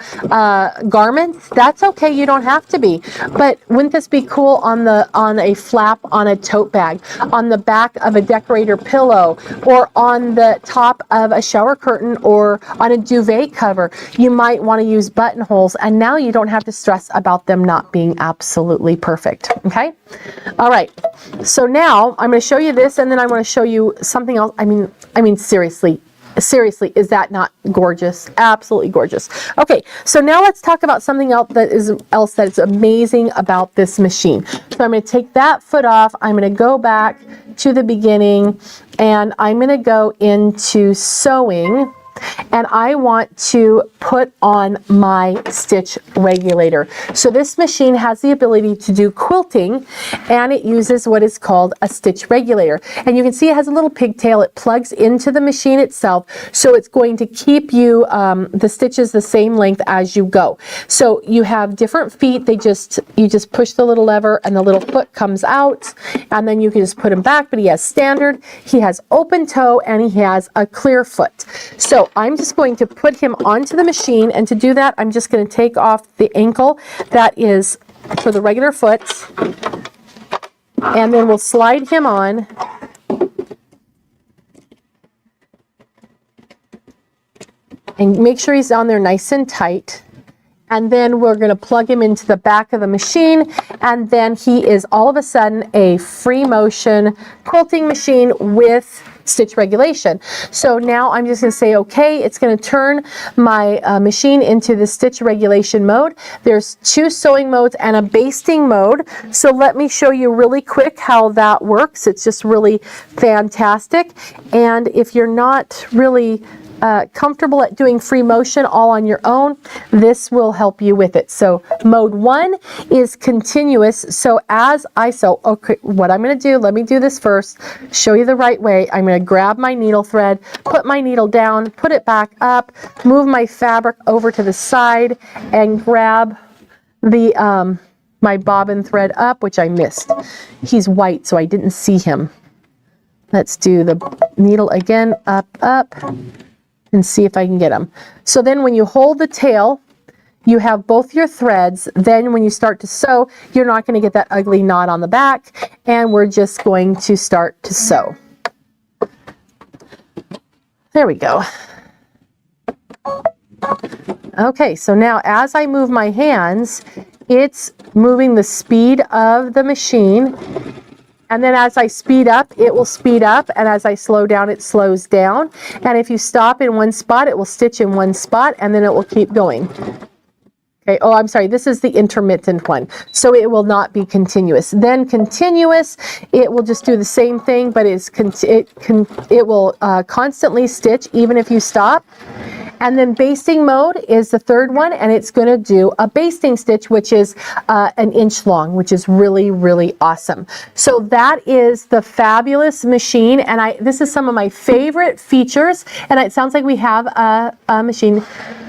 garments. That's okay, you don't have to be. But wouldn't this be cool on a flap on a tote bag, on the back of a decorator pillow, or on the top of a shower curtain, or on a duvet cover? You might want to use buttonholes, and now you don't have to stress about them not being absolutely perfect. Okay? All right. So now I'm going to show you this, and then I want to show you something else. I mean, seriously, is that not gorgeous? Absolutely gorgeous. Okay, so now let's talk about something else that is amazing about this machine. So I'm going to take that foot off. I'm going to go back to the beginning, and I'm going to go into sewing, and I want to put on my stitch regulator. So this machine has the ability to do quilting, and it uses what is called a stitch regulator. And you can see it has a little pigtail. It plugs into the machine itself, so it's going to keep you the stitches the same length as you go. So you have different feet. You just push the little lever, and the little foot comes out, and then you can just put him back. But he has standard, he has open toe, and he has a clear foot. So I'm just going to put him onto the machine, and to do that, I'm just going to take off the ankle that is for the regular foot, and then we'll slide him on. And make sure he's on there nice and tight. And then we're going to plug him into the back of the machine, and then he is all of a sudden a free motion quilting machine with stitch regulation. So now I'm just going to say okay. It's going to turn my machine into the stitch regulation mode. There's 2 sewing modes and a basting mode. So let me show you really quick how that works. It's just really fantastic. And if you're not really comfortable at doing free motion all on your own, this will help you with it. So mode 1 is continuous. So as I sew, okay, what I'm going to do, let me do this first, show you the right way. I'm going to grab my needle thread, put my needle down, put it back up, move my fabric over to the side, and grab the my bobbin thread up, which I missed. He's white, so I didn't see him. Let's do the needle again, up, and see if I can get them. So then when you hold the tail, you have both your threads. Then when you start to sew, you're not going to get that ugly knot on the back, and we're just going to start to sew. There we go. Okay, so now as I move my hands, it's moving the speed of the machine. And then as I speed up, it will speed up. And as I slow down, it slows down. And if you stop in one spot, it will stitch in one spot and then it will keep going. Okay, oh, I'm sorry, this is the intermittent one. So it will not be continuous. Then continuous, it will just do the same thing, but it will constantly stitch even if you stop. And then basting mode is the third one, and it's going to do a basting stitch, which is 1 inch long, which is really, really awesome. So that is the fabulous machine, and this is some of my favorite features, and it sounds like we have a machine.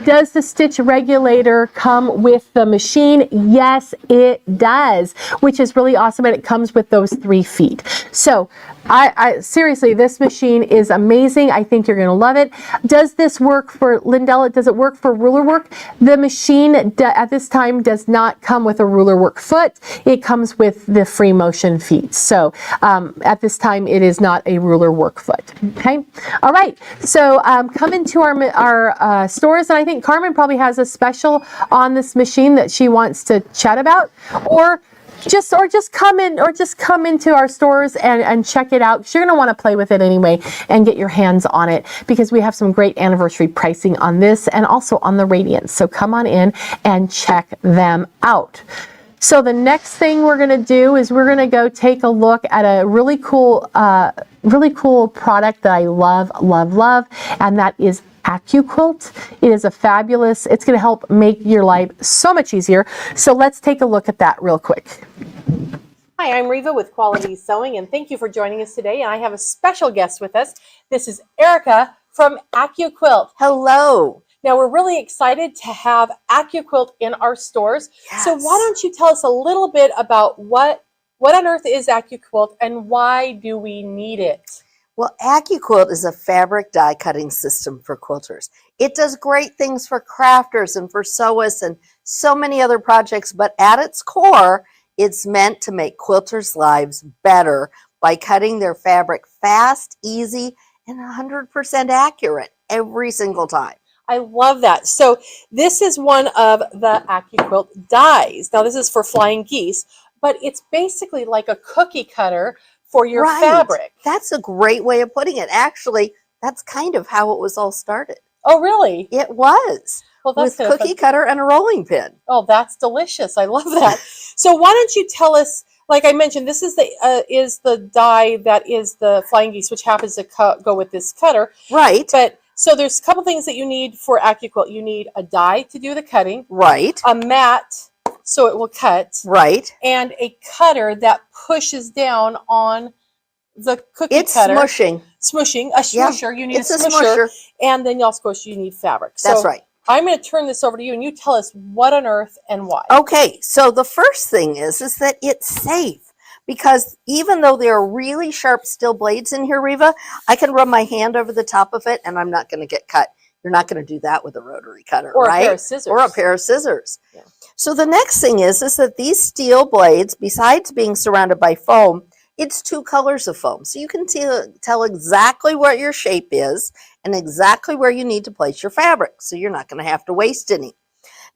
Does the stitch regulator come with the machine? Yes, it does, which is really awesome, and it comes with those 3 feet. So I seriously, this machine is amazing. I think you're going to love it. Does this work for Lindella? Does it work for ruler work? The machine at this time does not come with a ruler work foot. It comes with the free motion feet. So at this time, it is not a ruler work foot. Okay. All right. So come into our stores, and I think Carmen probably has a special on this machine that she wants to chat about, or just come into our stores and check it out, because you're going to want to play with it anyway and get your hands on it, because we have some great anniversary pricing on this and also on the Radiance. So come on in and check them out. So the next thing we're going to do is we're going to go take a look at a really cool product that I love, and that is AccuQuilt. It is a fabulous, it's going to help make your life so much easier. So let's take a look at that real quick. Hi, I'm Reva with Quality Sewing, and thank you for joining us today. And I have a special guest with us. This is Erica from AccuQuilt. Hello. Now, we're really excited to have AccuQuilt in our stores. Yes. So why don't you tell us a little bit about what on earth is AccuQuilt and why do we need it? Well, AccuQuilt is a fabric die cutting system for quilters. It does great things for crafters and for sewists and so many other projects, but at its core, it's meant to make quilters' lives better by cutting their fabric fast, easy, and 100% accurate every single time. I love that. So this is one of the AccuQuilt dies. Now, this is for flying geese, but it's basically like a cookie cutter for your fabric. That's a great way of putting it. Actually, that's kind of how it was all started. Oh, really? It was. Well, that's with cookie cutter and a rolling pin. Oh, that's delicious. I love that. So why don't you tell us, like I mentioned, this is the die that is the flying geese, which happens to go with this cutter. Right. But so there's a couple things that you need for AccuQuilt. You need a die to do the cutting. Right. A mat so it will cut. Right. And a cutter that pushes down on the cookie it's cutter. It's smushing. Smushing. A smusher. Yeah, you need it's a smusher. Smusher. And then, of course, you need fabric. So that's right. I'm going to turn this over to you, and you tell us what on earth and why. Okay, so the first thing is that it's safe, because even though there are really sharp steel blades in here, Reva, I can rub my hand over the top of it, and I'm not going to get cut. You're not going to do that with a rotary cutter, or right? A pair of scissors. Or a pair of scissors. Yeah. So the next thing is that these steel blades, besides being surrounded by foam, it's 2 colors of foam. So you can tell exactly what your shape is and exactly where you need to place your fabric. So you're not going to have to waste any.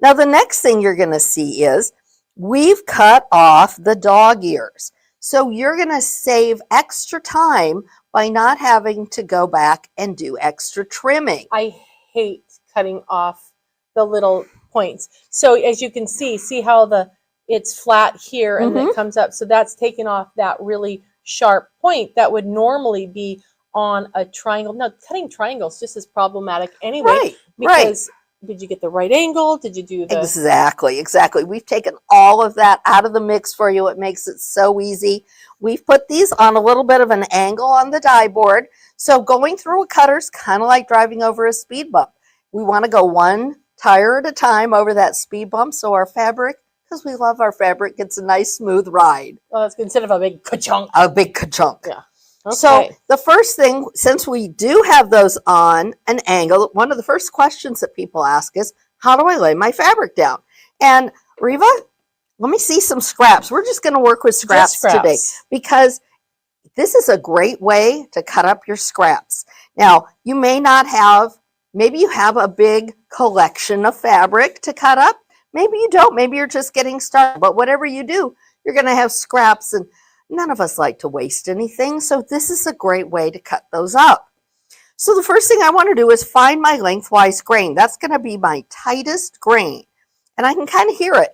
Now, the next thing you're going to see is we've cut off the dog ears. So you're going to save extra time by not having to go back and do extra trimming. I hate cutting off the little points. So as you can see how it's flat here and then it comes up. So that's taking off that really sharp point that would normally be on a triangle. Now, cutting triangles just as problematic anyway. Right, because did you get the right angle? Did you do the... Exactly. We've taken all of that out of the mix for you. It makes it so easy. We've put these on a little bit of an angle on the die board. So going through a cutter is kind of like driving over a speed bump. We want to go one tire at a time over that speed bump so our fabric, because we love our fabric, gets a nice smooth ride. Well, that's instead of a big ka-chunk. A big ka-chunk. Yeah. Okay. So the first thing, since we do have those on an angle, one of the first questions that people ask is, how do I lay my fabric down? And Reva, let me see some scraps. We're just going to work with scraps today, because this is a great way to cut up your scraps. Now, you may not have, maybe you have a big collection of fabric to cut up. Maybe you don't. Maybe you're just getting started. But whatever you do, you're going to have scraps, and none of us like to waste anything. So this is a great way to cut those up. So the first thing I want to do is find my lengthwise grain. That's going to be my tightest grain. And I can kind of hear it.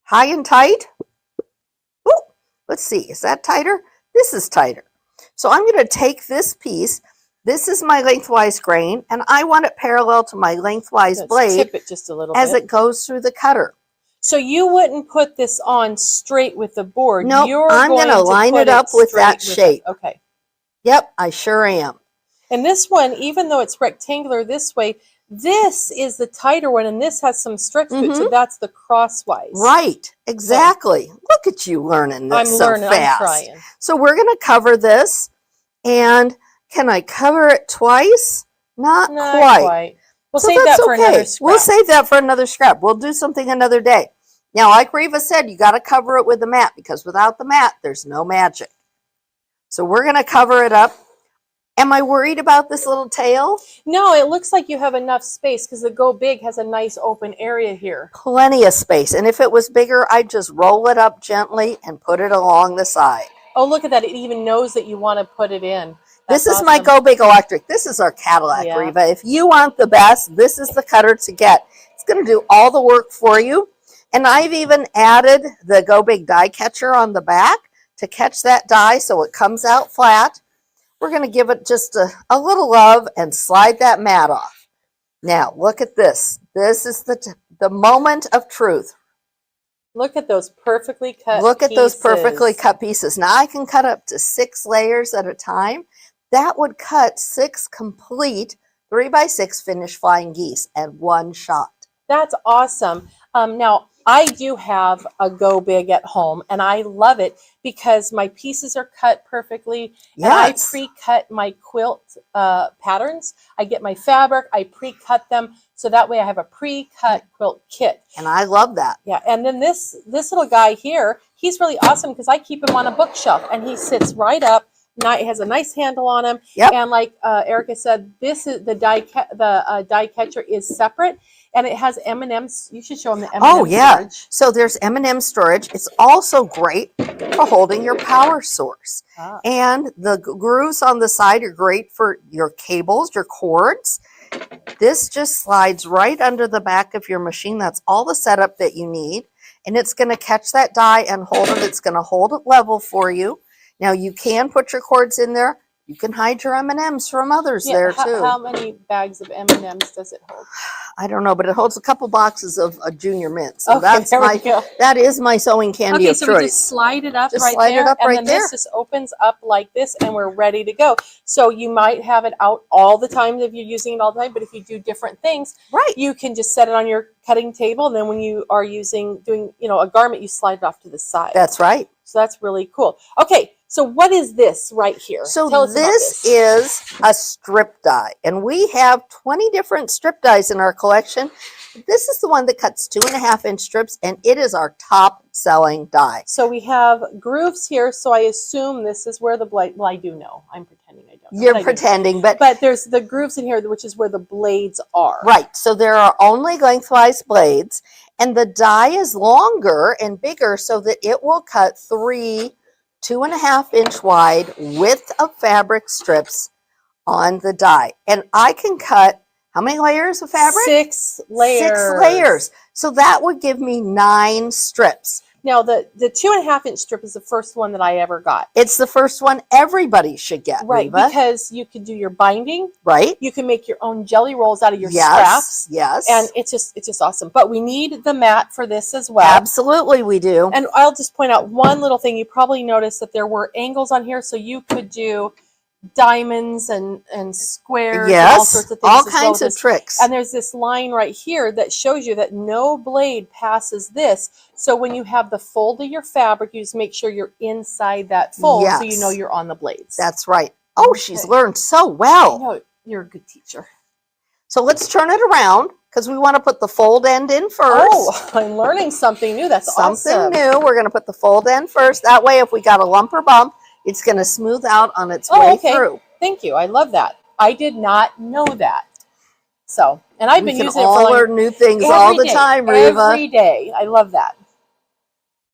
High and tight. Ooh, let's see. Is that tighter? This is tighter. So I'm going to take this piece. This is my lengthwise grain, and I want it parallel to my lengthwise Let's blade tip it just a little as bit. it goes through the cutter. So you wouldn't put this on straight with the board. No, You're I'm going going to line put it up with that straight shape. Okay. Yep, I sure am. And this one, even though it's rectangular this way, this is the tighter one, and this has some stretch to it, so that's the crosswise. Right, exactly. Look at you learning this I'm so learning, fast. I'm trying. So we're going to cover this, and can I cover it twice? Not quite. We'll So save that that's for another scrap. We'll save that for another scrap. We'll do something another day. Now, like Reva said, you got to cover it with the mat, because without the mat, there's no magic. So we're going to cover it up. Am I worried about this little tail? No, it looks like you have enough space because the Go Big has a nice open area here. Plenty of space. And if it was bigger, I'd just roll it up gently and put it along the side. Oh, look at that. It even knows that you want to put it in. This That's is my awesome. Go Big Electric. This is our Cadillac, Yeah. Reva. If you want the best, this is the cutter to get. It's going to do all the work for you. And I've even added the Go Big die catcher on the back to catch that die so it comes out flat. We're going to give it just a little love and slide that mat off. Now, look at this. This is the moment of truth. Look at those perfectly cut Look at those perfectly pieces. cut pieces. Now I can cut up to 6 layers at a time. That would cut 6 complete 3x6 finished flying geese at one shot. That's awesome. Now, I do have a Go Big at home, and I love it because my pieces are cut perfectly, and I Yes. pre-cut my quilt patterns. I get my fabric, I pre-cut them, so that way I have a pre-cut quilt kit. And I love that. Yeah, and then this little guy here, he's really awesome because I keep him on a bookshelf, and he sits right up. It has a nice handle on him. Yep. And like Erica said, this is the die catcher is separate, and it has M&Ms. You should show them the M&M Oh, yeah. storage. So there's M&M storage. It's also great for holding your power source. Ah. And the grooves on the side are great for your cables, your cords. This just slides right under the back of your machine. That's all the setup that you need. And it's going to catch that die and hold it. It's going to hold it level for you. Now, you can put your cords in there. You can hide your M&Ms from others there, too. How many bags of M&Ms does it hold? I don't know, but it holds a couple boxes of Junior Mint. So Okay, there we go. that is my sewing candy Okay, of so choice. we just slide it up Just right slide it there, up and right then there. this just opens up like this, and we're ready to go. So you might have it out all the time if you're using it all the time, but if you do different things, Right. you can just set it on your cutting table, and then when you are doing a garment, you slide it off to the side. That's right. So that's really cool. Okay, so what is this right here? So Tell us about this is a strip die, and we have 20 different strip dies in our collection. This is the one that cuts 2.5-inch strips, and it is our top selling die. So we have grooves here, so I assume this is where the blade, well, I do know. I'm pretending I don't know. You're but I do know. pretending, but But there's the grooves in here, which is where the blades are. right. So there are only lengthwise blades, and the die is longer and bigger so that it will cut 3 2.5-inch wide width of fabric strips on the die. And I can cut how many layers of fabric? 6 layers. 6 layers. So that would give me 9 strips. Now, the 2.5-inch strip is the first one that I ever got. It's the first one everybody should get, Right, Reva. because you can do your binding. Right? You can make your own jelly rolls out of your Yes. scraps. Yes. And it's just awesome. But we need the mat for this as well. Absolutely we do. And I'll just point out one little thing. You probably noticed that there were angles on here, so you could do diamonds and squares and all Yes. sorts of things. All as well kinds as of this. tricks. And there's this line right here that shows you that no blade passes this. So when you have the fold of your fabric, you just make sure you're inside that fold so you Yes. know you're on the blades. That's right. Oh, she's Okay. learned so I well. know you're a good teacher. So let's turn it around because we want to put the fold end in first. Oh, I'm learning something new. That's Something awesome. new. We're going to put the fold end first. That way, if we got a lump or bump, it's going to smooth out on its way okay. through. Thank you. I love that. I did not know that. So, and I've We been can using it all for like learn new things all the time, Reva. every day. I love that.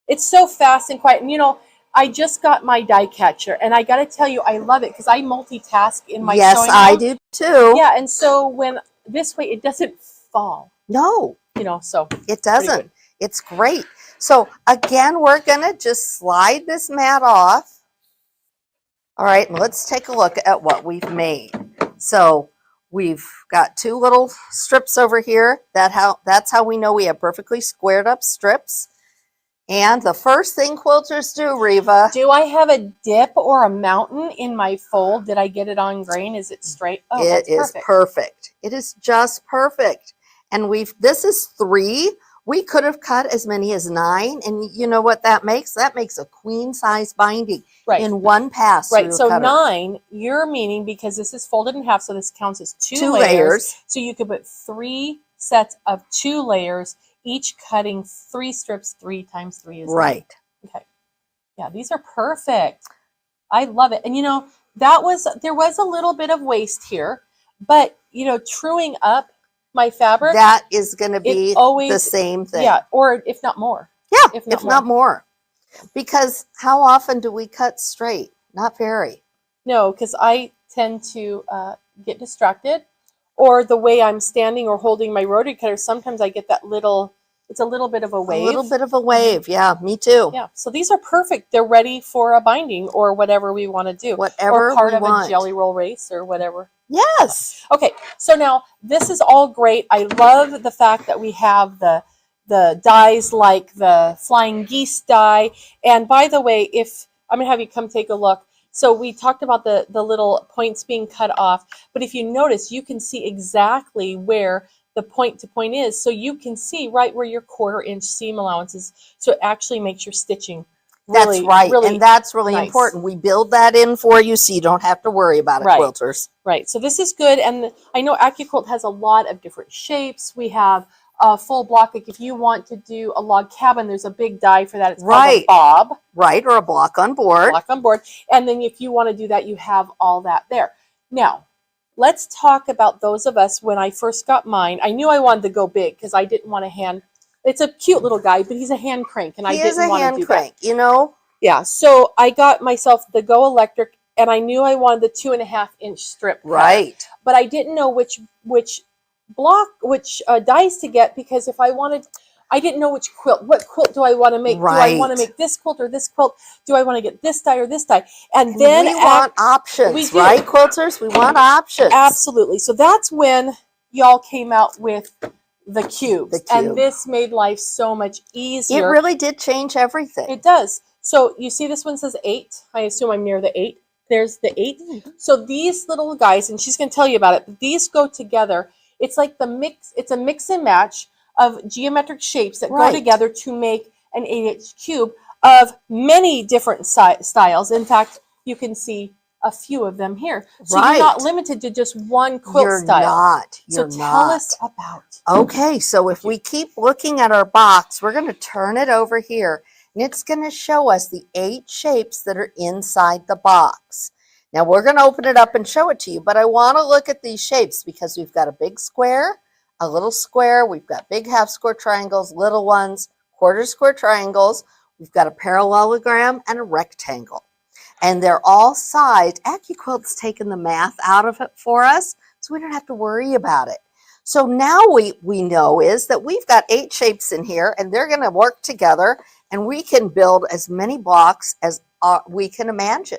It's so fast and quiet. And you know, I just got my die catcher, and I got to tell you, I love it because I multitask in my Yes, sewing I room. do too. Yeah, and so when this way, it doesn't fall. No, You know, so it pretty doesn't. good. It's great. So again, we're going to just slide this mat off. All right, and let's take a look at what we've made. So we've got 2 little strips over here. That's how we know we have perfectly squared up strips. And the first thing quilters do, Reva. Do I have a dip or a mountain in my fold? Did I get it on grain? Is it straight? Oh, It that's is perfect. perfect. It is just perfect. And this is 3. We could have cut as many as 9. And you know what that makes? That makes a queen size binding Right. in one pass. Right, through a so cutter. 9, you're meaning because this is folded in half, so this counts as 2 2 layers. layers. So you could put 3 sets of 2 layers, each cutting 3 strips. 3 times 3 is 9. Right. Okay. Yeah, these are perfect. I love it. And you know, there was a little bit of waste here, but you know, truing up my fabric, That is going to be always, the same thing. yeah, or if not more. Yeah, if if not not more. Because how often do we cut straight? Not very. No, because I tend to get distracted, or the way I'm standing or holding my rotary cutter, sometimes I get that little, it's a little bit of a wave. A little bit of a wave. Yeah, me too. Yeah, so these are perfect. They're ready for a binding or whatever we want to do. Whatever or part we of want. a jelly roll race or whatever. Yes. Okay, so now this is all great. I love the fact that we have the dies like the flying geese die. And by the way, I'm gonna have you come take a look. So we talked about the little points being cut off, but if you notice, you can see exactly where the point to point is. So you can see right where your 1/4 inch seam allowance is. So it actually makes your stitching really, that's right. really and that's really nice. important. We build that in for you so you don't have to worry about it, Right. quilters. Right, so this is good, and I know AccuQuilt has a lot of different shapes. We have a full block, like if you want to do a log cabin, there's a big die for that. It's called a Right. bob, Right, or a block on board. block on board, and then if you want to do that, you have all that there. Now, let's talk about those of us, when I first got mine, I knew I wanted to go big because I didn't want a hand, it's a cute little guy, but he's a hand crank, and I He is didn't a want to hand do crank, that. you know? Yeah, so I got myself the Go Electric, and I knew I wanted the 2.5 inch strip cutter. Right. But I didn't know which dies to get, because if I wanted, I didn't know which quilt. What quilt do I want to make? Do I want to Right. make this quilt or this quilt? Do I want to get this die or this die? And And then we want options, we do. right, quilters? We want options. absolutely. So that's when y'all came out with the cubes, The cube. and this made life so much It easier. really did change everything. It does. So you see, this one says 8. I assume I'm near the 8. There's the 8. So these little guys, and she's going to tell you about it, but these go together. It's like it's a mix and match of geometric shapes that Right. go together to make an 8-inch cube of many different styles. In fact, you can see a few of them here. So Right. you're not limited to just one quilt You're style. not. So You're tell not. us about. Okay, so if we keep looking at our box, we're going to turn it over here, and it's going to show us the 8 shapes that are inside the box. Now we're going to open it up and show it to you, but I want to look at these shapes because we've got a big square, a little square, we've got big half square triangles, little ones, 1/4 square triangles, we've got a parallelogram and a rectangle. And they're all sized. AccuQuilt's taken the math out of it for us, so we don't have to worry about it. So now we know is that we've got 8 shapes in here, and they're going to work together, and we can build as many blocks as we can imagine.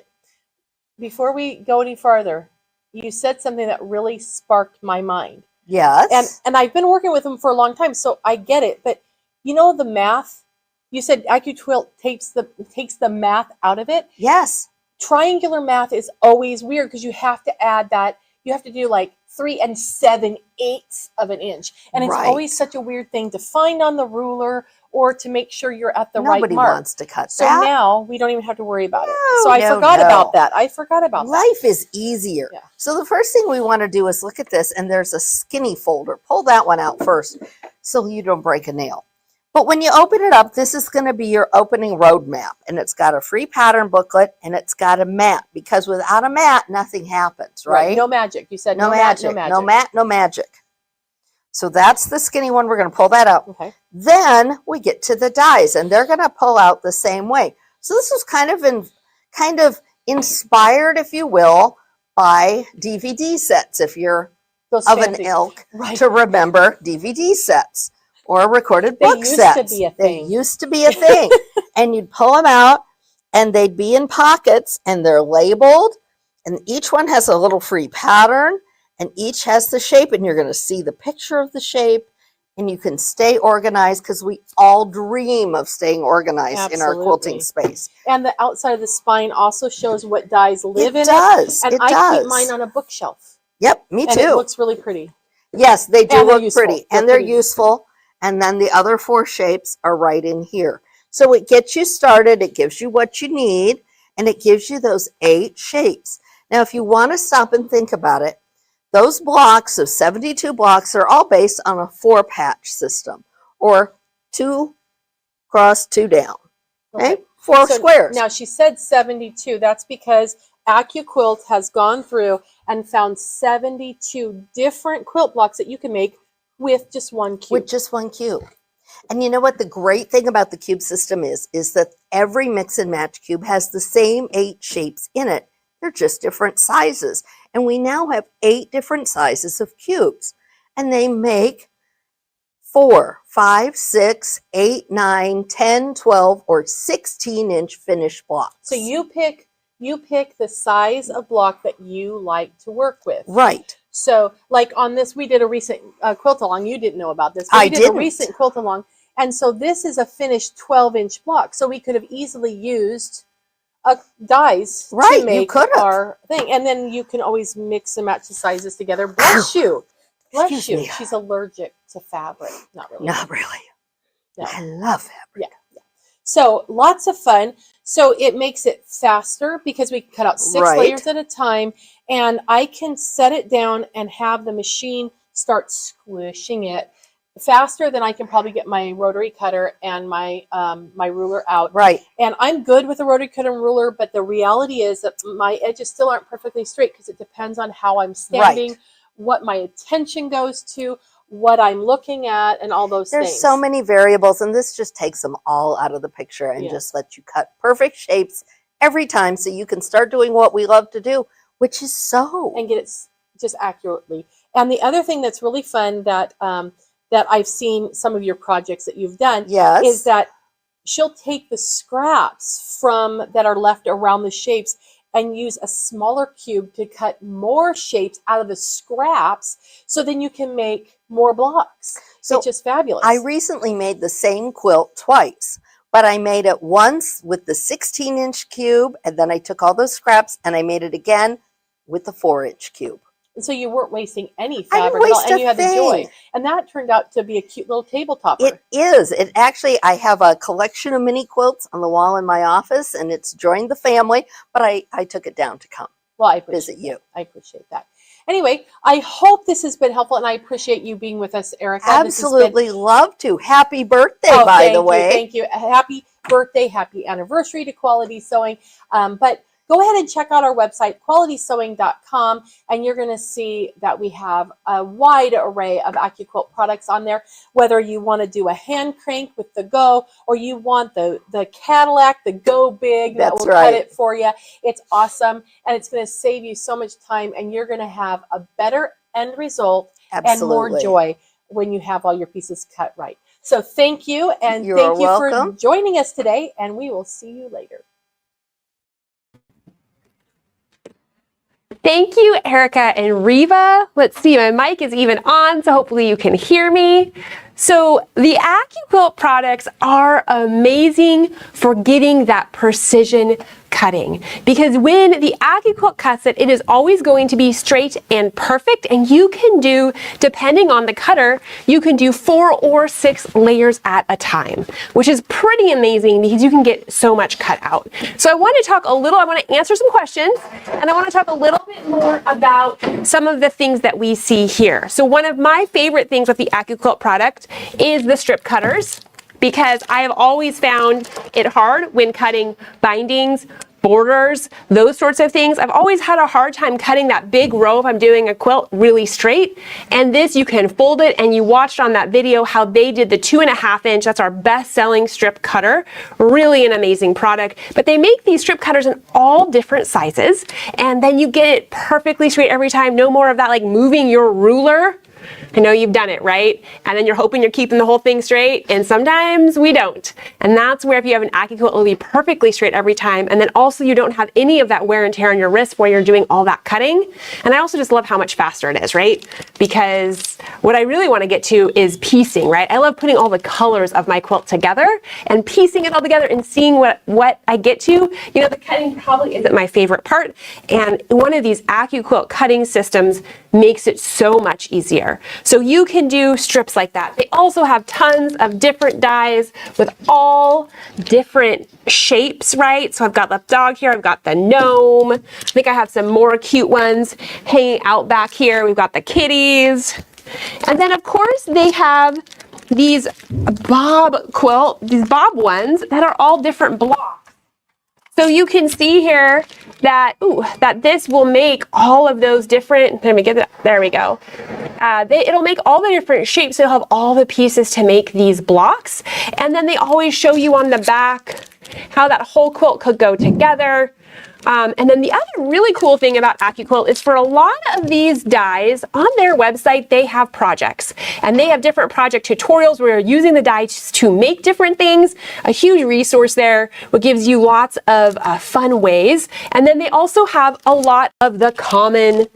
Before we go any farther, you said something that really sparked my mind. Yes. And I've been working with them for a long time, so I get it. But you know the math? You said AccuQuilt takes the math out of it. Yes. Triangular math is always weird because you have to add that. You have to do like 3 7/8 of an inch. And it's Right. always such a weird thing to find on the ruler or to make sure you're at the Nobody right mark. wants to cut So that. now we don't even have to worry about it. No, So I no, forgot no. about that. I forgot about that. Life is easier. Yeah. So the first thing we want to do is look at this, and there's a skinny folder. Pull that one out first so you don't break a nail. But when you open it up, this is going to be your opening roadmap, and it's got a free pattern booklet, and it's got a mat, because without a mat, nothing happens, right? No magic. You said No no magic. mat, no magic. No mat, no magic. So that's the skinny one. We're going to pull that out. Okay. Then we get to the dies, and they're going to pull out the same way. So this was kind of inspired, if you will, by DVD sets, if you're Those of an fancy- ilk Right. to remember DVD sets or recorded They book used sets. to be a thing. They used to be a thing. And you'd pull them out, and they'd be in pockets, and they're labeled, and each one has a little free pattern, and each has the shape, and you're going to see the picture of the shape, and you can stay organized, because we all dream of staying organized in our quilting Absolutely. space. And the outside of the spine also shows what dies live in does. it. And It I does. keep mine on a bookshelf. Yep, me And it too. looks really pretty. Yes, they do And they're look useful. pretty, They're and they're pretty. useful. And then the other 4 shapes are right in here. So it gets you started, it gives you what you need, and it gives you those 8 shapes. Now, if you want to stop and think about it, those blocks of 72 blocks are all based on a 4-patch system, or 2 across, 2 down. Okay? 4 So squares. Now she said 72. That's because AccuQuilt has gone through and found 72 different quilt blocks that you can make with just one cube. With just 1 cube. And you know what the great thing about the cube system is that every mix and match cube has the same 8 shapes in it. They're just different sizes. And we now have 8 different sizes of cubes. And they make 4, 5, 6, 8, 9, 10, 12, or 16-inch finished blocks. So you pick the size of block that you like to work with. Right. So like on this, we did a recent quilt along. You didn't know about this. But I we did didn't. a recent quilt along. And so this is a finished 12-inch block. So we could have easily used dies Right, to you make could have. our thing. And then you can always mix and match the sizes together. Bless you. Bless Excuse you. me. She's allergic to fabric. Not really. Not really. No. I love fabric. Yeah. So lots of fun. So it makes it faster because we cut out 6 Right. layers at a time, and I can set it down and have the machine start squishing it faster than I can probably get my rotary cutter and my my ruler out. Right. And I'm good with a rotary cutter and ruler, but the reality is that my edges still aren't perfectly straight because it depends on how I'm standing, what my attention goes to, what I'm looking at, and all those There's things. so many variables, and this just takes them all out of the picture and Yeah. just lets you cut perfect shapes every time, so you can start doing what we love to do, which is sew. and get it just accurately. And the other thing that's really fun that that I've seen some of your projects that you've done Yes. is that she'll take the scraps from that are left around the shapes and use a smaller cube to cut more shapes out of the scraps, so then you can make more blocks. So it's just fabulous. I recently made the same quilt twice, but I made it once with the 16-inch cube, and then I took all those scraps and I made it again with the 4-inch cube. And so you weren't wasting any I didn't fabric at all, waste and a you had the joy. thing. And that turned out to be a cute little table topper. It is. It actually, I have a collection of mini quilts on the wall in my office, and it's joined the family, but I took it down to come Well, I appreciate visit you. that. I appreciate that. Anyway, I hope this has been helpful, and I appreciate you being with us, Erica. This has been- Absolutely love to. Happy birthday, Oh, by thank the you, way. Thank you. Happy birthday, happy anniversary to Quality Sewing. But go ahead and check out our website, qualitysewing.com, and you're going to see that we have a wide array of AccuQuilt products on there. Whether you want to do a hand crank with the Go, or you want the Cadillac, the Go Big, that That's will right. cut it for you. It's awesome, and it's going to save you so much time, and you're going to have a better end result and more Absolutely. joy when you have all your pieces cut right. So thank you, and You're thank you welcome. for joining us today, and we will see you later. Thank you, Erica and Reva. Let's see, my mic is even on, so hopefully you can hear me. So the AccuQuilt products are amazing for getting that precision cutting, because when the AccuQuilt cuts it, it is always going to be straight and perfect, and you can do, depending on the cutter, you can do 4 or 6 layers at a time, which is pretty amazing because you can get so much cut out. So I want to answer some questions, and I want to talk a little bit more about some of the things that we see here. So one of my favorite things with the AccuQuilt product is the strip cutters, because I have always found it hard when cutting bindings, borders, those sorts of things. I've always had a hard time cutting that big row if I'm doing a quilt really straight. And this, you can fold it, and you watched on that video how they did the 2.5 inch. That's our best-selling strip cutter. Really an amazing product. But they make these strip cutters in all different sizes, and then you get it perfectly straight every time. No more of that like moving your ruler. I know you've done it, right? And then you're hoping you're keeping the whole thing straight, and sometimes we don't. And that's where if you have an AccuQuilt, it'll be perfectly straight every time. And then also you don't have any of that wear and tear on your wrist while you're doing all that cutting. And I also just love how much faster it is, right? Because what I really want to get to is piecing, right? I love putting all the colors of my quilt together and piecing it all together and seeing what I get to. You know, the cutting probably isn't my favorite part. And one of these AccuQuilt cutting systems makes it so much easier. So you can do strips like that. They also have tons of different dies with all different shapes, right? So I've got the dog here, I've got the gnome. I think I have some more cute ones hanging out back here. We've got the kitties. And then of course they have these bob ones that are all different blocks. So you can see here that, that this will make all of those different, let me get that, there we go. It'll make all the different shapes. So you'll have all the pieces to make these blocks. And then they always show you on the back how that whole quilt could go together. And then the other really cool thing about AccuQuilt is for a lot of these dies on their website, they have projects, and they have different project tutorials where you're using the dies to make different things. A huge resource there, which gives you lots of fun ways. And then they also have a lot of the common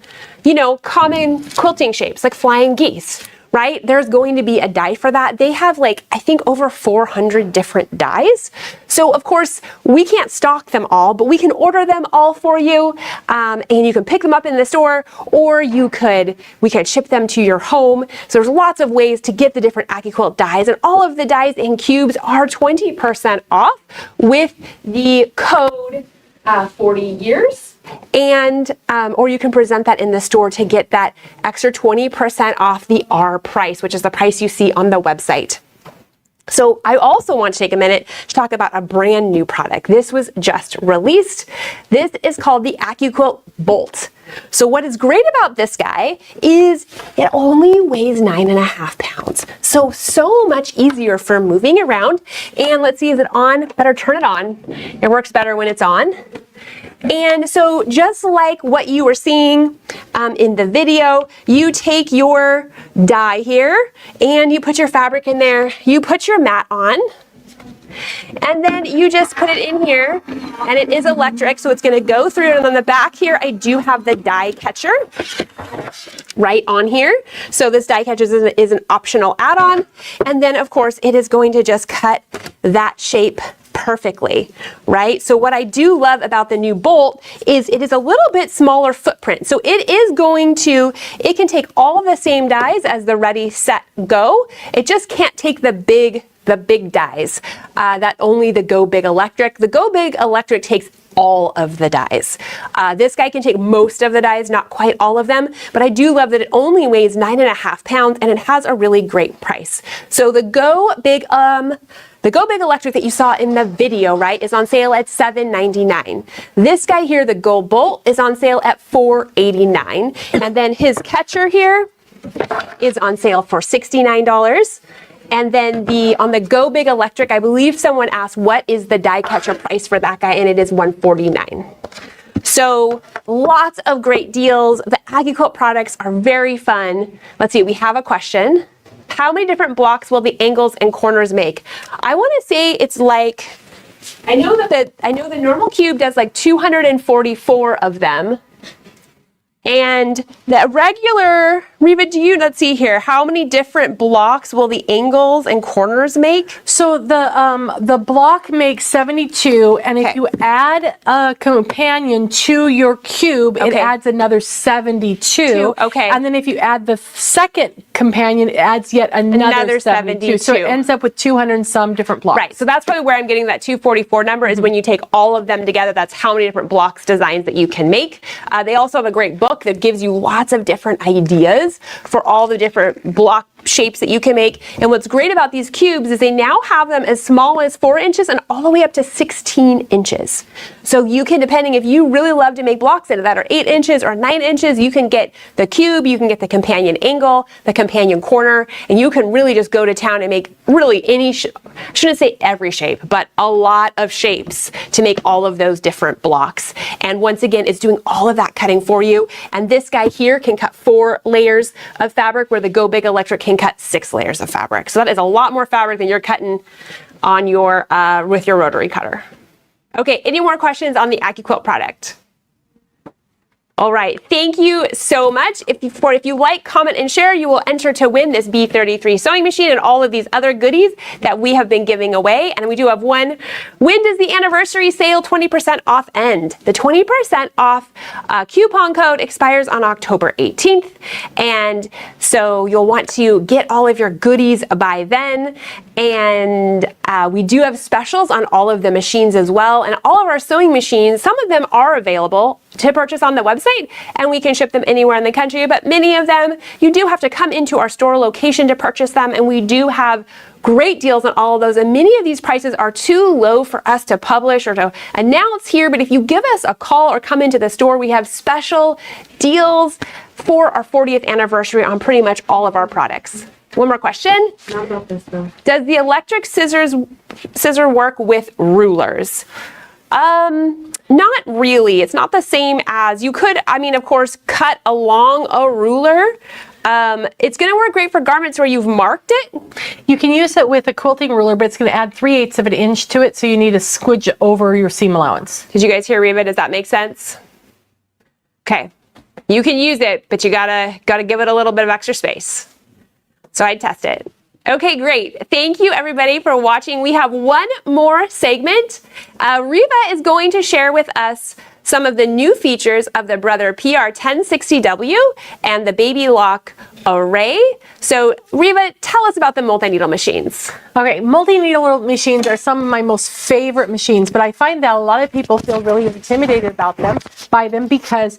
quilting shapes like flying geese. Right? There's going to be a die for that. They have like, I think over 400 different dies. So of course we can't stock them all, but we can order them all for you. And you can pick them up in the store, or we could ship them to your home. So there's lots of ways to get the different AccuQuilt dies, and all of the dies and cubes are 20% off with the code 40 years. And or you can present that in the store to get that extra 20% off the R price, which is the price you see on the website. So I also want to take a minute to talk about a brand new product. This was just released. This is called the AccuQuilt Bolt. So what is great about this guy is it only weighs 9.5 pounds. So much easier for moving around. And let's see, is it on? Better turn it on. It works better when it's on. And so just like what you were seeing in the video, you take your die here and you put your fabric in there, you put your mat on, and then you just put it in here, and it is electric, so it's going to go through. And on the back here, I do have the die catcher right on here. So this die catcher is an optional add-on. And then of course it is going to just cut that shape perfectly, right? So what I do love about the new Bolt is it is a little bit smaller footprint. So it can take all of the same dies as the Ready, Set, Go. It just can't take the big dies, that only the Go Big Electric. The Go Big Electric takes all of the dies. This guy can take most of the dies, not quite all of them, but I do love that it only weighs 9.5 pounds and it has a really great price. So the Go Big Electric that you saw in the video, right, is on sale at $7.99. This guy here, the Go Bolt, is on sale at $4.89. And then his catcher here is on sale for $69. And then on the Go Big Electric, I believe someone asked what is the die catcher price for that guy, and it is $149. So lots of great deals. The AccuQuilt products are very fun. Let's see, we have a question. How many different blocks will the angles and corners make? I want to say it's like, I know the normal cube does like 244 of them. And the regular, Reva, let's see here, how many different blocks will the angles and corners make? So the block makes 72, and if you add a companion to your cube, it adds another 72. Okay. And then if you add the second companion, it adds yet another 72. So it ends up with 200 and some different blocks. Right, so that's probably where I'm getting that 244 number is when you take all of them together, that's how many different blocks designs that you can make. They also have a great book that gives you lots of different ideas for all the different block shapes that you can make. And what's great about these cubes is they now have them as small as 4 inches and all the way up to 16 inches. So you can, depending if you really love to make blocks that are 8 inches or 9 inches, you can get the cube, you can get the companion angle, the companion corner, and you can really just go to town and make really any, I shouldn't say every shape, but a lot of shapes to make all of those different blocks. And once again, it's doing all of that cutting for you. And this guy here can cut 4 layers of fabric, where the Go Big Electric can cut 6 layers of fabric. So that is a lot more fabric than you're cutting on your with your rotary cutter. Okay, any more questions on the AccuQuilt product? All right, thank you so much. If you like, comment, and share, you will enter to win this B33 sewing machine and all of these other goodies that we have been giving away. And we do have one. When does the anniversary sale 20% off end? The 20% off coupon code expires on October 18th. And so you'll want to get all of your goodies by then. And we do have specials on all of the machines as well. And all of our sewing machines, some of them are available to purchase on the website, and we can ship them anywhere in the country, but many of them you do have to come into our store location to purchase them, and we do have great deals on all of those, and many of these prices are too low for us to publish or to announce here, but if you give us a call or come into the store, we have special deals for our 40th anniversary on pretty much all of our products. One more question. Not about this though. Does the electric scissor work with rulers? Not really. It's not the same as you could, I mean, of course, cut along a ruler. It's going to work great for garments where you've marked it. You can use it with a quilting ruler, but it's going to add 3/8 of an inch to it, so you need to squidge over your seam allowance. Did you guys hear Reva? Does that make sense? Okay. You can use it, but you gotta give it a little bit of extra space. So I'd test it. Okay, great. Thank you everybody for watching. We have one more segment. Reva is going to share with us some of the new features of the Brother PR1060W and the Baby Lock Array. So Reva, tell us about the multi-needle machines. Okay, multi-needle machines are some of my most favorite machines, but I find that a lot of people feel really intimidated by them because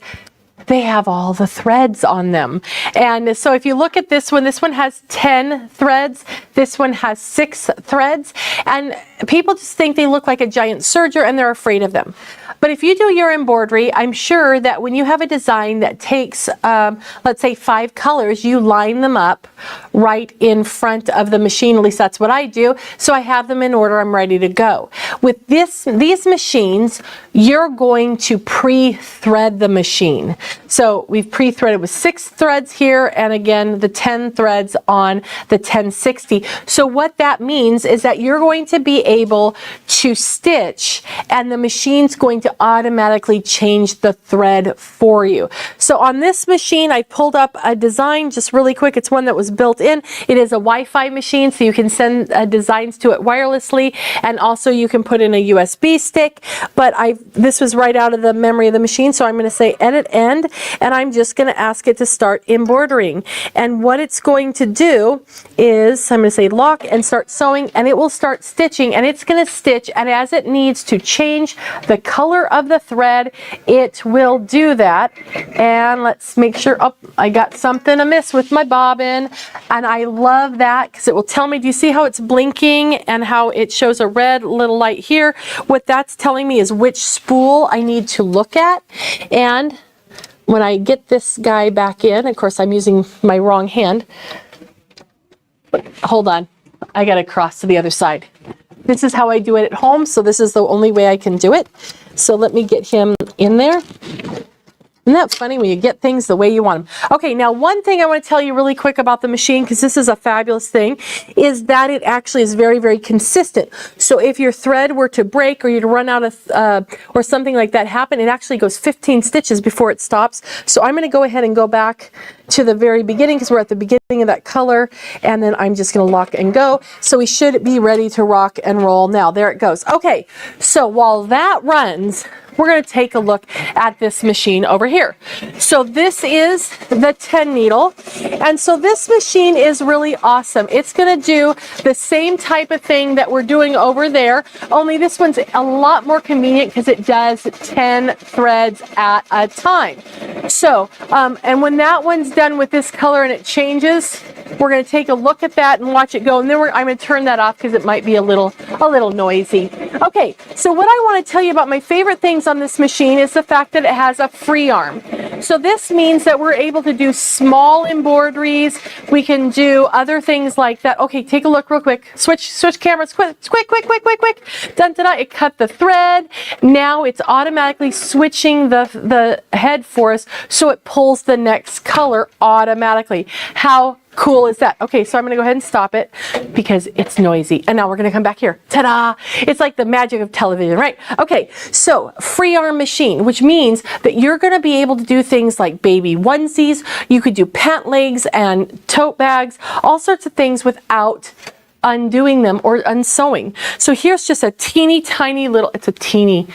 they have all the threads on them. And so if you look at this one has 10 threads. This one has 6 threads. And people just think they look like a giant serger and they're afraid of them. But if you do your embroidery, I'm sure that when you have a design that takes, let's say 5 colors, you line them up right in front of the machine. At least that's what I do. So I have them in order. I'm ready to go. With these machines, you're going to pre-thread the machine. So we've pre-threaded with 6 threads here, and again the 10 threads on the 1060. So what that means is that you're going to be able to stitch, and the machine's going to automatically change the thread for you. So on this machine, I pulled up a design just really quick. It's one that was built in. It is a Wi-Fi machine, so you can send designs to it wirelessly, and also you can put in a USB stick. But this was right out of the memory of the machine, so I'm going to say edit end, and I'm just going to ask it to start embroidering. And what it's going to do is, I'm going to say lock and start sewing, and it will start stitching, and it's going to stitch, and as it needs to change the color of the thread, it will do that. And let's make sure, oh, I got something amiss with my bobbin, and I love that because it will tell me, do you see how it's blinking and how it shows a red little light here? What that's telling me is which spool I need to look at. And when I get this guy back in, of course I'm using my wrong hand. Hold on, I gotta cross to the other side. This is how I do it at home, so this is the only way I can do it. So let me get him in there. Isn't that funny when you get things the way you want them? Okay, now one thing I want to tell you really quick about the machine, because this is a fabulous thing, is that it actually is very, very consistent. So if your thread were to break or you'd run out of, or something like that happen, it actually goes 15 stitches before it stops. So I'm going to go ahead and go back to the very beginning because we're at the beginning of that color, and then I'm just going to lock and go. So we should be ready to rock and roll now. There it goes. Okay, so while that runs, we're going to take a look at this machine over here. So this is the 10 needle, and And so this machine is really awesome. It's going to do the same type of thing that we're doing over there, only this one's a lot more convenient because it does 10 threads at a time. So, and when that one's done with this color and it changes, we're going to take a look at that and watch it go. And then I'm going to turn that off because it might be a little noisy. Okay, so what I want to tell you about my favorite things on this machine is the fact that it has a free arm. So this means that we're able to do small embroideries. We can do other things like that. Okay, take a look real quick. Switch cameras, quick. Dun, dun, dun. It cut the thread. Now it's automatically switching the head for us, so it pulls the next color automatically. How cool is that? Okay, so I'm gonna go ahead and stop it because it's noisy. And now we're gonna come back here. Ta-da! It's like the magic of television, right? Okay, so free arm machine, which means that you're gonna be able to do things like baby onesies. You could do pant legs and tote bags, all sorts of things without undoing them or unsewing. So here's just a teeny tiny little, it's a teeny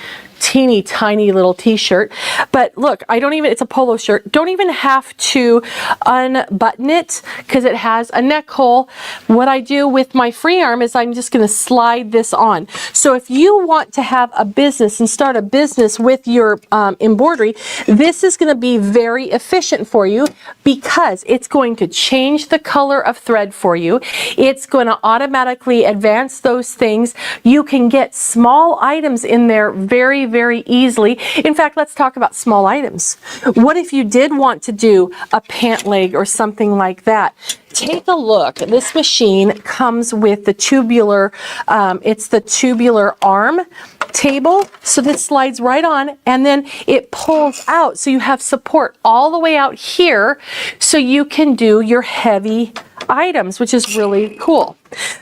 tiny little t-shirt, but look, it's a polo shirt. Don't even have to unbutton it because it has a neck hole. What I do with my free arm is I'm just going to slide this on. So if you want to have a business and start a business with your embroidery, this is going to be very efficient for you because it's going to change the color of thread for you. It's going to automatically advance those things. You can get small items in there very easily. In fact, let's talk about small items. What if you did want to do a pant leg or something like that? Take a look. This machine comes with the tubular, it's the tubular arm table. So this slides right on and then it pulls out. So you have support all the way out here so you can do your heavy items, which is really cool.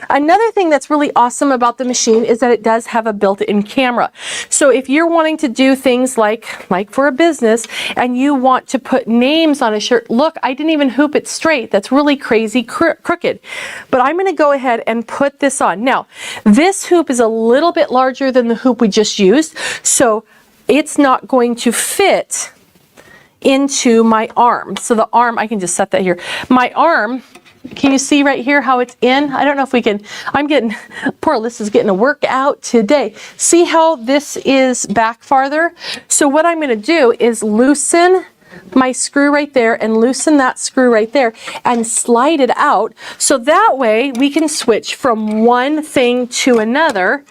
Another thing that's really awesome about the machine is that it does have a built-in camera. So if you're wanting to do things like for a business and you want to put names on a shirt, look, I didn't even hoop it straight. That's really crazy crooked. But I'm going to go ahead and put this on. Now, this hoop is a little bit larger than the hoop we just used, so it's not going to fit into my arm. So the arm, I can just set that here. My arm, can you see right here how it's in? I don't know if we can, poor Alyssa's getting a workout today. See how this is back farther? So what I'm going to do is loosen my screw right there and loosen that screw right there and slide it out. So that way we can switch from one thing to another.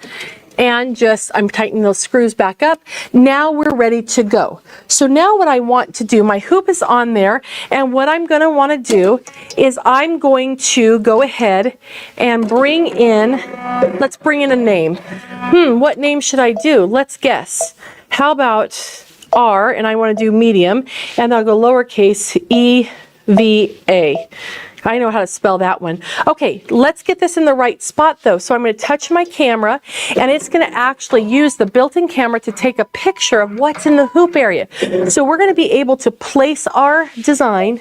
And I'm tightening those screws back up. Now we're ready to go. So now what I want to do, my hoop is on there, and what I'm going to want to do is I'm going to go ahead and let's bring in a name. What name should I do? Let's guess. How about R, and I want to do medium, and I'll go lowercase EVA. I know how to spell that one. Okay, let's get this in the right spot though. So I'm going to touch my camera and it's going to actually use the built-in camera to take a picture of what's in the hoop area. So we're going to be able to place our design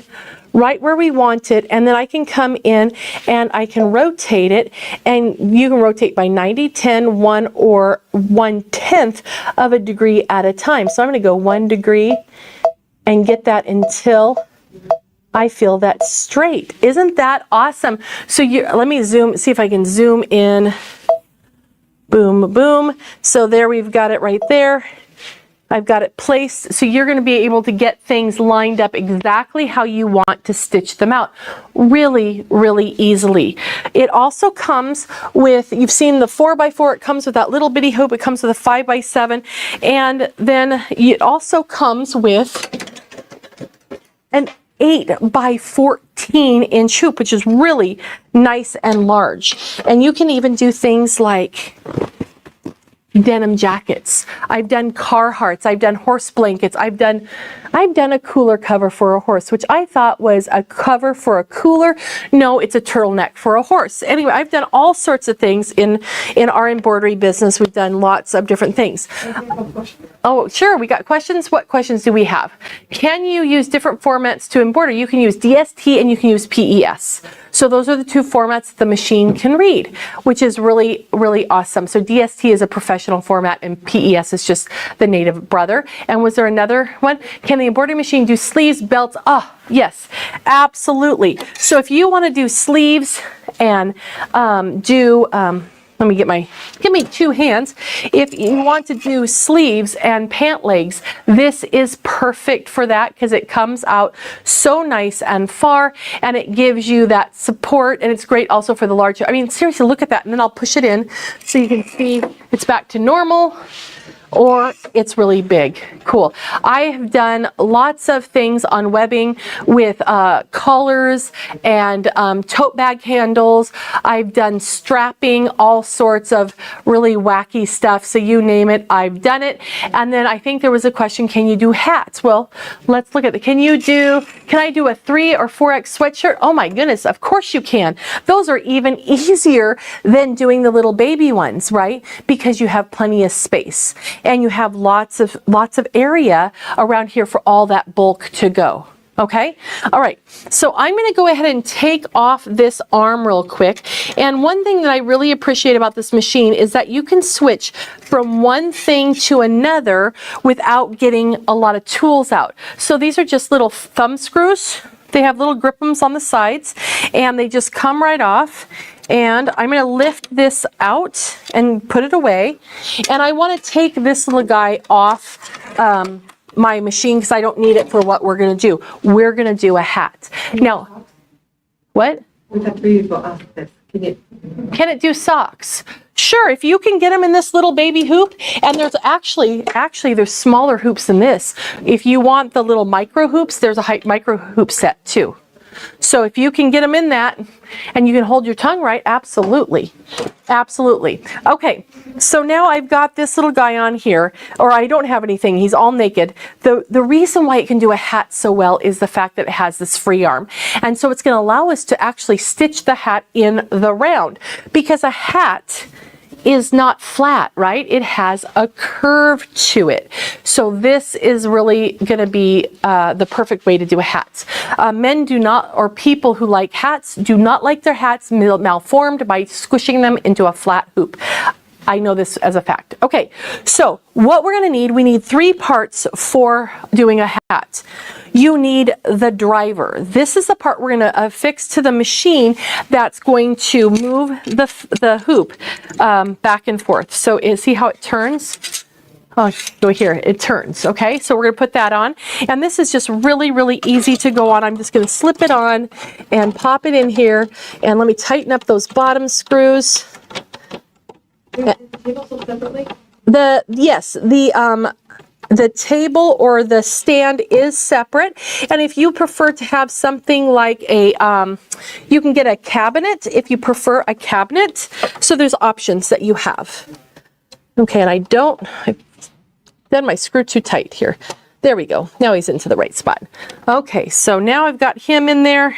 right where we want it, and then I can come in and I can rotate it, and you can rotate by 90, 10, 1, or 1/10 of a degree at a time. So I'm going to go 1 degree and get that until I feel that straight. Isn't that awesome? So let me see if I can zoom in. Boom, boom. So there we've got it right there. I've got it placed. So you're going to be able to get things lined up exactly how you want to stitch them out really easily. It also comes with, you've seen the 4x4, it comes with that little bitty hoop. It comes with a 5x7. And then it also comes with an 8x14 inch hoop, which is really nice and large. And you can even do things like denim jackets. I've done Carhartts. I've done horse blankets. I've done a cooler cover for a horse, which I thought was a cover for a cooler. No, it's a turtleneck for a horse. Anyway, I've done all sorts of things in our embroidery business. We've done lots of different things. Oh, sure. We got questions. What questions do we have? Can you use different formats to embroider? You can use DST and you can use PES. So those are the two formats the machine can read, which is really, really awesome. So DST is a professional format and PES is just the native brother. And was there another one? Can the embroidery machine do sleeves, belts? Ah, yes, absolutely. So if you want to do sleeves and let me give me two hands. If you want to do sleeves and pant legs, this is perfect for that because it comes out so nice and far and it gives you that support, and it's great also for the larger. I mean, seriously, look at that, and then I'll push it in so you can see it's back to normal, or it's really big. Cool. I have done lots of things on webbing with collars and tote bag handles. I've done strapping, all sorts of really wacky stuff. So you name it, I've done it. And then I think there was a question, can you do hats? Well, let's look at it. Can I do a 3 or 4X sweatshirt? Oh my goodness, of course you can. Those are even easier than doing the little baby ones, right? Because you have plenty of space. And you have lots of area around here for all that bulk to go. Okay, all right, so I'm going to go ahead and take off this arm real quick. And one thing that I really appreciate about this machine is that you can switch from one thing to another without getting a lot of tools out. So these are just little thumb screws. They have little gripums on the sides and they just come right off. And I'm going to lift this out and put it away. And I want to take this little guy off my machine because I don't need it for what we're going to do. We're going to do a hat. Now, what? We've had 3 people ask this. Can it do socks? Sure, if you can get them in this little baby hoop, and there's actually there's smaller hoops than this. If you want the little micro hoops, there's a micro hoop set too. So if you can get them in that and you can hold your tongue right, absolutely. Absolutely. Okay, so now I've got this little guy on here, or I don't have anything, he's all naked. The reason why it can do a hat so well is the fact that it has this free arm. And so it's going to allow us to actually stitch the hat in the round, because a hat is not flat, right? It has a curve to it. So this is really going to be the perfect way to do a hat. Men do not, or people who like hats, do not like their hats malformed by squishing them into a flat hoop. I know this as a fact. Okay, so what we're going to need, we need 3 parts for doing a hat. You need the driver. This is the part we're going to affix to the machine that's going to move the hoop back and forth. So see how it turns? Oh, go here, it turns, okay? So we're gonna put that on. And this is just really, really easy to go on. I'm just gonna slip it on and pop it in here. And let me tighten up those bottom screws. The table or the stand is separate, and if you prefer to have something like a, you can get a cabinet if you prefer a cabinet. So there's options that you have. Okay, and I've done my screw too tight here. There we go. Now he's into the right spot. Okay, so now I've got him in there.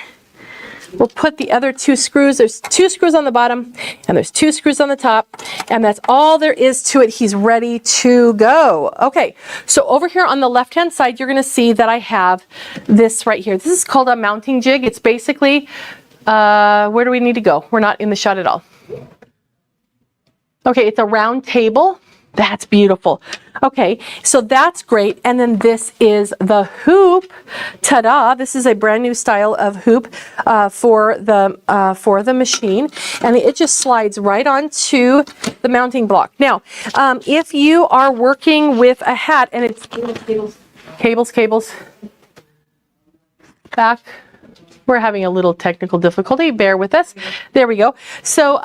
We'll put the other 2 screws. There's 2 screws on the bottom and there's 2 screws on the top, and that's all there is to it. He's ready to go. Okay, so over here on the left hand side, you're going to see that I have this right here. This is called a mounting jig. It's basically, where do we need to go? We're not in the shot at all. Okay, it's a round table. That's beautiful. Okay, so that's great. And then this is the hoop. Ta-da! This is a brand new style of hoop for the machine, and it just slides right onto the mounting block. Now, if you are working with a hat and it's cables back. We're having a little technical difficulty, bear with us. There we go. So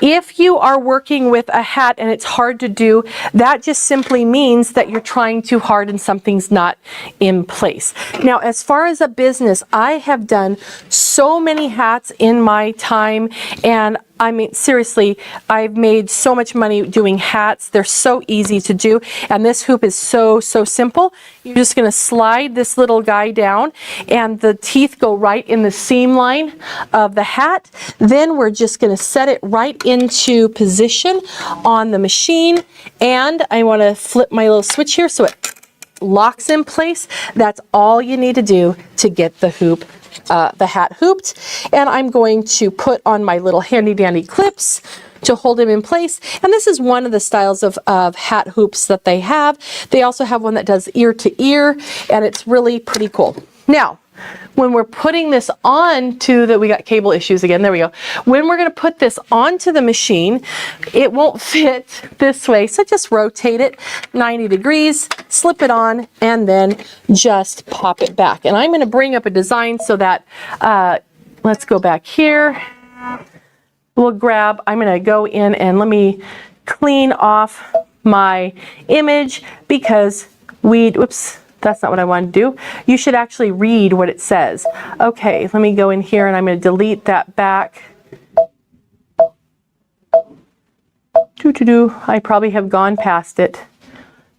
if you are working with a hat and it's hard to do, that just simply means that you're trying too hard and something's not in place. Now, as far as a business, I have done so many hats in my time, and I mean, seriously, I've made so much money doing hats. They're so easy to do. And this hoop is so simple. You're just going to slide this little guy down, and the teeth go right in the seam line of the hat. Then we're just going to set it right into position on the machine. And I want to flip my little switch here so it locks in place. That's all you need to do to get the hoop the hat hooped, and I'm going to put on my little handy dandy clips to hold him in place. And this is one of the styles of hat hoops that they have. They also have one that does ear to ear, and it's really pretty cool. Now, when we're putting this on to we got cable issues again, there we go. When we're gonna put this onto the machine, it won't fit this way. So just rotate it 90 degrees, slip it on, and then just pop it back. And I'm gonna bring up a design so that, let's go back here. I'm gonna go in and let me clean off my image because whoops, that's not what I want to do. You should actually read what it says. Okay, let me go in here and I'm going to delete that back. I probably have gone past it.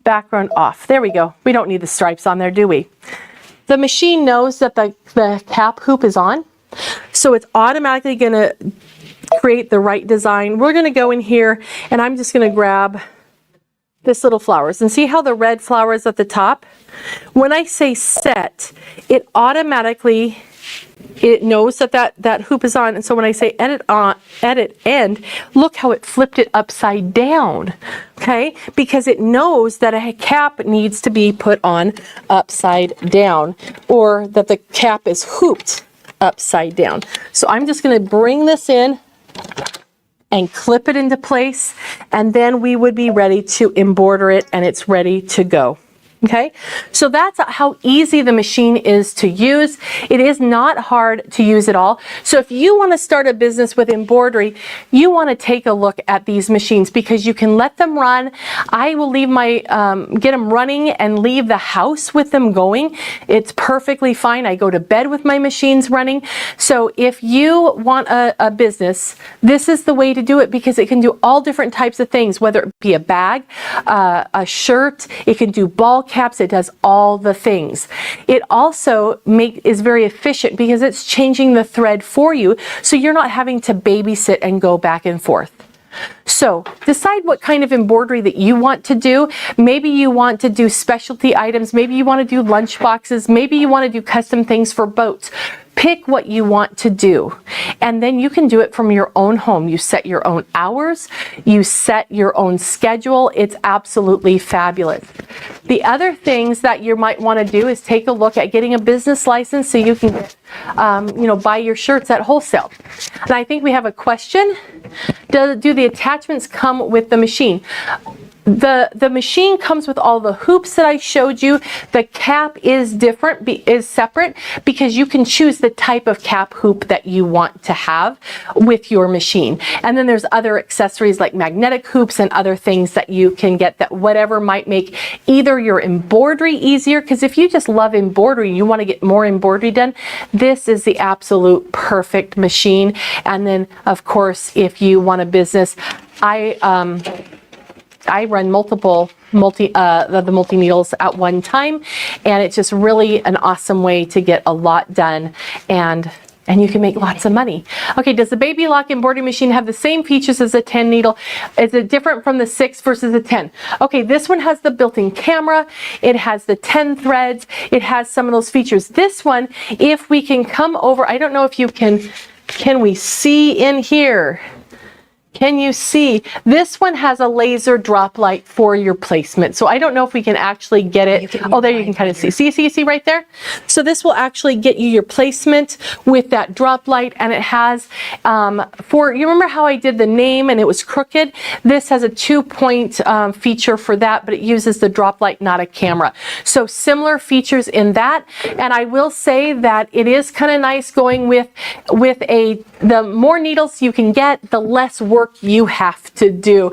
Background off. There we go. We don't need the stripes on there, do we? The machine knows that the cap hoop is on, so it's automatically going to create the right design. We're going to go in here and I'm just going to grab this little flowers and see how the red flower is at the top. When I say set, it automatically, it knows that hoop is on. And so when I say edit end, look how it flipped it upside down. Okay, because it knows that a cap needs to be put on upside down, or that the cap is hooped upside down. So I'm just going to bring this in and clip it into place, and then we would be ready to embroider it, and it's ready to go. Okay, so that's how easy the machine is to use. It is not hard to use at all. So if you want to start a business with embroidery, you want to take a look at these machines because you can let them run. I will leave get them running and leave the house with them going. It's perfectly fine. I go to bed with my machines running. So if you want a business, this is the way to do it because it can do all different types of things, whether it be a bag, a shirt, it can do ball caps, it does all the things. It also is very efficient because it's changing the thread for you, so you're not having to babysit and go back and forth. So decide what kind of embroidery that you want to do. Maybe you want to do specialty items, maybe you want to do lunch boxes, maybe you want to do custom things for boats. Pick what you want to do, and then you can do it from your own home. You set your own hours, you set your own schedule. It's absolutely fabulous. The other things that you might want to do is take a look at getting a business license so you can get, buy your shirts at wholesale. And I think we have a question. Do the attachments come with the machine? The machine comes with all the hoops that I showed you. The cap is separate because you can choose the type of cap hoop that you want to have with your machine. And then there's other accessories like magnetic hoops and other things that you can get that whatever might make either your embroidery easier, because if you just love embroidery, you want to get more embroidery done, this is the absolute perfect machine. And then of course, if you want a business, I run multiple multi needles at one time, and it's just really an awesome way to get a lot done, and you can make lots of money. Okay, does the Baby Lock embroidery machine have the same features as a 10 needle? Is it different from the 6 versus the 10? Okay, this one has the built-in camera, it has the 10 threads, it has some of those features. This one, if we can come over, I don't know if you can we see in here? Can you see? This one has a laser drop light for your placement. So I don't know if we can actually get it. Oh, there you can kind of see. See right there? So this will actually get you your placement with that drop light, and it has, you remember how I did the name and it was crooked? This has a 2-point feature for that, but it uses the drop light, not a camera. So similar features in that. And I will say that it is kind of nice going with the more needles you can get, the less work you have to do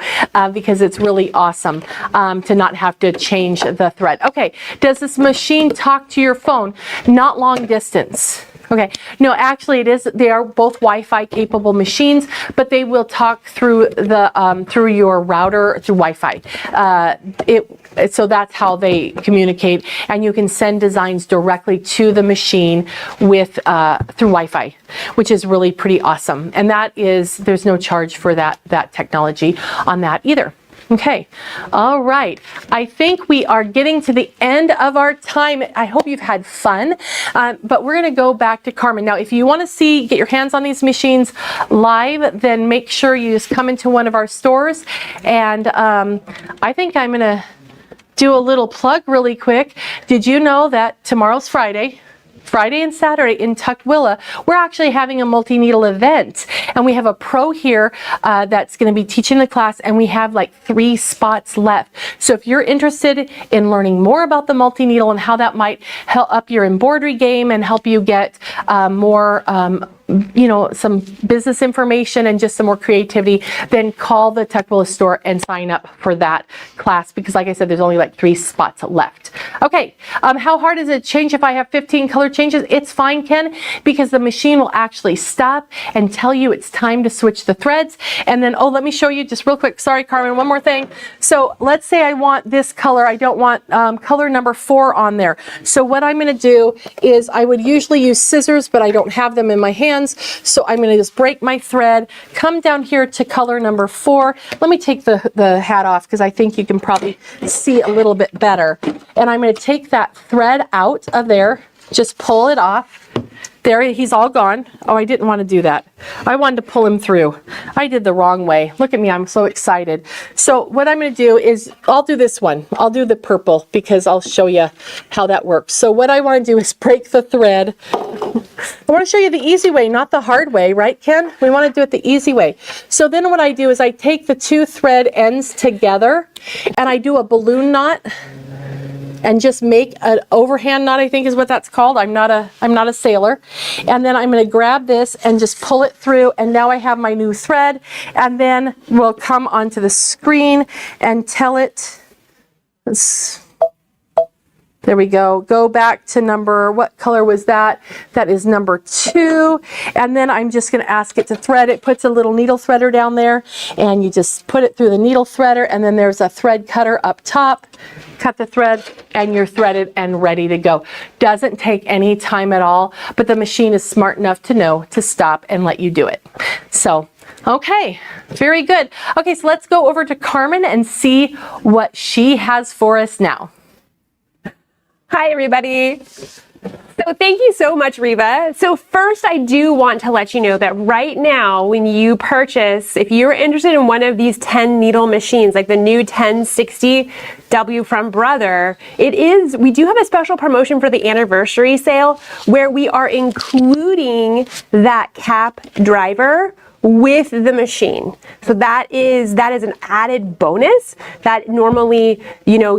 because it's really awesome to not have to change the thread. Okay, does this machine talk to your phone? Not long distance. Okay, no, actually they are both Wi-Fi capable machines, but they will talk through through your router through Wi-Fi. So that's how they communicate, and you can send designs directly to the machine with through Wi-Fi, which is really pretty awesome. And there's no charge for that technology on that either. Okay, all right. I think we are getting to the end of our time. I hope you've had fun, but we're going to go back to Carmen. Now, if you want to get your hands on these machines live, then make sure you just come into one of our stores. And I think I'm going to do a little plug really quick. Did you know that tomorrow's Friday and Saturday in Tukwila, we're actually having a multi-needle event, and we have a pro here that's going to be teaching the class, and we have like 3 spots left. So if you're interested in learning more about the multi-needle and how that might help up your embroidery game and help you get more some business information and just some more creativity, then call the Tukwila store and sign up for that class, because like I said, there's only like 3 spots left. Okay, how hard is it to change if I have 15 color changes? It's fine, Ken, because the machine will actually stop and tell you it's time to switch the threads. And then, let me show you just real quick. Sorry, Carmen, one more thing. So let's say I want this color. I don't want color number 4 on there. So what I'm going to do is I would usually use scissors, but I don't have them in my hand. So I'm going to just break my thread, come down here to color number 4. Let me take the hat off because I think you can probably see a little bit better. And I'm going to take that thread out of there, just pull it off. There, he's all gone. Oh, I didn't want to do that. I wanted to pull him through. I did the wrong way. Look at me, I'm so excited. So what I'm going to do is, I'll do this one. I'll do the purple because I'll show you how that works. So what I want to do is break the thread. I want to show you the easy way, not the hard way, right, Ken? We want to do it the easy way. So then what I do is I take the 2 thread ends together and I do a balloon knot. And just make an overhand knot, I think is what that's called. I'm not a sailor. And then I'm going to grab this and just pull it through, and now I have my new thread. And then we'll come onto the screen and tell it. There we go. Go back to what color was that? That is number 2. And then I'm just going to ask it to thread. It puts a little needle threader down there, and you just put it through the needle threader, and then there's a thread cutter up top. Cut the thread, and you're threaded and ready to go. Doesn't take any time at all, but the machine is smart enough to know to stop and let you do it. So, okay, very good. Okay, so let's go over to Carmen and see what she has for us now. Hi, everybody. So thank you so much, Reva. So first, I do want to let you know that right now, when you purchase, if you're interested in one of these 10 needle machines, like the new 1060W from Brother, we do have a special promotion for the anniversary sale where we are including that cap driver with the machine. So that is an added bonus that normally,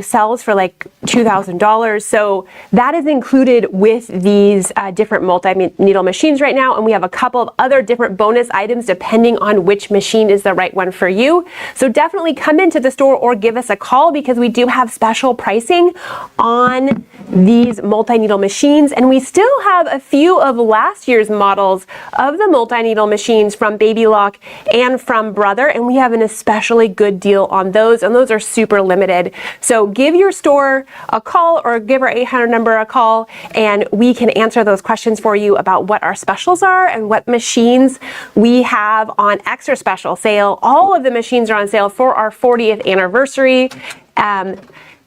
sells for like $2,000. So that is included with these different multi-needle machines right now. And we have a couple of other different bonus items depending on which machine is the right one for you. So definitely come into the store or give us a call because we do have special pricing on these multi-needle machines. And we still have a few of last year's models of the multi-needle machines from Baby Lock and from Brother, and we have an especially good deal on those, and those are super limited. So give your store a call or give our 800 number a call, and we can answer those questions for you about what our specials are and what machines we have on extra special sale. All of the machines are on sale for our 40th anniversary.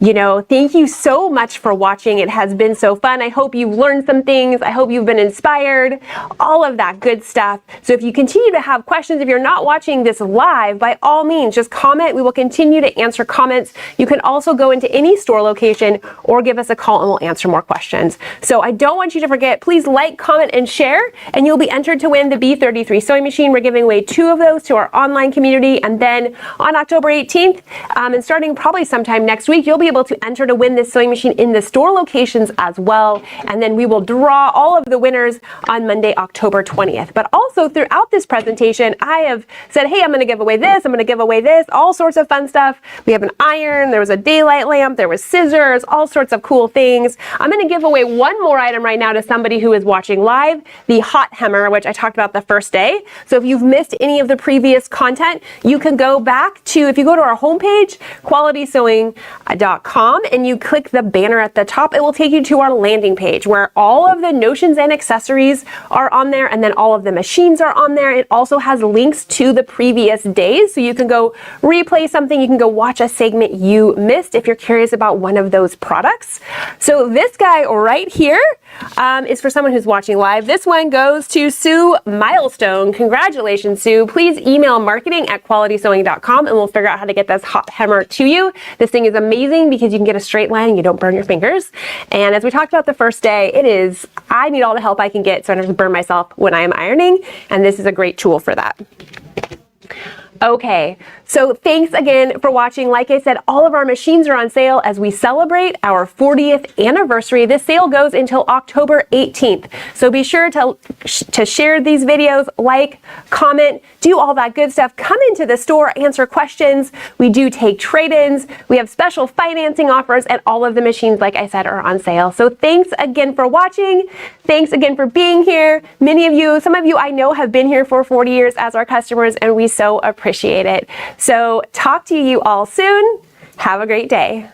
Thank you so much for watching. It has been so fun. I hope you've learned some things. I hope you've been inspired, all of that good stuff. So if you continue to have questions, if you're not watching this live, by all means, just comment. We will continue to answer comments. You can also go into any store location or give us a call and we'll answer more questions. So I don't want you to forget, please like, comment, and share, and you'll be entered to win the B33 sewing machine. We're giving away 2 of those to our online community. And then on October 18th, and starting probably sometime next week, you'll be able to enter to win this sewing machine in the store locations as well. And then we will draw all of the winners on Monday, October 20th. But also throughout this presentation, I have said, hey, I'm going to give away this, I'm going to give away this, all sorts of fun stuff. We have an iron, there was a daylight lamp, there was scissors, all sorts of cool things. I'm going to give away one more item right now to somebody who is watching live, the hot hammer, which I talked about the first day. So if you've missed any of the previous content, you can go back to, if you go to our homepage, qualitysewing.com, qualitySewing.com and you click the banner at the top, it will take you to our landing page where all of the notions and accessories are on there, and then all of the machines are on there. It also has links to the previous days, so you can go replay something, you can go watch a segment you missed if you're curious about one of those products. So this guy right here is for someone who's watching live. This one goes to Sue Milestone. Congratulations, Sue. Please email marketing@qualitysewing.com and we'll figure out how to get this hot hammer to you. This thing is amazing because you can get a straight line and you don't burn your fingers. And as we talked about the first day, I need all the help I can get so I don't have to burn myself when I am ironing, and this is a great tool for that. Okay, so thanks again for watching. Like I said, all of our machines are on sale as we celebrate our 40th anniversary. This sale goes until October 18th. So be sure to share these videos, like, comment, do all that good stuff. Come into the store, answer questions. We do take trade-ins. We have special financing offers, and all of the machines, like I said, are on sale. So thanks again for watching. Thanks again for being here. Some of you I know have been here for 40 years as our customers, and we so appreciate it. So talk to you all soon. Have a great day.